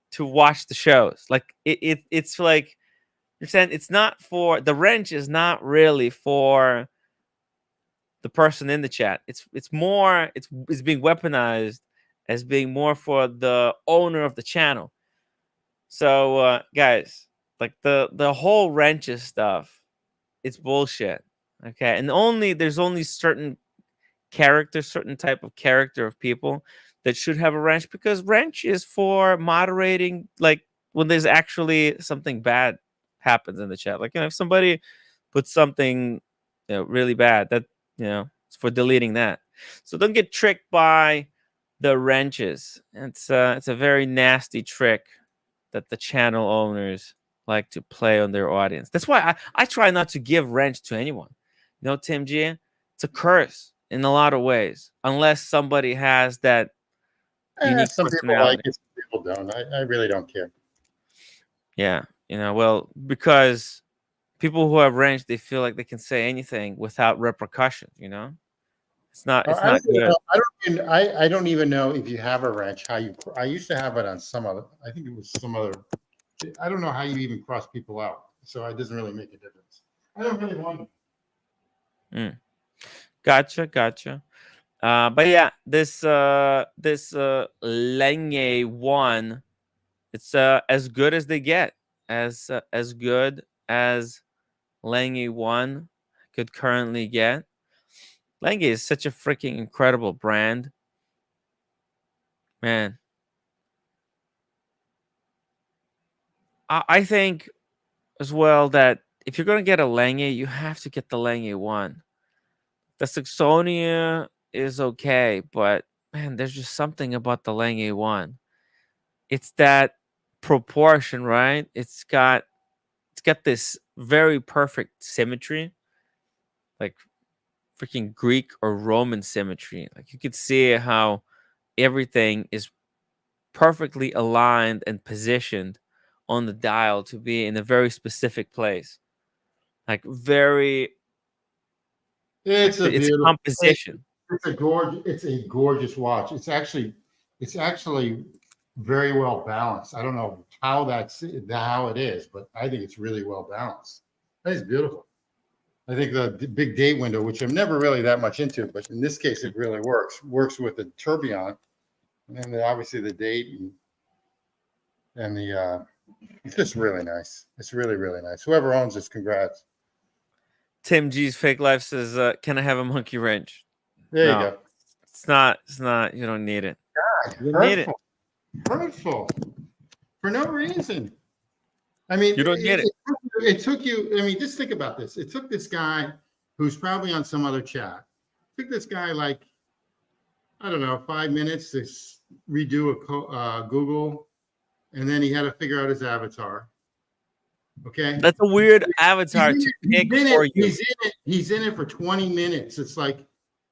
to watch the shows. Like it's like you're saying, it's not for the wrench is not really for the person in the chat. It's more it's being weaponized as being more for the owner of the channel. So guys, like the whole wrenches stuff, it's bullshit. Okay, and there's only certain type of character of people that should have a wrench, because wrench is for moderating like when there's actually something bad happens in the chat. Like, if somebody puts something, really bad, that, it's for deleting that. So don't get tricked by the wrenches. It's a very nasty trick that the channel owners like to play on their audience. That's why I try not to give wrench to anyone. Tim G, it's a curse in a lot of ways, unless somebody has that unique Some people personality. like it, some people don't. I really don't care. Yeah, well, because people who have wrench, they feel like they can say anything without repercussions. It's not good. I don't even know if you have a wrench. I used to have it on some other. I think it was some other. I don't know how you even cross people out. So it doesn't really make a difference. I don't really want it. Gotcha. But yeah, this Lange one, it's as good as they get, as good as Lange one could currently get. Lange is such a freaking incredible brand, man. I think as well that if you're gonna get a Lange, you have to get the Lange one. The Saxonia is okay, but man, there's just something about the Lange one. It's that proportion, right? It's got this very perfect symmetry, like freaking Greek or Roman symmetry. Like, you could see how everything is perfectly aligned and positioned on the dial to be in a very specific place. Like, very, It's a it's beautiful composition. It's a gorgeous watch. It's actually very well balanced. I don't know how it is, but I think it's really well balanced. It's beautiful. I think the big date window, which I'm never really that much into, but in this case it really works with the tourbillon, and then obviously the date and the it's just really nice. It's really, really nice. Whoever owns this, congrats. Tim G's Fake Life says, can I have a monkey wrench? There you go. It's not. You don't need it. God, you don't need it. Hurtful. For no reason. I mean, you don't get it. It took you, I mean, just think about this. It took this guy who's probably on some other chat. It took this guy like, I don't know, 5 minutes to redo a Google, and then he had to figure out his avatar. Okay, that's a weird avatar to pick for you. He's in it for 20 minutes. It's like,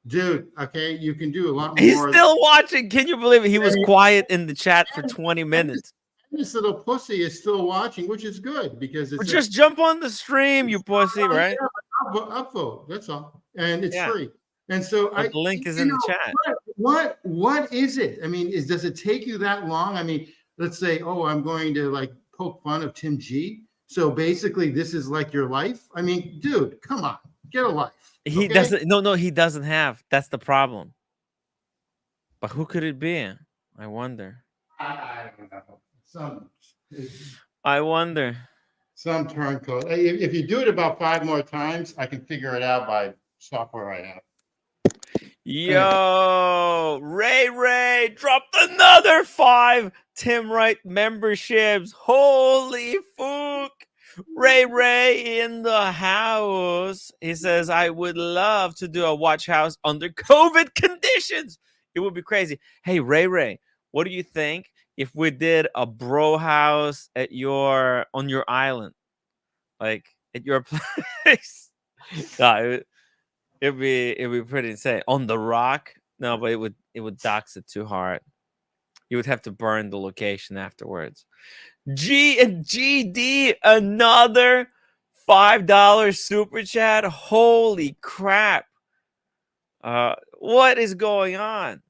dude, okay, you can do a lot more. He's still watching. Can you believe it? He was quiet in the chat for 20 minutes. This little pussy is still watching, which is good because it's just jump on the stream, you pussy, right? Upvote. That's all, and it's free. And so the link is in the chat. What is it? I mean, does it take you that long? I mean, let's say, oh, I'm going to like poke fun of Tim G. So basically, this is like your life. I mean, dude, come on, get a life. He doesn't. No, he doesn't have. That's the problem. But who could it be? I wonder. I don't know. I wonder. Some turncoat. If you do it about 5 more times, I can figure it out by software I have. Yo, Ray dropped another 5 Tim Wright memberships. Holy fuck. Ray in the house. He says, I would love to do a watch house under COVID conditions. It would be crazy. Hey, Ray, what do you think if we did a bro house on your island? Like at your place? No, it'd be pretty insane. On the rock? No, but it would dox it too hard. You would have to burn the location afterwards. G and GD, another $5 super chat. Holy crap. What is going on?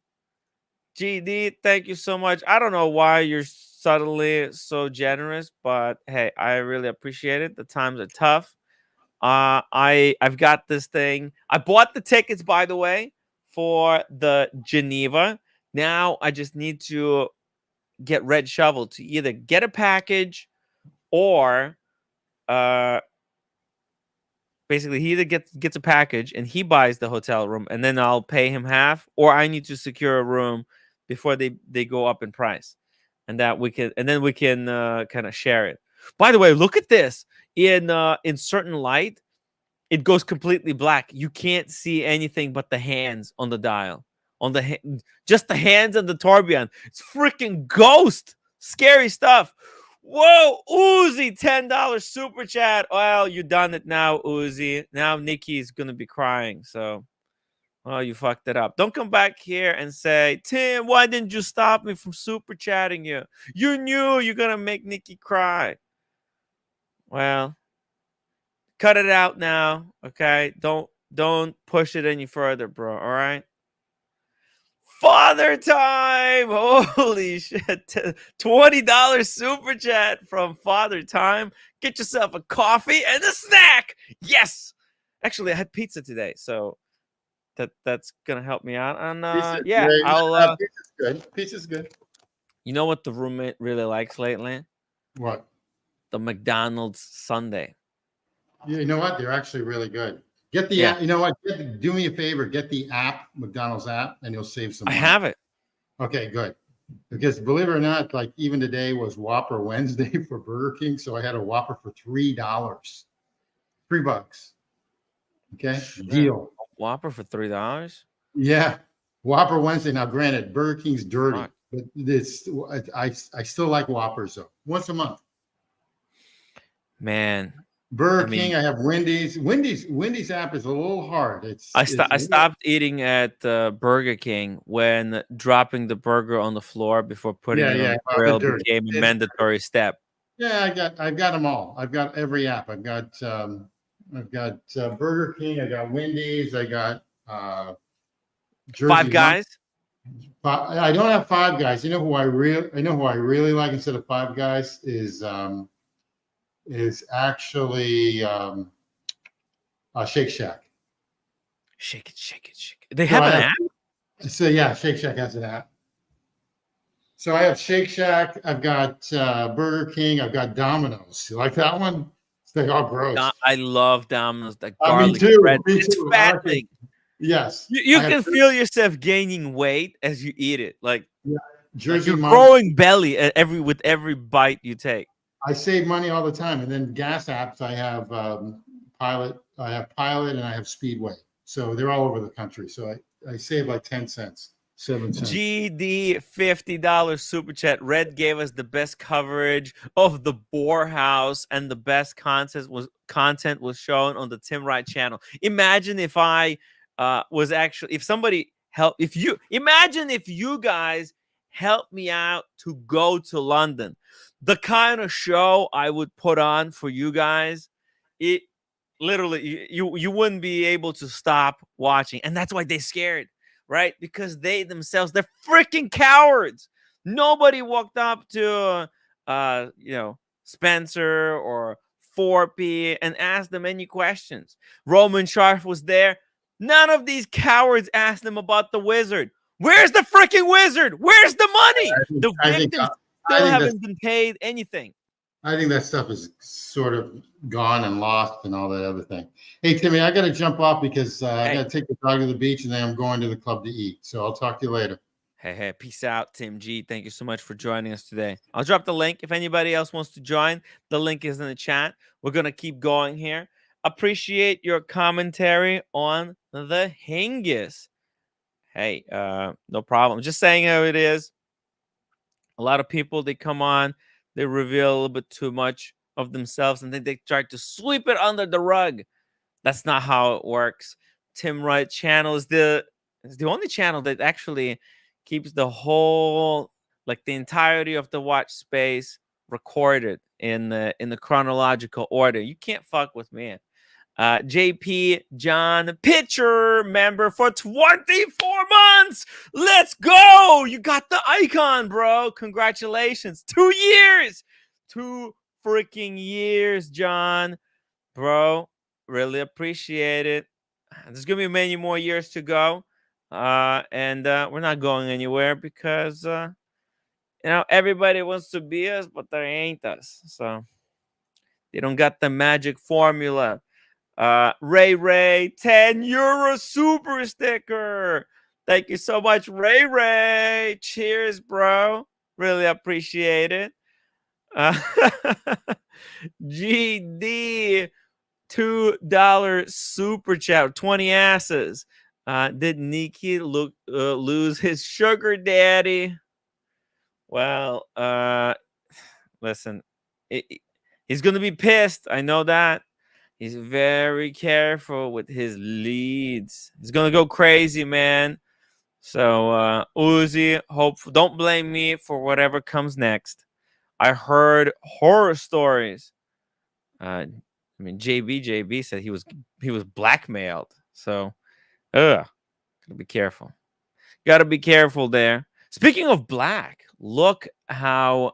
GD, thank you so much. I don't know why you're suddenly so generous, but hey, I really appreciate it. The times are tough. I've got this thing. I bought the tickets, by the way, for the Geneva. Now I just need to get Red Shovel to either get a package or basically he either gets a package and he buys the hotel room and then I'll pay him half, or I need to secure a room before they go up in price. and that we can, and then we can kind of share it. By the way, look at this. In certain light, it goes completely black. You can't see anything but the hands on the dial. Just the hands and the tourbillon. It's freaking ghost. Scary stuff. Whoa, Uzi, $10 super chat. Well, you done it now, Uzi. Now Nikki's gonna be crying. So, oh, you fucked it up. Don't come back here and say, Tim, why didn't you stop me from super chatting you? You knew you're gonna make Nikki cry. Well, cut it out now, okay? Don't push it any further, bro. All right. Father time! Holy shit! $20 super chat from Father Time. Get yourself a coffee and a snack. Yes. Actually, I had pizza today, so that's gonna help me out. And yeah, I'll. Pizza's good. Pizza's good. You know what the roommate really likes lately? What? The McDonald's Sundae. Yeah, you know what? They're actually really good. Get the app. You know what? Do me a favor. Get the app, McDonald's app, and you'll save some money. I have it. Okay, good. Because believe it or not, like even today was Whopper Wednesday for Burger King, so I had a Whopper for $3, $3. Okay, deal. Whopper for $3. Yeah, Whopper Wednesday. Now, granted, Burger King's dirty, but this I still like Whoppers though. Once a month. Man. Burger King, I have Wendy's. Wendy's app is a little hard. I stopped eating at Burger King when dropping the burger on the floor before putting it on the grill became a mandatory step. Yeah, I've got them all. I've got every app. I've got Burger King. I got Wendy's. I got Five Guys. I don't have Five Guys. You know who I really like instead of Five Guys is actually Shake Shack. Shake it. They have an app? So yeah, Shake Shack has an app. So I have Shake Shack. I've got Burger King. I've got Domino's. You like that one? It's like all gross. I love Domino's. That garlic bread. It's fattening. Yes. You can feel yourself gaining weight as you eat it. Like, Jersey you're growing belly with every bite you take. I save money all the time, and then gas apps. I have Pilot. And I have Speedway. So they're all over the country. So I save like 10 cents, 7 cents. GD $50 super chat. Red gave us the best coverage of the Boar House, and the best content was shown on the Tim Wright channel. Imagine if I imagine if you guys helped me out to go to London. The kind of show I would put on for you guys, it literally you wouldn't be able to stop watching. And that's why they're scared, right? Because they're freaking cowards. Nobody walked up to Spencer or 4P and asked them any questions. Roman Sharf was there. None of these cowards asked them about the wizard. Where's the freaking wizard? Where's the money? The victims still haven't been paid anything. I think that stuff is sort of gone and lost and all that other thing. Hey, Timmy, I got to jump off because I got to take the dog to the beach and then I'm going to the club to eat. So I'll talk to you later. Hey, peace out, Tim G. Thank you so much for joining us today. I'll drop the link. If anybody else wants to join, the link is in the chat. We're going to keep going here. Appreciate your commentary on the Hingis. Hey, no problem. Just saying how it is. A lot of people, they come on, they reveal a little bit too much of themselves, and then they try to sweep it under the rug. That's not how it works. Tim Wright channel is the only channel that actually keeps the whole, like the entirety of the watch space recorded in the chronological order. You can't fuck with me. JP John Pitcher member for 24 months. Let's go. You got the icon, bro. Congratulations. 2 years. 2 freaking years, John. Bro, really appreciate it. There's going to be many more years to go. And we're not going anywhere because, everybody wants to be us, but there ain't us. So they don't got the magic formula. Ray, €10 super sticker. Thank you so much, Ray. Cheers, bro. Really appreciate it. GD $2 super chat, 20 asses. Did Nikki lose his sugar daddy? Well, listen, he's gonna be pissed. I know that. He's very careful with his leads. He's gonna go crazy, man. So Uzi, don't blame me for whatever comes next. I heard horror stories. I mean, JB said he was blackmailed. So, gotta be careful. Gotta be careful there. Speaking of black, look how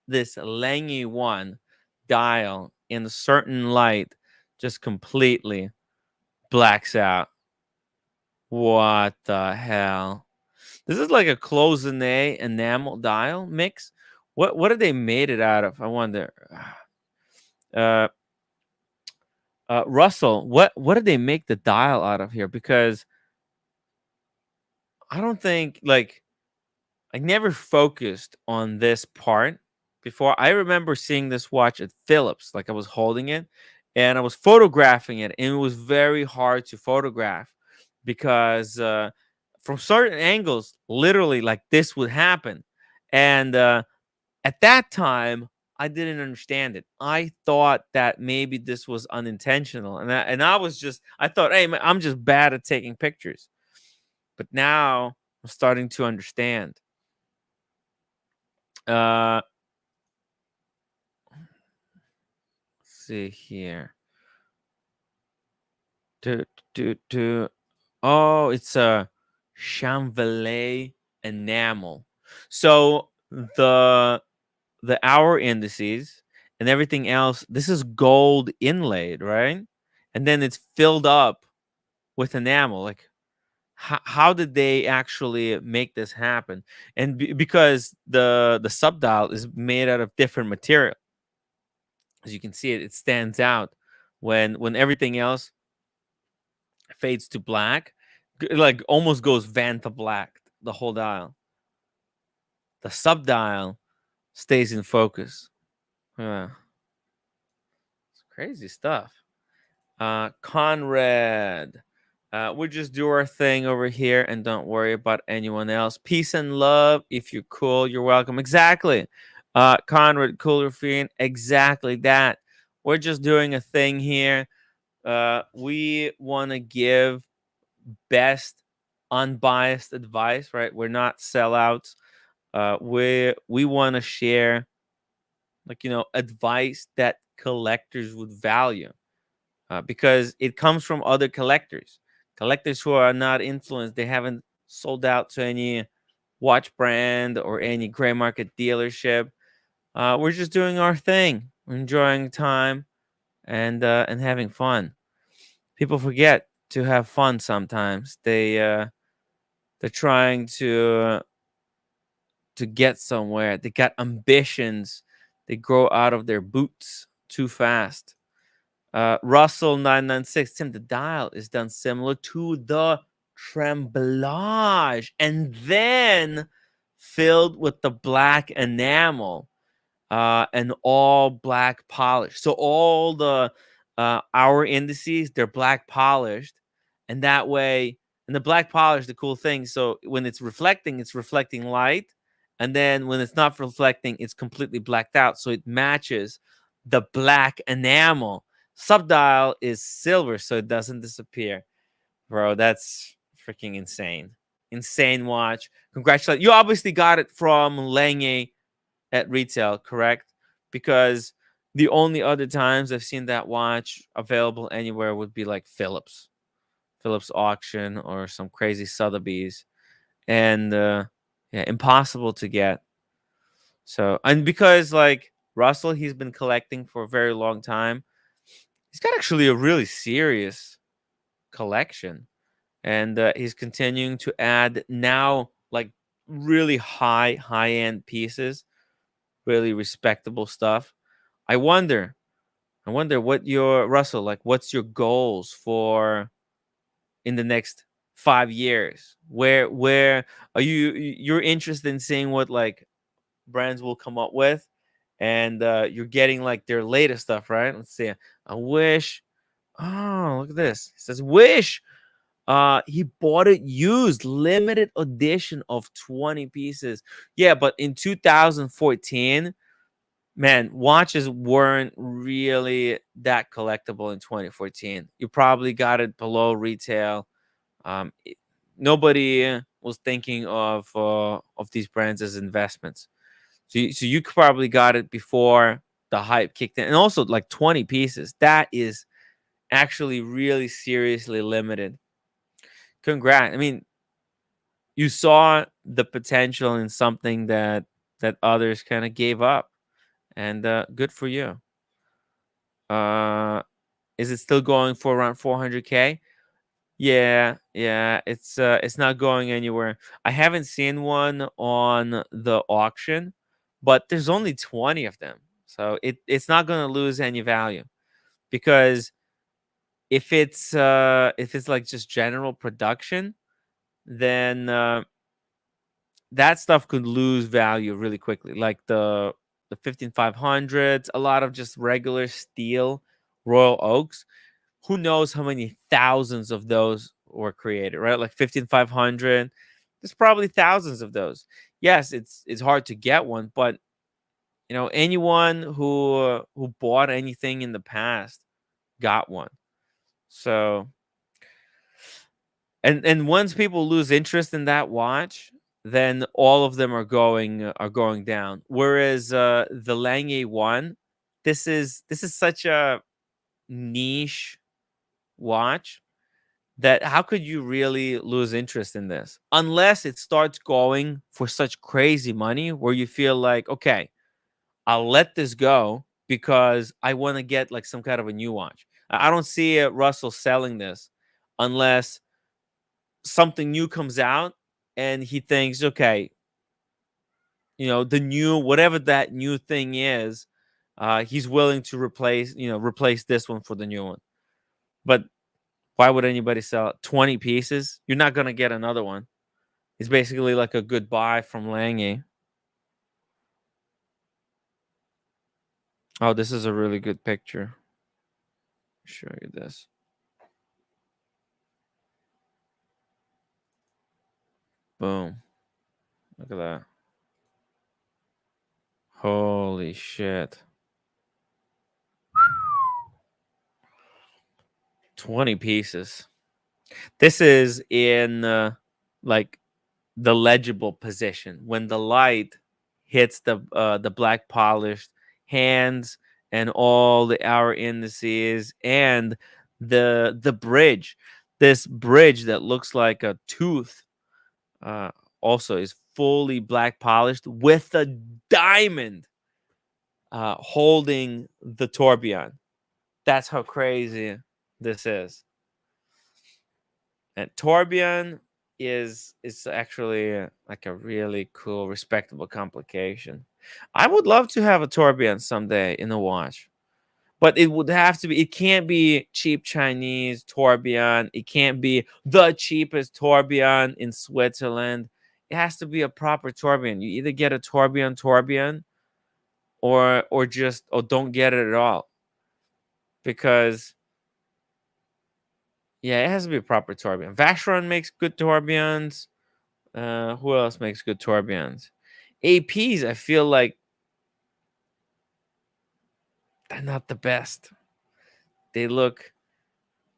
this Lange one dial in a certain light just completely blacks out. What the hell? This is like a Closenet enamel dial mix. What are they made it out of? I wonder. Russell, what did they make the dial out of here? Because I don't think I never focused on this part before. I remember seeing this watch at Philips, like I was holding it and I was photographing it, and it was very hard to photograph because from certain angles, literally like this would happen. And at that time, I didn't understand it. I thought that maybe this was unintentional, and I was just I thought, hey, man, I'm just bad at taking pictures. But now I'm starting to understand. Let's see here. Oh, it's a Chamvelet enamel. So the hour indices and everything else, this is gold inlaid, right? And then it's filled up with enamel. Like, how did they actually make this happen? And because the subdial is made out of different material, as you can see, it stands out when everything else fades to black, like almost goes Vanta black, the whole dial. The subdial stays in focus. It's crazy stuff. Conrad, we just do our thing over here and don't worry about anyone else. Peace and love. If you're cool, you're welcome. Exactly. Conrad Cooler Fiend, exactly that. We're just doing a thing here. We want to give best unbiased advice, right? We're not sellouts. We want to share, like, advice that collectors would value, because it comes from other collectors who are not influenced. They haven't sold out to any watch brand or any gray market dealership. We're just doing our thing. We're enjoying time and having fun. People forget to have fun sometimes. They're trying to get somewhere. They got ambitions. They grow out of their boots too fast. Russell 996, Tim, the dial is done similar to the tremblage and then filled with the black enamel and all black polish. So all the hour indices, they're black polished, and that way, and the black polish, the cool thing. So when it's reflecting light, and then when it's not reflecting, it's completely blacked out. So it matches the black enamel. Subdial is silver, so it doesn't disappear. Bro, that's freaking insane. Insane watch. Congratulations. You obviously got it from Lange at retail, correct? Because the only other times I've seen that watch available anywhere would be like Philips auction or some crazy Sotheby's. And impossible to get. So, and because like Russell, he's been collecting for a very long time. He's got actually a really serious collection, and he's continuing to add now like really high end pieces, really respectable stuff. I wonder what your Russell, like, what's your goals for in the next 5 years? Where are you're interested in seeing what like brands will come up with, and you're getting like their latest stuff, right? Let's see. I wish. Oh, look at this. It says Wish. He bought it used, limited edition of 20 pieces. Yeah, but in 2014, man, watches weren't really that collectible in 2014. You probably got it below retail. Um, it- Nobody was thinking of these brands as investments. So you probably got it before the hype kicked in, and also like 20 pieces. That is actually really seriously limited. Congrats! I mean, you saw the potential in something that others kind of gave up, and good for you. Uh, is it still going for around 400K? Yeah, yeah, it's not going anywhere. I haven't seen one on the auction, but there's only 20 of them. So it's not going to lose any value, because if it's like just general production, then that stuff could lose value really quickly. Like the 15500s, a lot of just regular steel Royal Oaks. Who knows how many thousands of those were created, right? Like 15500, there's probably thousands of those. Yes, it's hard to get one, but you know, anyone who bought anything in the past got one. So, and once people lose interest in that watch, then all of them are going down. Whereas the Lange one, this is such a niche watch that how could you really lose interest in this unless it starts going for such crazy money where you feel like, okay, I'll let this go because I want to get like some kind of a new watch. I don't see Russell selling this unless something new comes out and he thinks, okay, you know, the new whatever that new thing is, he's willing to replace this one for the new one. But why would anybody sell 20 pieces? You're not gonna get another one. It's basically like a goodbye from Lange. Oh, this is a really good picture. Show you this. Boom. Look at that. Holy shit. 20 pieces. This is in like the legible position when the light hits the black polished hands and all the hour indices and the bridge. This bridge that looks like a tooth uh, also is fully black polished with a diamond holding the tourbillon. That's how crazy this is. And tourbillon is actually like a really cool, respectable complication. I would love to have a tourbillon someday in a watch, but it would have to be. It can't be cheap Chinese tourbillon. It can't be the cheapest tourbillon in Switzerland. It has to be a proper tourbillon. You either get a tourbillon, or don't get it at all, because yeah, it has to be a proper tourbillon. Vacheron makes good tourbillons. Who else makes good tourbillons? APs, I feel like they're not the best. They look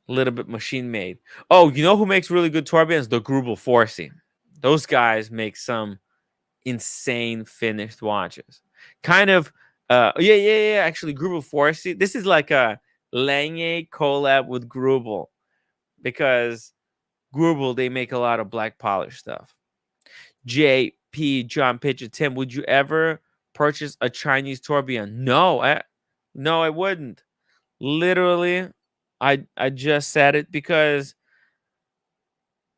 a little bit machine made. Oh, you know who makes really good tourbillons? The Grubel Forsey. Those guys make some insane finished watches. Kind of, yeah. Actually, Grubel Forsey. This is like a Lange collab with Grubel, because Grubel, they make a lot of black polish stuff. JP, John Pitcher, Tim, would you ever purchase a Chinese tourbillon? No, I wouldn't. Literally, I just said it because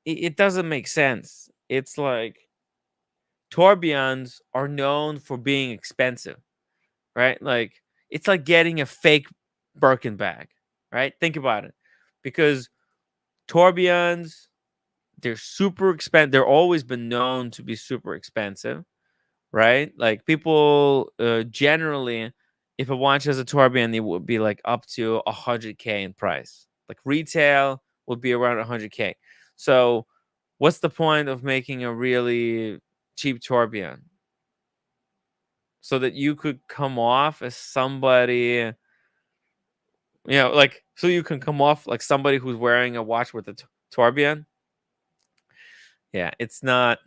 it doesn't make sense. It's like tourbillons are known for being expensive, right? Like it's like getting a fake Birkin bag, right? Think about it, because tourbillons They're super expensive. They're always been known to be super expensive, right? Like people generally, if a watch has a tourbillon, it would be like up to 100K in price. Like retail would be around 100K. So what's the point of making a really cheap tourbillon? So that you could come off as somebody, like, so you can come off like somebody who's wearing a watch with a tourbillon. Yeah, it's not.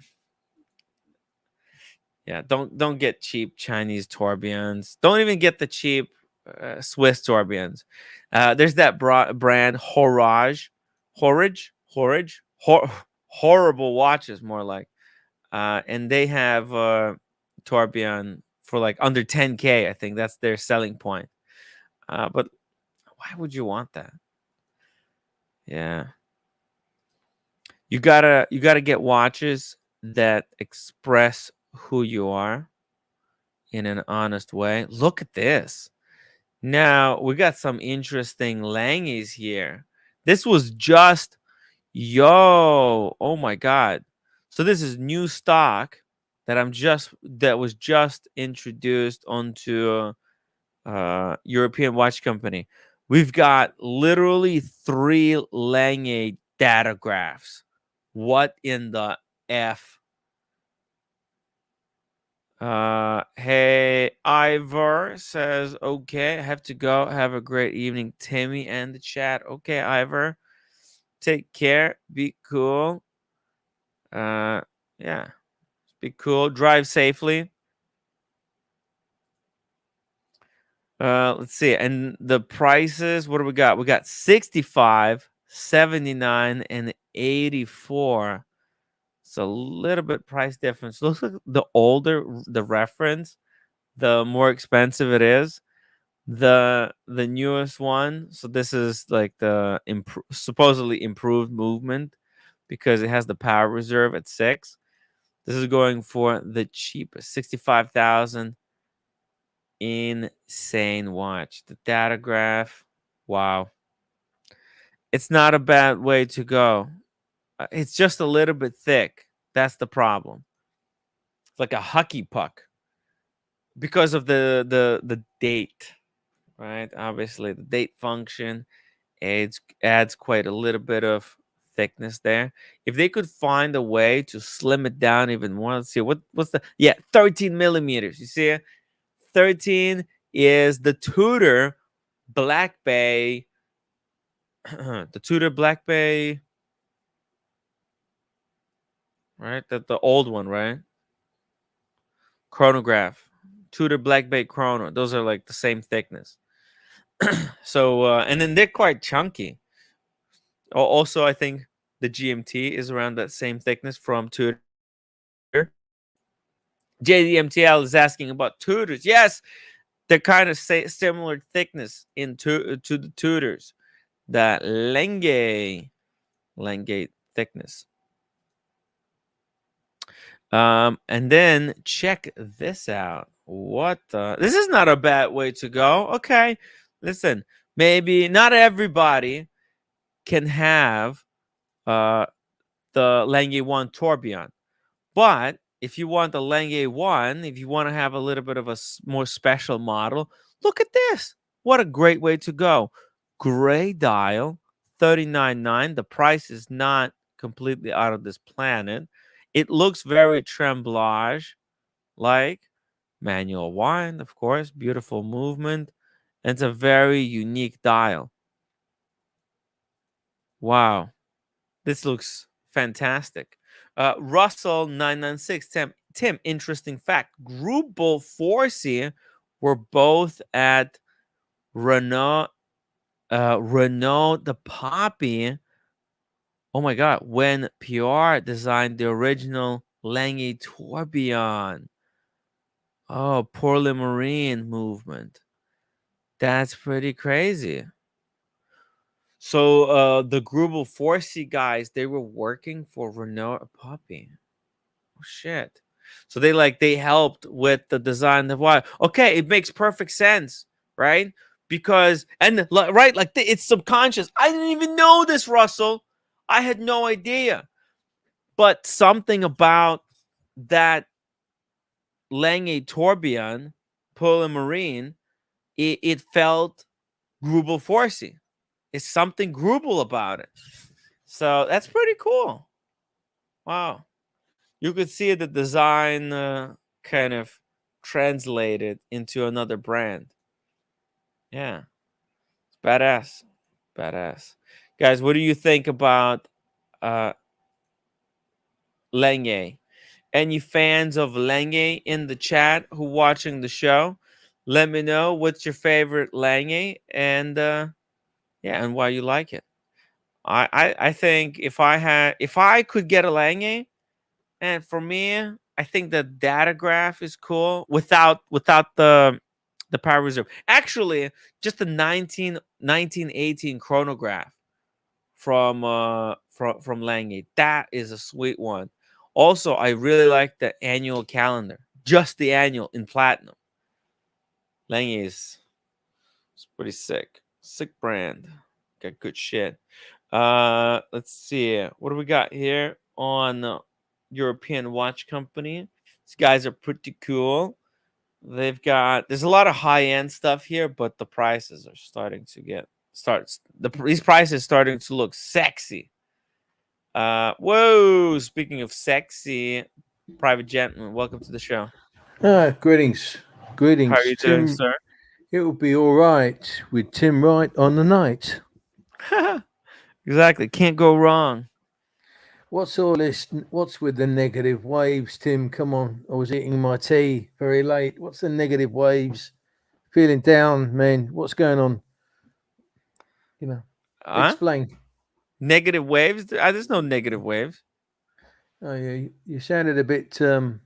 Yeah, don't get cheap Chinese tourbillons. Don't even get the cheap Swiss tourbillons. There's that brand Horage, horrible watches, more like, and they have tourbillon for like under 10K. I think that's their selling point. But why would you want that? Yeah, you gotta get watches that express who you are in an honest way. Look at this. Now we got some interesting Langes here. This was just oh my god. So this is new stock that was just introduced onto European watch company. We've got literally 3 Lange Datagraphs. What in the F? Hey, Ivor says, okay, I have to go. Have a great evening, Timmy and the chat. Okay, Ivor. Take care. Be cool. Yeah. Be cool. Drive safely. Let's see. And the prices, what do we got? We got 65, 79, and 84. It's a little bit price difference. Looks like the older the reference, the more expensive it is. The newest one, so this is like the supposedly improved movement because it has the power reserve at 6. This is going for the cheapest, 65,000. Insane watch. The Datagraph, wow. It's not a bad way to go. It's just a little bit thick. That's the problem. It's like a hockey puck because of the date, right? Obviously, the date function adds quite a little bit of thickness there. If they could find a way to slim it down even more, let's see what's the 13 millimeters. You see it? 13 is the Tudor Black Bay. The Tudor Black Bay, right? The old one, right? Chronograph, Tudor Black Bay Chrono. Those are like the same thickness. So, and then they're quite chunky. Also, I think the GMT is around that same thickness from Tudor. JDMTL is asking about Tudors. Yes, they're kind of similar thickness to the Tudors. The Lange thickness. And then check this out. This is not a bad way to go. Okay, listen, maybe not everybody can have the Lange 1 Tourbillon, but if you want the Lange 1, if you want to have a little bit of a more special model, look at this. What a great way to go. Gray dial, 39.9. The price is not completely out of this planet. It looks very tremblage like. Manual wind, of course, beautiful movement. And it's a very unique dial. Wow, this looks fantastic. Russell 996, Tim, interesting fact. Grubel 4C were both at Renault the Poppy. Oh my God, when PR designed the original Lange Tourbillon. Oh, Pour le Marine movement. That's pretty crazy. So the Grubel 4C guys, they were working for Renault Poppy. Oh shit. So they helped with the design of why. Okay, it makes perfect sense, right? Because right, like it's subconscious. I didn't even know this, Russell. I had no idea. But something about that Lange Tourbillon Polymarine, it felt Grubel Forcey. It's something Grubel about it. So that's pretty cool. Wow. You could see the design kind of translated into another brand. Yeah. It's badass. Badass. Guys, what do you think about Lange? Any fans of Lange in the chat who watching the show? Let me know what's your favorite Lange and and why you like it. I think if I could get a Lange, and for me, I think the Datagraph is cool without the power reserve. Actually, just the 1918 chronograph from Lange. That is a sweet one. Also, I really like the annual calendar, just the annual in platinum. Lange is pretty sick. Sick brand. Got good shit. Let's see. What do we got here on European Watch Company? These guys are pretty cool. There's a lot of high-end stuff here, but the prices are starting to these prices starting to look sexy. Whoa, speaking of sexy, private gentleman, welcome to the show. Greetings. Greetings. How are you doing, sir? It will be all right with Tim Wright on the night. Exactly. Can't go wrong. What's all this? What's with the negative waves, Tim? Come on. I was eating my tea very late. What's the negative waves? Feeling down, man. What's going on? You know, explain. Negative waves? There's no negative waves. Oh, yeah. You sounded a bit, down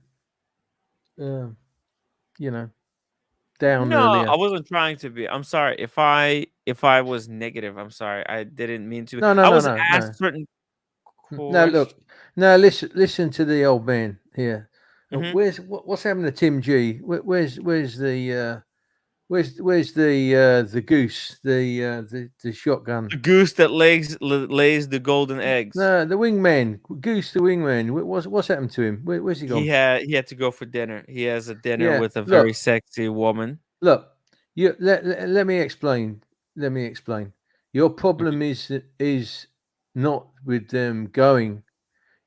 No, earlier. I wasn't trying to be. I'm sorry. If I was negative, I'm sorry. I didn't mean to. No, I was asked certain No, look. No, listen to the old man here. Mm-hmm. What's happened to Tim G? Where's the goose, the shotgun? The goose that lays the golden eggs. No, the wingman, Goose, the wingman. What's happened to him? Where's he gone? He had to go for dinner. He has a dinner with a very sexy woman. Look, let me explain. Let me explain. Your problem is not with them going.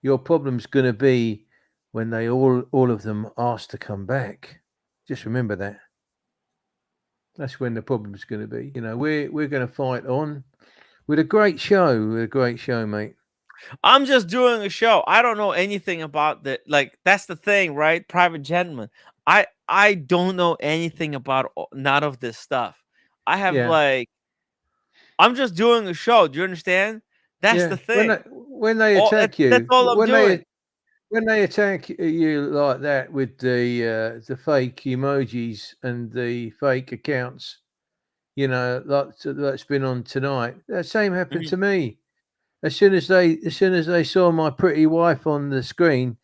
Your problem's going to be when they all of them ask to come back. Just remember that. That's when the problem's going to be. You know, we're going to fight on with a great show. With a great show, mate. I'm just doing a show. I don't know anything about the that's the thing, right? Private gentleman. I don't know anything about none of this stuff. I have I'm just doing a show. Do you understand? That's the thing. When they attack you, that's all I'm doing. When they attack you like that with the fake emojis and the fake accounts, you know, that's been on tonight. That same happened to me. As soon as they saw my pretty wife on the screen,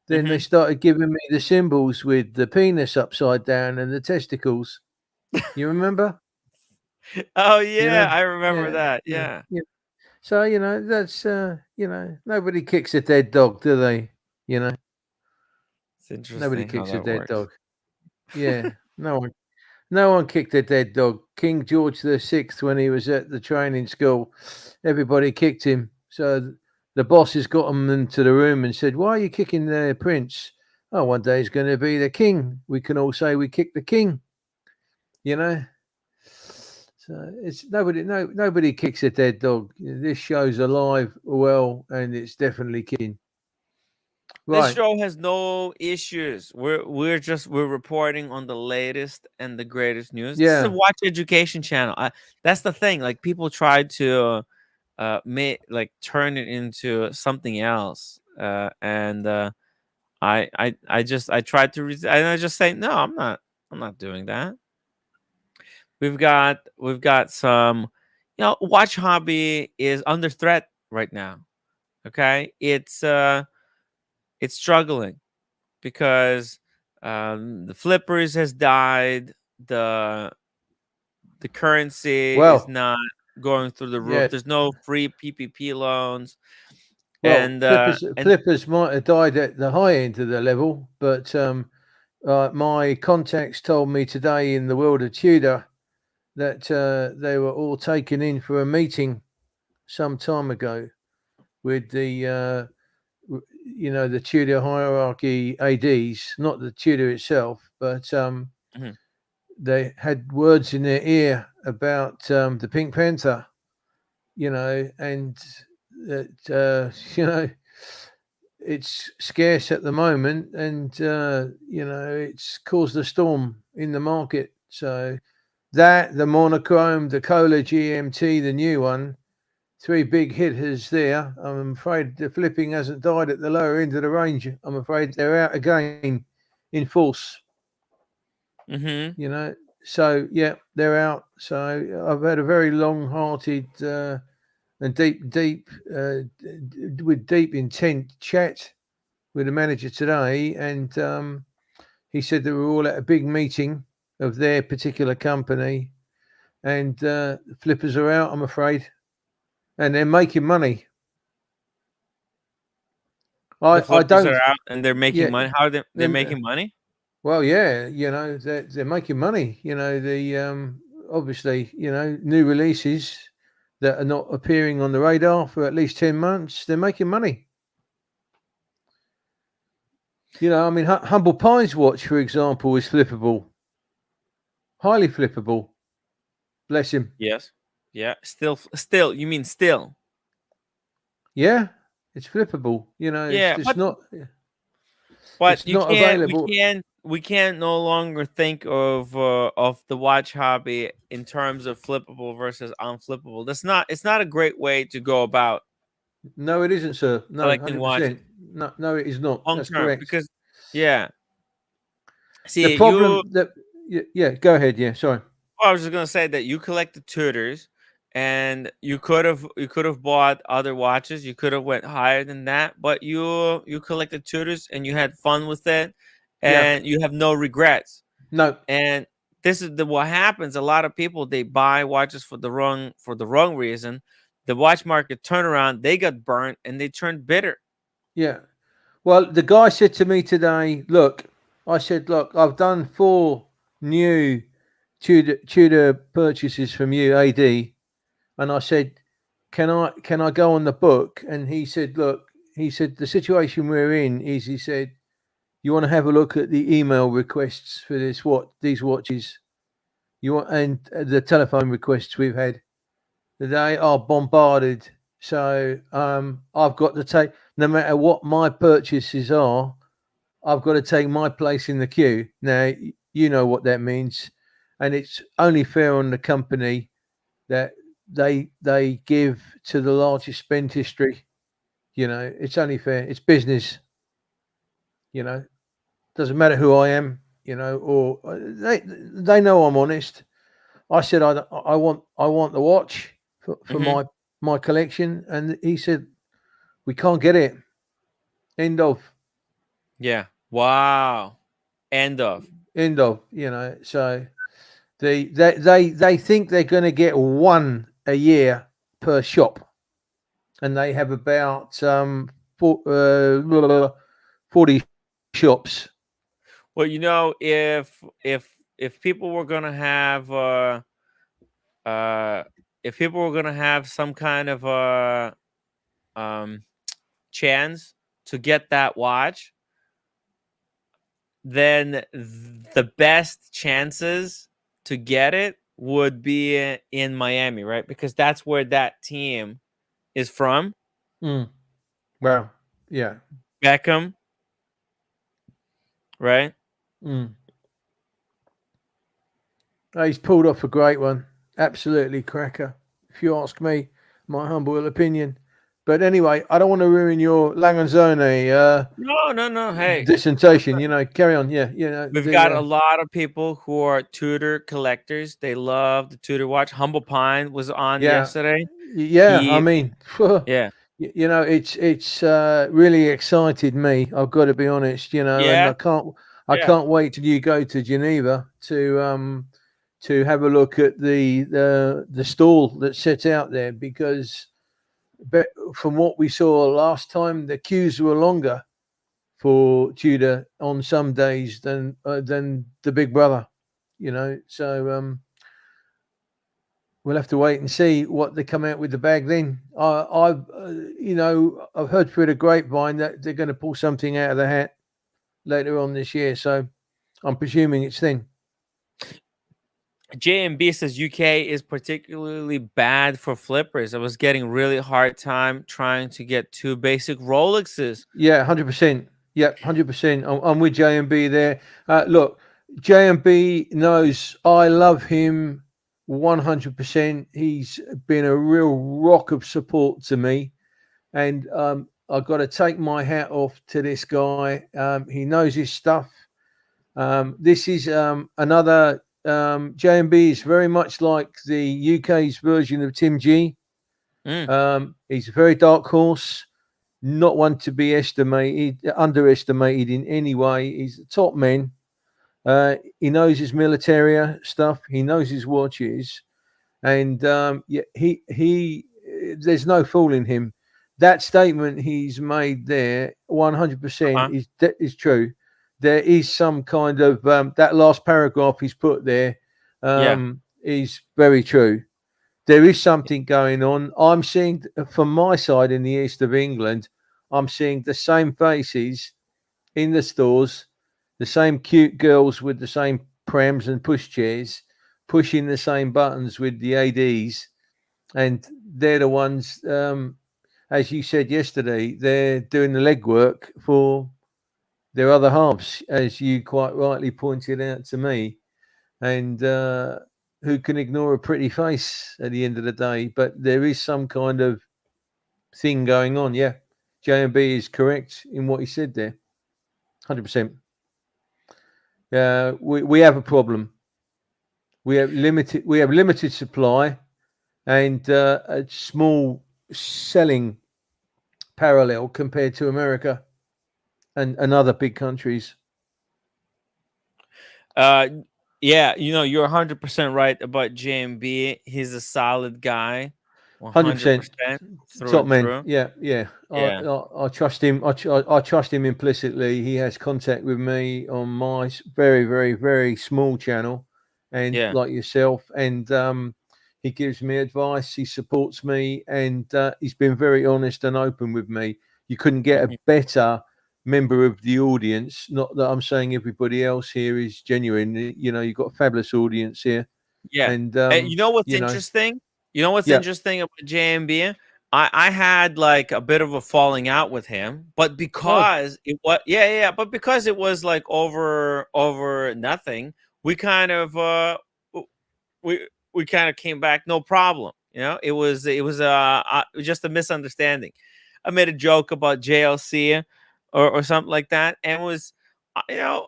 then they started giving me the symbols with the penis upside down and the testicles. You remember? Oh yeah, I remember that. Yeah. So you know that's nobody kicks a dead dog, do they? You know, it's interesting. Nobody kicks a dead dog. Yeah, no one kicked a dead dog. King George VI, when he was at the training school, everybody kicked him. So the bosses got him into the room and said, "Why are you kicking the prince? Oh, one day he's going to be the king. We can all say we kicked the king." You know. So it's nobody kicks a dead dog. This show's alive, well, and it's definitely kicking. Right. This show has no issues. We're reporting on the latest and the greatest news. Yeah. This is a watch education channel. That's the thing. Like people try to turn it into something else. I tried to and I just say no, I'm not doing that. We've got some, watch hobby is under threat right now. Okay, it's struggling because the flippers has died. The currency is not going through the roof. There's no free PPP loans. Well, and flippers might have died at the high end of the level, but my contacts told me today in the world of Tudor that they were all taken in for a meeting some time ago with the the Tudor hierarchy ADs, not the Tudor itself, but they had words in their ear about the Pink Panther, and that it's scarce at the moment, and it's caused a storm in the market. So that, the monochrome, the Cola GMT, the new one, 3 big hitters there. I'm afraid the flipping hasn't died at the lower end of the range. I'm afraid they're out again in force. So yeah, they're out. So I've had a very long-hearted and deep intent chat with the manager today, and he said they were all at a big meeting of their particular company, and the flippers are out, I'm afraid, and they're making money. The flippers are out and they're making money. How are they're making money? Well, yeah, they're making money. The obviously, new releases that are not appearing on the radar for at least 10 months, they're making money. I mean, Humble Pie's watch, for example, is flippable. Highly flippable. Bless him. Yes. Yeah. Still, you mean still? Yeah, it's flippable. Yeah, it's just not. But it's not available. We can't no longer think of the watch hobby in terms of flippable versus unflippable. It's not a great way to go about. No, it isn't, sir. No, collecting 100%. watches. No, it is not. Long That's term, correct. because see, the problem go ahead. Yeah, sorry. I was just gonna say that you collected Tudors, and you could have bought other watches. You could have went higher than that, but you collected Tudors and you had fun with it, and you have no regrets. No. And this is what happens. A lot of people, they buy watches for the wrong reason. The watch market turned around, they got burnt, and they turned bitter. Yeah. Well, the guy said to me today, look, I've done 4 new Tudor purchases from you, AD. And I said, can I go on the book? And he said, look, the situation we're in is, he said, you want to have a look at the email requests for these watches, and the telephone requests we've had. They are bombarded. So I've got to take, no matter what my purchases are, I've got to take my place in the queue. Now, you know what that means. And it's only fair on the company that they give to the largest spend history. It's only fair. It's business. Doesn't matter who I am, or they know I'm honest. I said I want the watch for my collection, and he said we can't get it. End of. Yeah. Wow. End of. So they think they're going to get 1 a year per shop, and they have about 40 shops. Well, if people were going to have some kind of chance to get that watch, then the best chances to get it would be in Miami, right? Because that's where that team is from. Well, yeah. Beckham, right? He's pulled off a great one. Absolutely cracker, if you ask me, my humble opinion. But anyway, I don't want to ruin your Langanzone no. Hey, dissertation. Carry on. Yeah, we've got a lot of people who are Tudor collectors. They love the Tudor watch. Humble Pine was on yesterday. Yeah, I mean, yeah. It's really excited me. I've got to be honest. And I can't wait till you go to Geneva to have a look at the stall that's set out there, because but from what we saw last time, the queues were longer for Tudor on some days than the Big Brother, you know. So we'll have to wait and see what they come out with the bag then. I've you know, I've heard through the grapevine that they're going to pull something out of the hat later on this year, so I'm presuming it's then. JMB says UK is particularly bad for flippers. I was getting really hard time trying to get 2 basic Rolexes. Yeah, 100%. Yep, 100%. I'm with JMB there. Look, JMB knows I love him 100%. He's been a real rock of support to me, and I've got to take my hat off to this guy. He knows his stuff. This is another JMB is very much like the UK's version of Tim G. He's a very dark horse, not one to be underestimated in any way. He's a top man. He knows his military stuff. He knows his watches, and he there's no fooling him. That statement he's made there, 100% is true. There is some kind of that last paragraph he's put there is very true. There is something going on. I'm seeing from my side in the east of England, I'm seeing the same faces in the stores, the same cute girls with the same prams and pushchairs, pushing the same buttons with the ADs, and they're the ones, as you said yesterday, they're doing the legwork for their other halves, as you quite rightly pointed out to me, and who can ignore a pretty face at the end of the day. But there is some kind of thing going on. Yeah, JMB is correct in what he said there, 100%. We have a problem. We have limited supply, and a small selling parallel compared to America and other big countries. Yeah, you know, you're 100% right about JMB. He's a solid guy. 100%. Top man. Yeah. Yeah. I trust him. I trust him implicitly. He has contact with me on my very, very, very small channel, and like yourself, and he gives me advice. He supports me, and he's been very honest and open with me. You couldn't get a better member of the audience. Not that I'm saying everybody else here is genuine. You know, you've got a fabulous audience here. Yeah. And you know what's interesting? You know what's interesting about JMB? I had like a bit of a falling out with him, but because it was but because it was like over nothing, we kind of we kind of came back no problem. You know, it was just a misunderstanding. I made a joke about JLC or something like that, and it was, you know,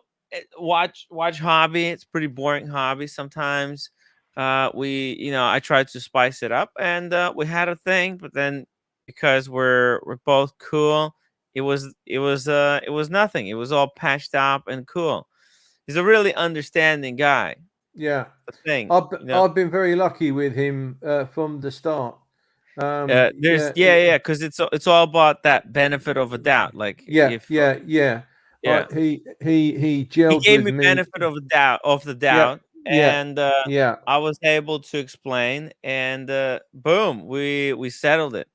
watch hobby. It's pretty boring hobby sometimes. I tried to spice it up, and we had a thing, but then because we're both cool, it was nothing. It was all patched up and cool. He's a really understanding guy. Yeah, the thing. I've been very lucky with him from the start. Because it's all about that benefit of a doubt. Like he gelled with me benefit of the doubt. And I was able to explain, and boom, we settled it.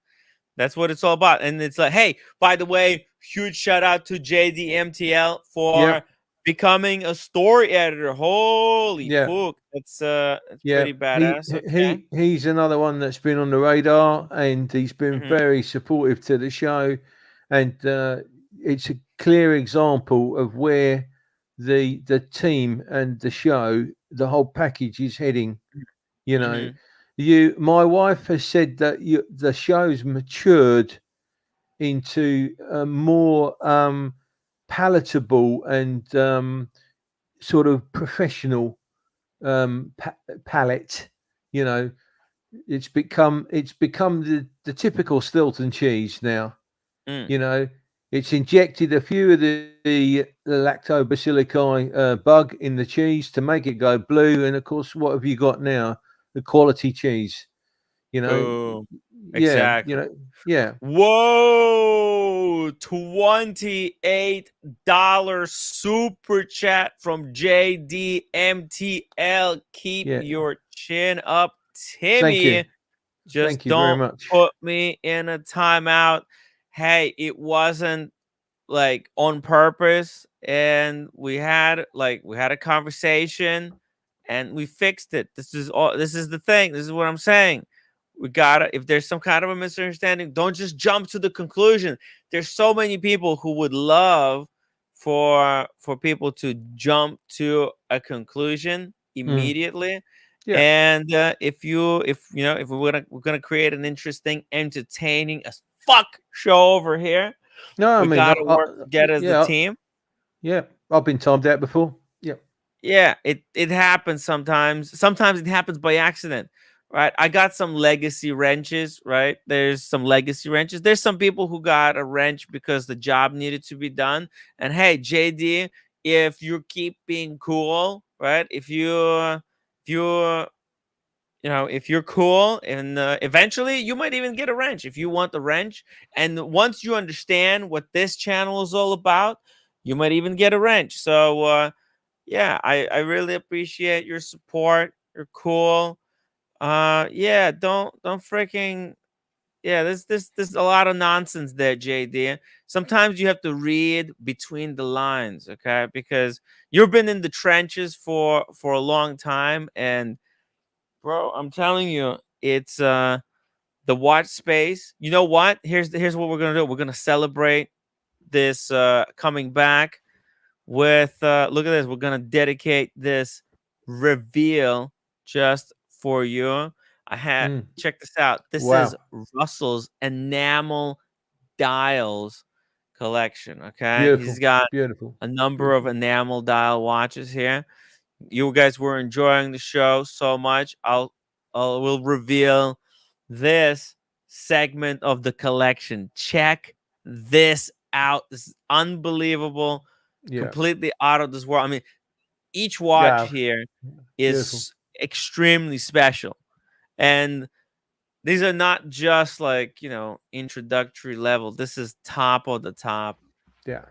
That's what it's all about. And it's like, hey, by the way, huge shout out to JDMTL for becoming a story editor. Holy fuck, it's pretty badass. He's another one that's been on the radar, and he's been very supportive to the show, and it's a clear example of where the team and the show, the whole package, is heading. You know, my wife has said that the show's matured into a more palatable and sort of professional palette. You know, it's become the typical Stilton cheese now. You know, it's injected a few of the lactobacilli bug in the cheese to make it go blue, and of course, what have you got now? The quality cheese. You know, Boom. yeah, Exactly. you know, yeah, Whoa, $28 super chat from JDMTL. Keep yeah. your chin up, Thank you, Timmy. Just thank you very don't much. put me in a timeout. Hey, it wasn't like on purpose, and we had a conversation and we fixed it. This is the thing. This is what I'm saying. We gotta, if there's some kind of a misunderstanding, don't just jump to the conclusion. There's so many people who would love for people to jump to a conclusion immediately. Yeah. And if we're gonna create an interesting, entertaining as fuck show over here, No, I we mean, gotta work together as a yeah, team. yeah. I've been timed out before. Yeah, Yeah, it happens sometimes. Sometimes it happens by accident, right? I got some legacy wrenches, right? There's some legacy wrenches. There's some people who got a wrench because the job needed to be done. And hey, JD, if you keep being cool, right? If you're cool, and eventually you might even get a wrench if you want the wrench. And once you understand what this channel is all about, you might even get a wrench. So yeah, I really appreciate your support. You're cool. Yeah, don't freaking, yeah, there's a lot of nonsense there, JD. Sometimes you have to read between the lines, okay? Because you've been in the trenches for a long time, and bro, I'm telling you, it's the watch space. You know what? Here's what we're gonna do. We're gonna celebrate this coming back with look at this. We're gonna dedicate this reveal just for you. I had check this out. This is wow, Russell's enamel dials collection. Okay, he's beautiful, got beautiful, a number of beautiful. enamel dial watches here. You guys were enjoying the show so much. Will reveal this segment of the collection. Check this out. This is unbelievable. Yeah, Completely out of this world. I mean, each watch yeah, here beautiful. is extremely special. And these are not just like, introductory level. This is top of the top. Yeah,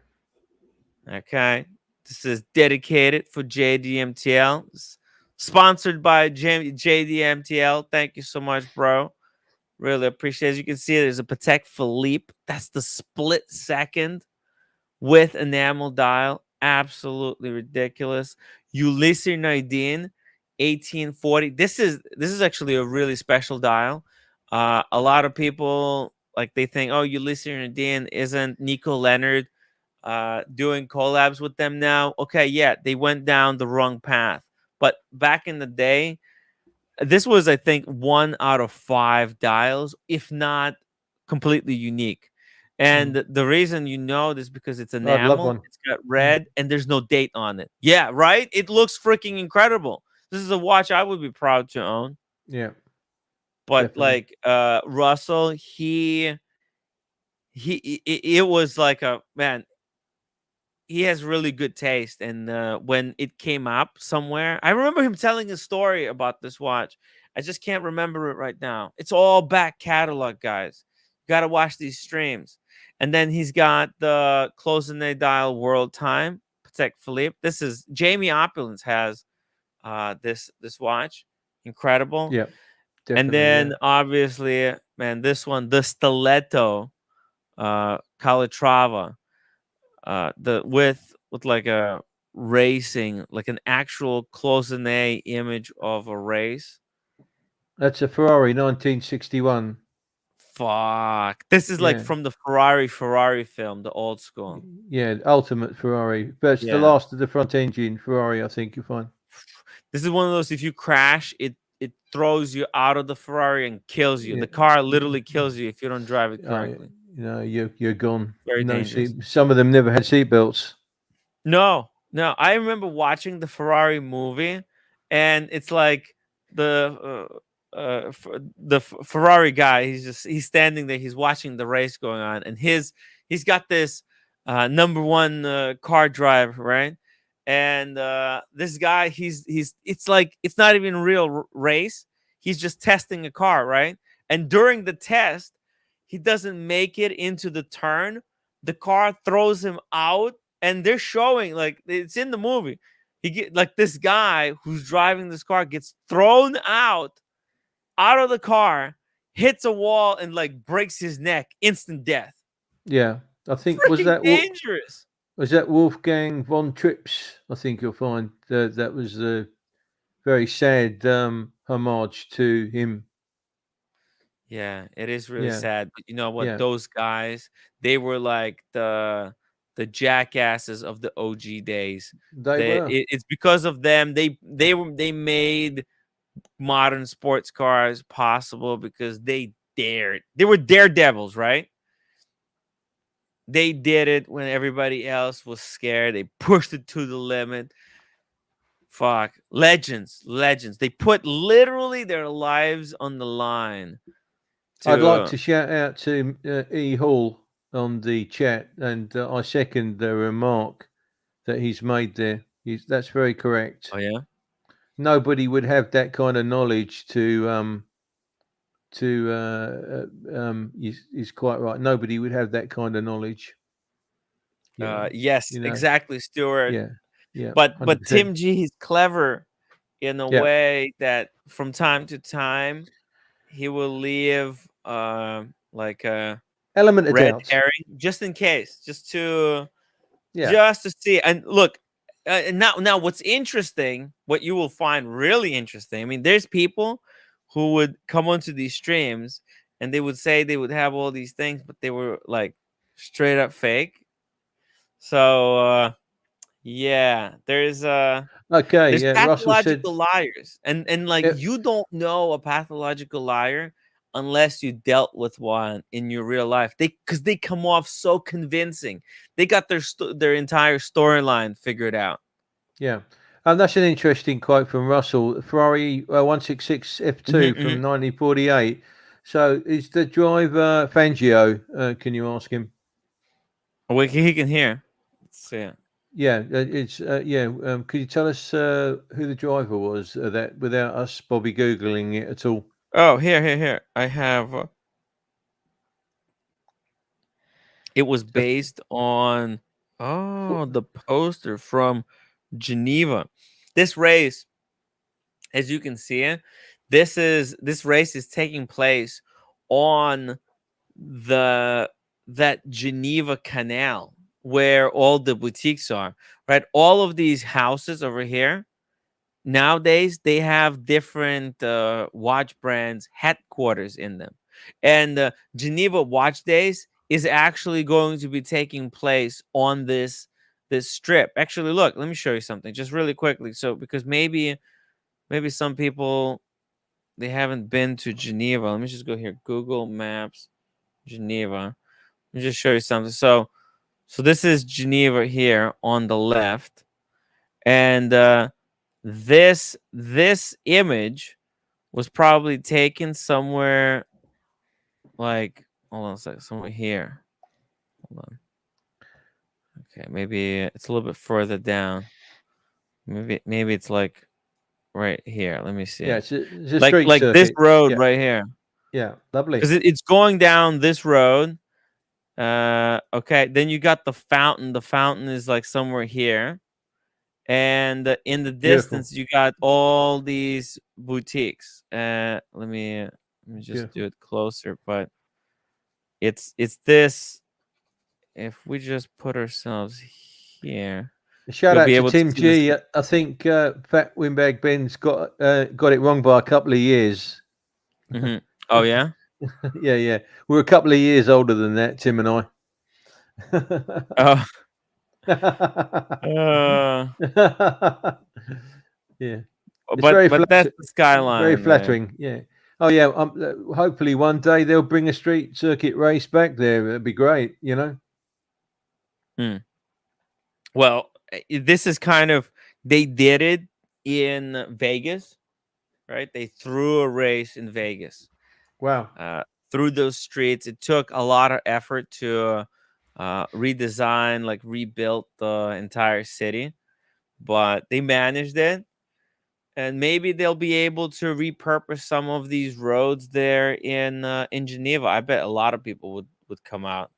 Okay. This is dedicated for JDMTL. Sponsored by JDMTL. Thank you so much, bro. Really appreciate it. As you can see, there's a Patek Philippe. That's the split second with enamel dial. Absolutely ridiculous. Ulysses Nardin, 1840. This is actually a really special dial. A lot of people, like, they think, oh, Ulysses Nardin isn't Nico Leonard doing collabs with them now. Okay, yeah, they went down the wrong path. But back in the day, this was, I think, 1 out of 5 dials, if not completely unique. And the reason you know this because it's I'd love enamel, one. it's got red, and there's no date on it. Yeah, right? It looks freaking incredible. This is a watch I would be proud to own. Yeah, But definitely. like Russell, it was like a man. He has really good taste, and when it came up somewhere, I remember him telling a story about this watch. I just can't remember it right now. It's all back catalog, guys. You got to watch these streams. And then he's got the closing the dial world time Patek Philippe. This is Jamie Opulence has this watch, incredible. Yeah, And definitely. then Yeah, obviously, man, this one, the Stiletto Calatrava, the with like a racing, like an actual close in a image of a race. that's a Ferrari 1961. Fuck, this is like Yeah, from the Ferrari film, the old school. yeah, ultimate Ferrari. But it's the Yeah, last of the front engine Ferrari, I think you'll find. this is one of those, if you crash it throws you out of the Ferrari and kills you. Yeah, The car literally kills you if you don't drive it oh, yeah. correctly. You know, you're gone. Very No dangerous. seat. Some of them never had seat belts. No, I remember watching the Ferrari movie, and it's like the Ferrari guy. He's standing there. He's watching the race going on, and he's got this number one car driver, right? And this guy, he's it's like it's not even a real race. He's just testing a car, right? And during the test, he doesn't make it into the turn. The car throws him out, and they're showing, like, it's in the movie. He get like this guy who's driving this car gets thrown out of the car, hits a wall, and like breaks his neck, instant death. Yeah, I think Freaking dangerous. Was that Wolfgang von Trips? I think you'll find that was a very sad homage to him. Yeah, it is really Yeah. sad. But you know what? Yeah. Those guys, they were like the jackasses of the OG days. They were. It's because of them. They made modern sports cars possible because they dared. They were daredevils, right? They did it when everybody else was scared. They pushed it to the limit. Fuck. Legends. They put literally their lives on the line. I'd like to shout out to E. Hall on the chat, and I second the remark that he's made there. That's very correct. Oh, yeah? Nobody would have that kind of knowledge he's quite right. Nobody would have that kind of knowledge. Yes, exactly, Stuart. Yeah. But 100%. Tim G is clever in a way that from time to time he will leave like a element of red doubt, herring, just in case, just to see. And look, now what's interesting, what you will find really interesting, I mean, there's people who would come onto these streams and they would say they would have all these things, but they were like straight up fake. So yeah, there's pathological liars, and like you don't know a pathological liar unless you dealt with one in your real life. Because they come off so convincing. They got their entire storyline figured out. Yeah, and that's an interesting quote from Russell. Ferrari 166 F2 from 1948. So is the driver Fangio? Can you ask him? Oh, he can hear. Let's see. Yeah, it's could you tell us who the driver was that without us Bobby googling it at all? Oh, here. I have. It was based on the poster from Geneva. This race, as you can see, this race is taking place on that Geneva Canal where all the boutiques are, right? All of these houses over here, nowadays, they have different watch brands headquarters in them. And Geneva Watch Days is actually going to be taking place on this strip. Actually, look, let me show you something just really quickly. So, because maybe some people, they haven't been to Geneva. Let me just go here. Google Maps, Geneva. Let me just show you something. So this is Geneva here on the left. And this image was probably taken somewhere like, hold on a second, somewhere here. Hold on. Okay, maybe it's a little bit further down. Maybe it's like right here. Let me see. Yeah, it's a like street circuit. This road right here. Yeah, lovely. Because it's going down this road. Okay, then you got the fountain. The fountain is like somewhere here. And in the distance, you got all these boutiques. Let me just do it closer. But it's this. If we just put ourselves here, shout out to Tim G. I think Fat Windbag Ben's got it wrong by a couple of years. Oh yeah, yeah. We're a couple of years older than that, Tim and I. Oh. Yeah, but that's the skyline. Very flattering. Yeah. Oh yeah. Hopefully one day they'll bring a street circuit race back there. It'd be great. You know. Well, this is kind of, they did it in Vegas, right? They threw a race in Vegas. Wow. Through those streets. It took a lot of effort to redesign, like rebuild the entire city, but they managed it. and maybe they'll be able to repurpose some of these roads there in Geneva. I bet a lot of people would come out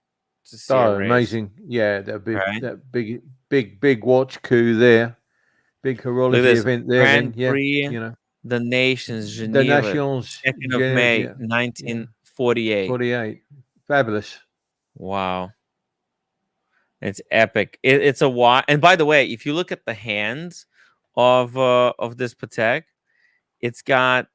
to see a Oh, race. amazing! Yeah, that'd be Right? that big watch coup there, big Look at horology this event there. Grand Then, yeah, Prix you know, the Nations the Geneva, Nations, 2nd of May, yeah, 1948. 48, fabulous. Wow. It's epic. It's a watch. And by the way, if you look at the hands of this Patek, it's got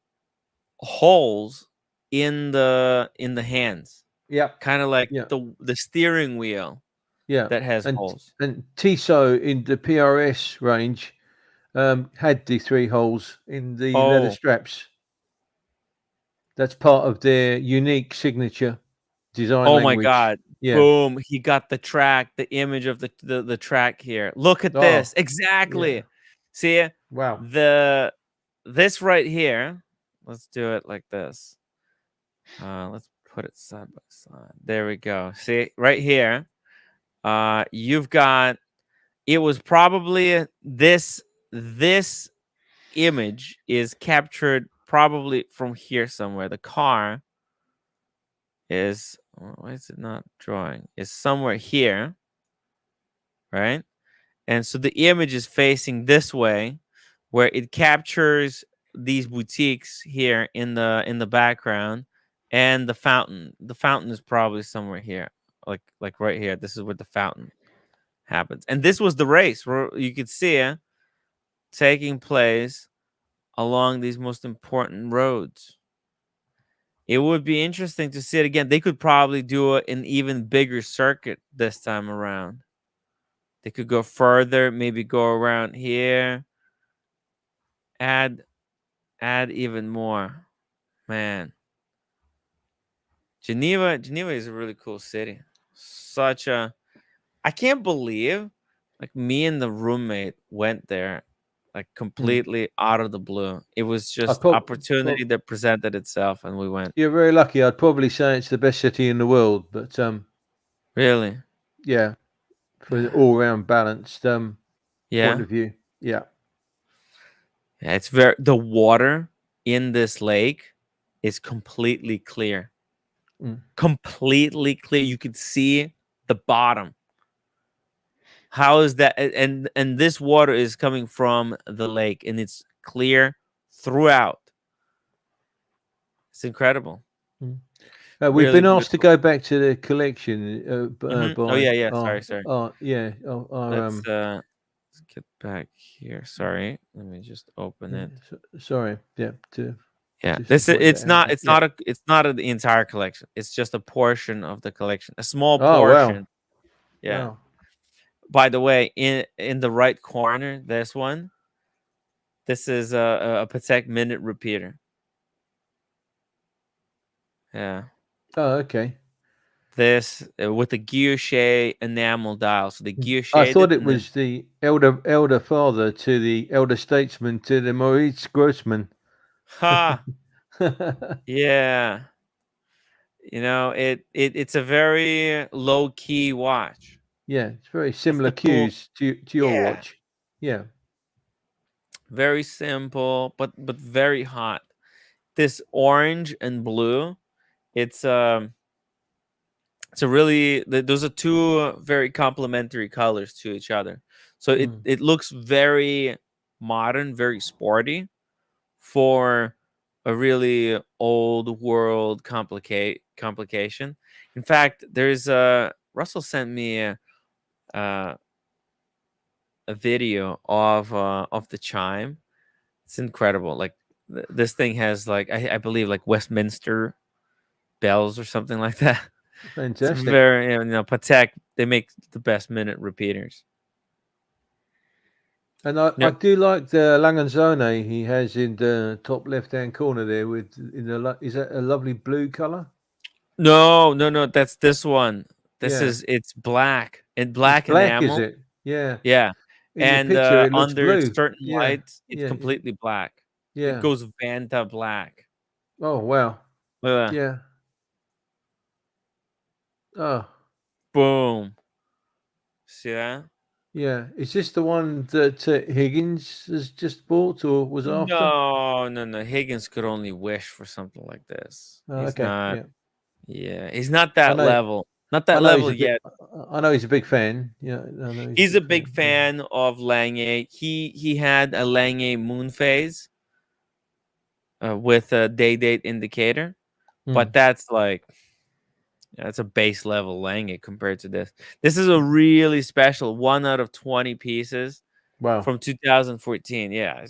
holes in the hands, Yeah, kind of like yeah, the steering wheel yeah. that has And holes. Tissot in the PRS range had the 3 holes in the leather Oh, straps. That's part of their unique signature design oh my language. God. Yeah. Boom. He got the track, the image of the track here. Look at Oh, this. Exactly. yeah. See Wow. this right here. Let's do it like this. Let's put it side by side. There we go. See right here. You've got, it was probably this image is captured probably from here somewhere. The car is, why is it not drawing? Is somewhere here, right? And so the image is facing this way, where it captures these boutiques here in the background, and the fountain. The fountain is probably somewhere here, like right here. This is where the fountain happens. And this was the race where you could see it taking place along these most important roads. It would be interesting to see it again. They could probably do an even bigger circuit this time around. They could go further, maybe go around here, add even more. Man, Geneva is a really cool city. I can't believe, like, me and the roommate went there, like, completely out of the blue. It was just opportunity that presented itself, and we went. You're very lucky. I'd probably say it's the best city in the world, but Really, yeah, for the all-round balanced point yeah, of view, yeah. it's the water in this lake is completely clear. Completely clear. You could see the bottom. How is that? And this water is coming from the lake, and it's clear throughout. It's incredible. We've Really been asked to beautiful. go back to the collection by Oh yeah. Sorry. yeah. Let's get back here. Sorry, let me just open it. Sorry, yeah. Yeah, it's not the entire collection. It's just a portion of the collection, a small portion. Wow. Yeah. Wow. By the way, in the right corner, this one. This is a Patek minute repeater. Yeah. Oh, okay. This with the guilloche enamel dial. So the guilloche. I thought it was the elder father to the elder statesman to the Maurice Grossman. Ha. Yeah. You know, it's a very low key watch. Yeah, it's very similar cues to your watch. Yeah. Very simple, but very hot. This orange and blue, it's a really, those are two very complementary colors to each other. So it looks very modern, very sporty for a really old world complication. In fact, there's Russell sent me a video of the chime. It's incredible. Like this thing has, like, I believe, like Westminster bells or something like that. Fantastic. It's very, Patek, they make the best minute repeaters. And I do like the Lange he has in the top left-hand corner there is that a lovely blue color? No, that's this one. It's black. And black enamel. Is it? Yeah. Yeah. In the picture, it looks under blue. certain lights, it's completely black. Yeah. It goes Vanta black. Oh, wow. Look at that. Yeah. Oh. Boom. See that? Yeah. Is this the one that Higgins has just bought or was after? No. Higgins could only wish for something like this. Oh, He's okay. not. Yeah. Yeah, he's not I that know. level. Not I that know he's level a big. yet. I know he's a big fan. Yeah. I know He's a big Yeah. fan of Lange. He had a Lange moon phase with a day date indicator, but that's like that's a base level Lange compared to this. This is a really special 1 out of 20 pieces Wow. from 2014. Yeah,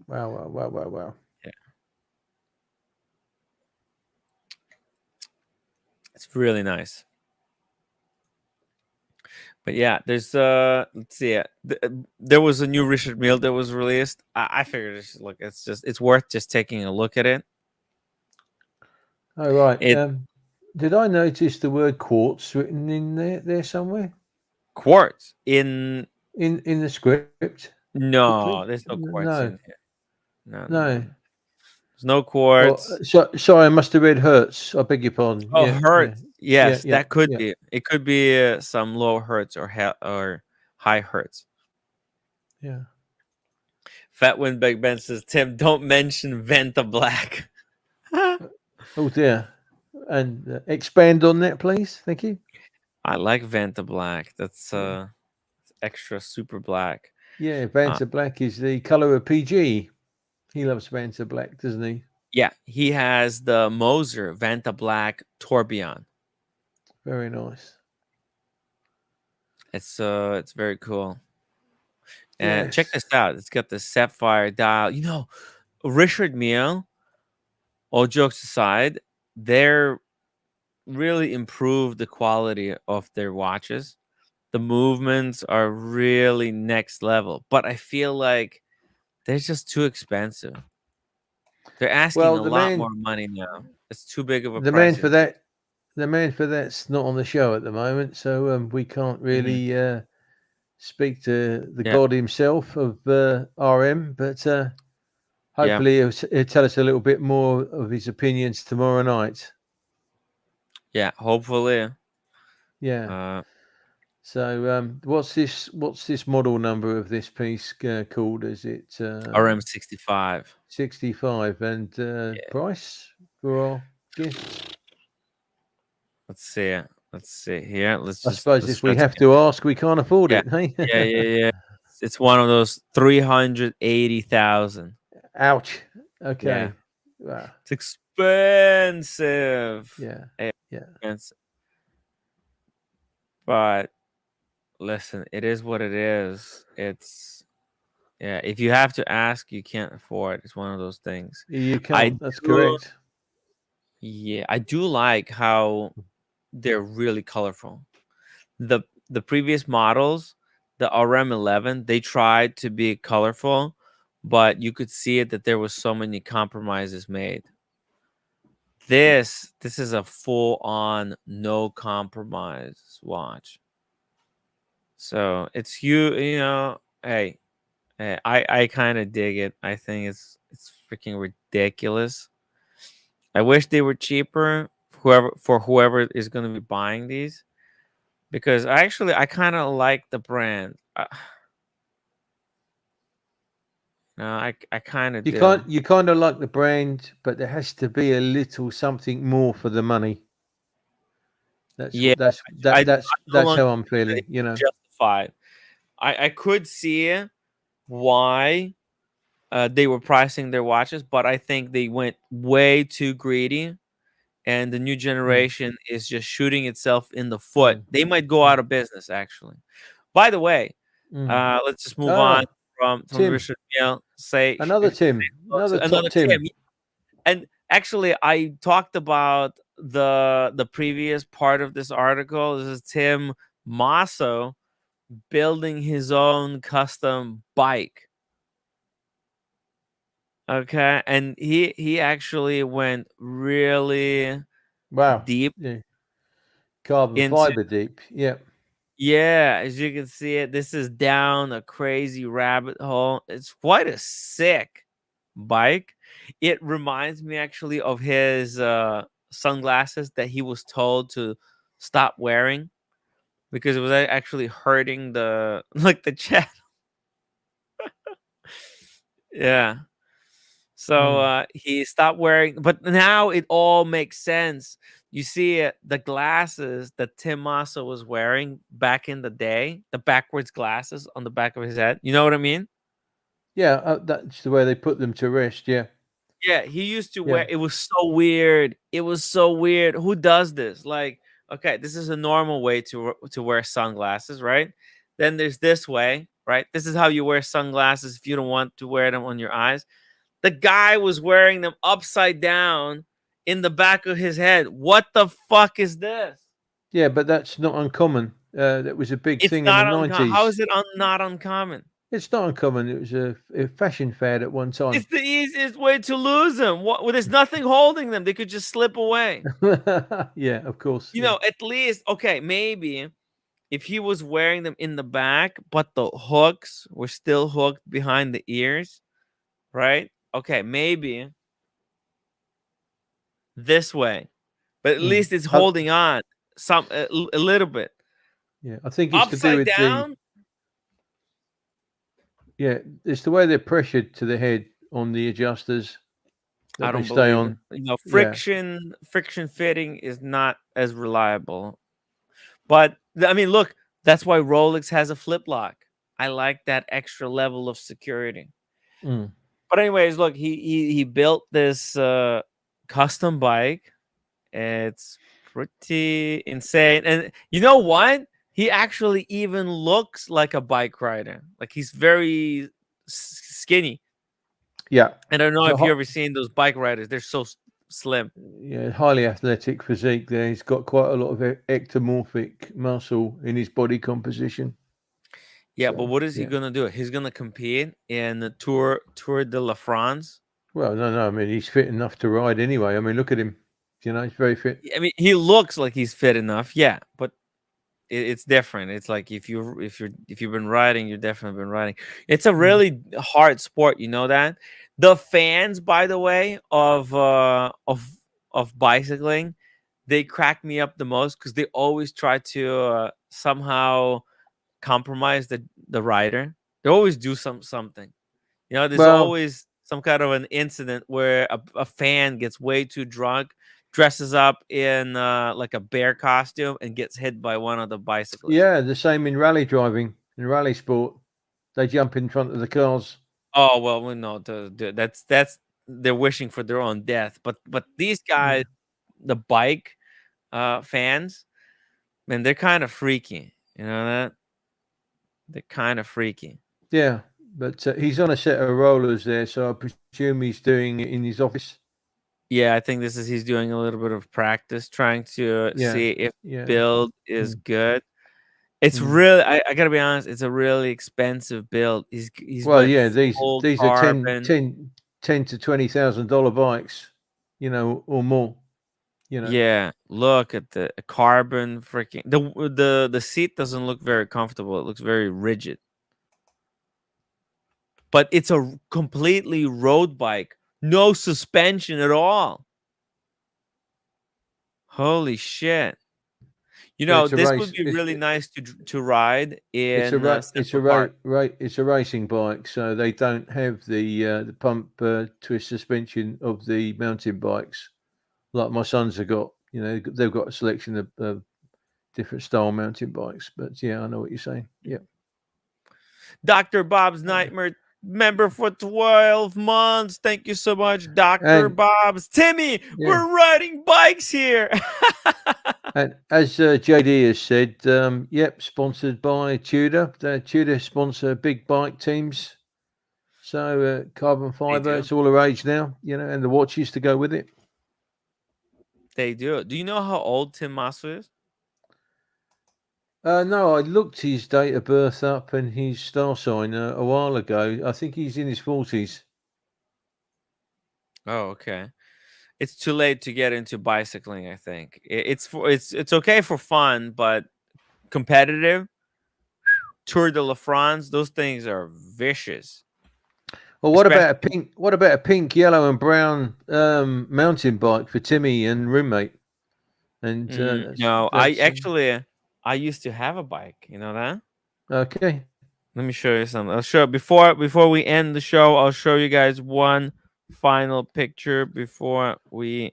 Wow. yeah, it's really nice. But yeah, there's let's see, there was a new Richard Mille that was released. I figured look, it's worth just taking a look at it. Oh right. It Did I notice the word quartz written in there somewhere quartz in the script? no, there's no quartz No. in here. No. There's no Well, quartz. sorry, I must have read Hertz. I beg your pardon. Oh, Yeah, hertz. Yes, yeah, that could yeah. be. It could be some low hertz or high hertz. Yeah. Fat Win Big Ben says, Tim, don't mention Venta Black. Oh dear. And expand on that, please. Thank you. I like Venta Black. That's extra super black. Yeah, Vanta Black is the color of PG. He loves Vanta Black, doesn't he? Yeah, he has the Moser Vanta Black Tourbillon. Very nice. It's very cool. And check Yes. this out. It's got the sapphire dial. You know, Richard Mille, all jokes aside, they're really improved the quality of their watches. The movements are really next level, but I feel like they're just too expensive. They're asking a lot more money now. It's too big of a the price. man for that's not on the show at the moment, so we can't really speak to the god himself of RM, but hopefully he'll tell us a little bit more of his opinions tomorrow night. Yeah, hopefully. Yeah. So what's this model number of this piece called? Is it RM65? 65 and price for our gift? Let's see here. I suppose if we have to ask, we can't afford it. Hey? Yeah. It's one of those 380,000. Ouch. Okay. Yeah. Wow. It's expensive. Yeah. Expensive. But listen, it is what it is. It's if you have to ask, you can't afford. It's one of those things. You can't. That's correct. Yeah, I do like how they're really colorful. The previous models, the RM11, they tried to be colorful, but you could see it that there was so many compromises made. This is a full-on no compromise watch. So it's you know, hey, I kind of dig it. I think it's freaking ridiculous. I wish they were cheaper for whoever is going to be buying these, because I kind of like the brand. I kind of do. You kind of like the brand, but there has to be a little something more for the money. That's how I'm feeling. You know, justified. I could see why they were pricing their watches, but I think they went way too greedy, and the new generation is just shooting itself in the foot. They might go out of business, actually. By the way, let's just move on from Tim. Richard Mille. Say another Tim, another Tim. And actually, I talked about the previous part of this article. This is Tim Masso building his own custom bike. Okay, and he actually went really deep. Yeah. Carbon fiber deep. Yeah, as you can see it, this is down a crazy rabbit hole. It's quite a sick bike. It reminds me actually of his sunglasses that he was told to stop wearing because it was actually hurting the like the chest. Yeah. So he stopped wearing, but now it all makes sense. You see it, the glasses that Tim Massa was wearing back in the day, the backwards glasses on the back of his head. You know what I mean? Yeah, that's the way they put them to rest. Yeah. Yeah, he used to Yeah. wear. It was so weird. It was so weird. Who does this? Like, okay, this is a normal way to wear sunglasses, right? Then there's this way, right? This is how you wear sunglasses if you don't want to wear them on your eyes. The guy was wearing them upside down in the back of his head. What the fuck is this? Yeah, but that's not uncommon. That was a big It's thing in not the uncommon. 90s. How is it not uncommon? It's not uncommon. It was a fashion fad at one time. It's the easiest way to lose them. What? Well, there's nothing holding them. They could just slip away. Yeah, of course. You know, at least, okay, maybe if he was wearing them in the back, but the hooks were still hooked behind the ears, right? Okay, maybe this way, but at least it's holding on a little bit. Yeah, I think it's upside to do with down. Yeah, it's the way they're pressured to the head on the adjusters. I don't stay believe on. it. You know, friction fitting is not as reliable. But I mean, look, that's why Rolex has a flip lock. I like that extra level of security. But anyways, look, he built this custom bike. It's pretty insane. And you know what? He actually even looks like a bike rider. Like he's very skinny. Yeah. And I don't know if you've ever seen those bike riders. They're so slim. Yeah, highly athletic physique there. He's got quite a lot of ectomorphic muscle in his body composition. Yeah, but what is he going to do? He's going to compete in the Tour de la France? Well, no. I mean, he's fit enough to ride anyway. I mean, look at him. You know, he's very fit. I mean, he looks like he's fit enough. Yeah, but it's different. It's like if you've been riding, you've definitely been riding. It's a really hard sport. You know that? The fans, by the way, of bicycling, they crack me up the most because they always try to somehow compromise the rider. They always do something. You know, there's always some kind of an incident where a fan gets way too drunk, dresses up in like a bear costume, and gets hit by one of the bicyclists. Yeah, the same in rally driving, in rally sport. They jump in front of the cars. Oh well, we know that's they're wishing for their own death. But these guys, the bike fans, man, they're kind of freaky. You know that? They're kind of freaky. Yeah, but he's on a set of rollers there, so I presume he's doing it in his office. Yeah, I think he's doing a little bit of practice, trying to see if build is good. It's really, I gotta be honest, it's a really expensive build. He's these are $10,000 to $20,000 bikes, you know, or more. You know. Yeah, look at the carbon freaking the seat doesn't look very comfortable. It looks very rigid. But it's a completely road bike, no suspension at all. Holy shit! You know, this would be really nice to ride in. It's a racing bike, so they don't have the pump twist suspension of the mountain bikes. Like my sons have got, you know, they've got a selection of different style mountain bikes. But yeah, I know what you're saying. Yeah. Dr. Bob's Nightmare member for 12 months. Thank you so much, Dr. Bob's. Timmy, we're riding bikes here. And as JD has said, sponsored by Tudor. Tudor sponsor big bike teams. So carbon fiber, it's all the rage now, you know, and the watches to go with it. They do. Do you know how old Tim Massa is? No, I looked his date of birth up and his star sign a while ago. I think he's in his 40s. Oh, okay. It's too late to get into bicycling, I think. It's okay for fun, but competitive, Tour de la France, those things are vicious. Well, what about a pink, yellow, and brown mountain bike for Timmy and roommate? And no, I I used to have a bike. You know that? Okay. Let me show you something. I'll show before we end the show. I'll show you guys one final picture before we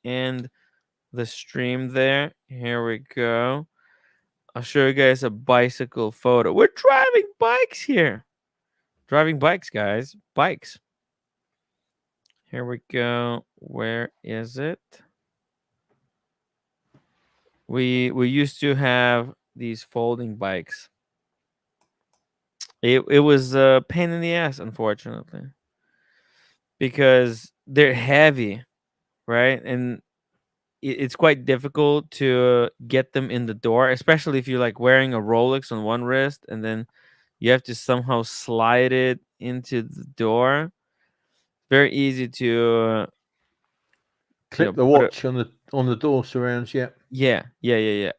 end the stream. There, here we go. I'll show you guys a bicycle photo. We're driving bikes here. Driving bikes, guys. Bikes. Here we go. Where is it? We used to have these folding bikes. It was a pain in the ass, unfortunately, because they're heavy, right? And it's quite difficult to get them in the door, especially if you're like wearing a Rolex on one wrist and then you have to somehow slide it into the door. Very easy to clip the watch on the door surrounds. Yeah.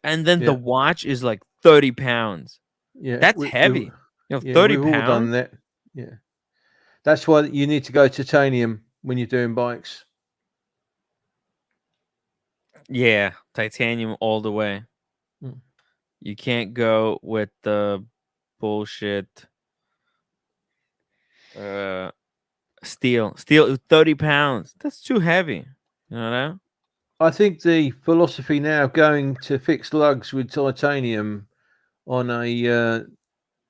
And then the watch is like 30 pounds. Yeah, that's heavy. 30 we've pounds. All done that. Yeah, that's why you need to go titanium when you're doing bikes. Yeah, titanium all the way. You can't go with the bullshit steel 30 pounds. That's too heavy. You know that? I think the philosophy now going to fix lugs with titanium on a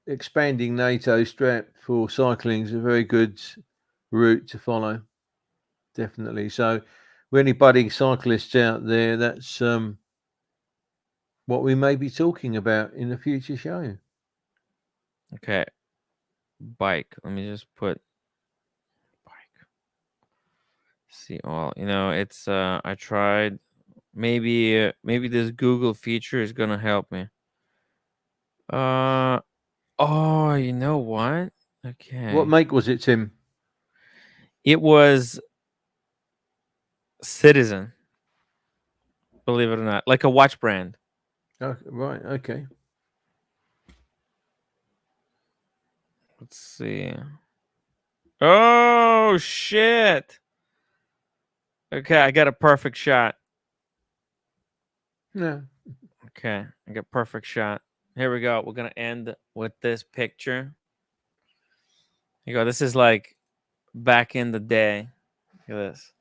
expanding NATO strap for cycling is a very good route to follow. Definitely. So for any budding cyclists out there, that's what we may be talking about in a future show. Okay. Bike. Let me just put bike. See all. You know, it's I tried. Maybe this Google feature is gonna help me. Oh, you know what? Okay. What make was it, Tim? It was Citizen. Believe it or not, like a watch brand. Oh, right. Okay. Let's see. Oh shit. Okay, I got a perfect shot. Yeah. Okay, I got perfect shot. Here we go. We're gonna end with this picture. Here you go. This is like back in the day. Look at this.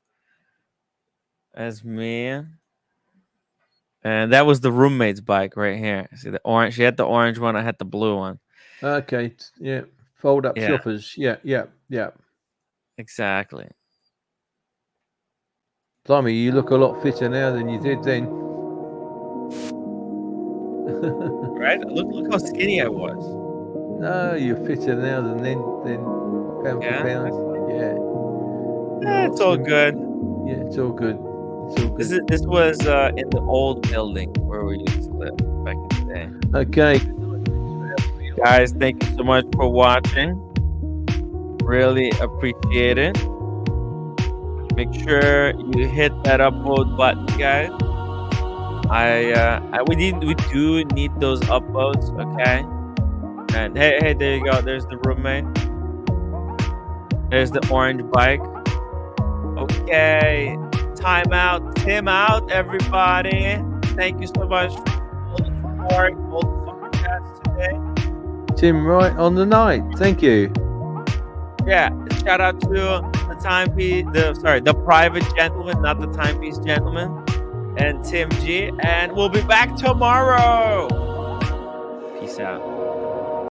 That's me. And that was the roommate's bike right here. See the orange? She had the orange one. I had the blue one. Okay. Yeah. Fold up shoppers. Yeah. Exactly. Blimey, you look a lot fitter now than you did then. Right? Look how skinny I was. No, you're fitter now than then. Pound for pound. Yeah. It's all good. Yeah, it's all good. This was in the old building where we used to live back in the day. Okay. Guys, thank you so much for watching. Really appreciate it. Make sure you hit that upvote button, guys. We do need those upvotes, okay? And hey, there you go. There's the roommate. There's the orange bike. Okay, time out, Tim out, everybody. Thank you so much for all the support, all the super chats today. Tim, right on the night. Thank you. Yeah, shout out to the timepiece, the private gentleman, not the timepiece gentleman, and Tim G. And we'll be back tomorrow. Peace out.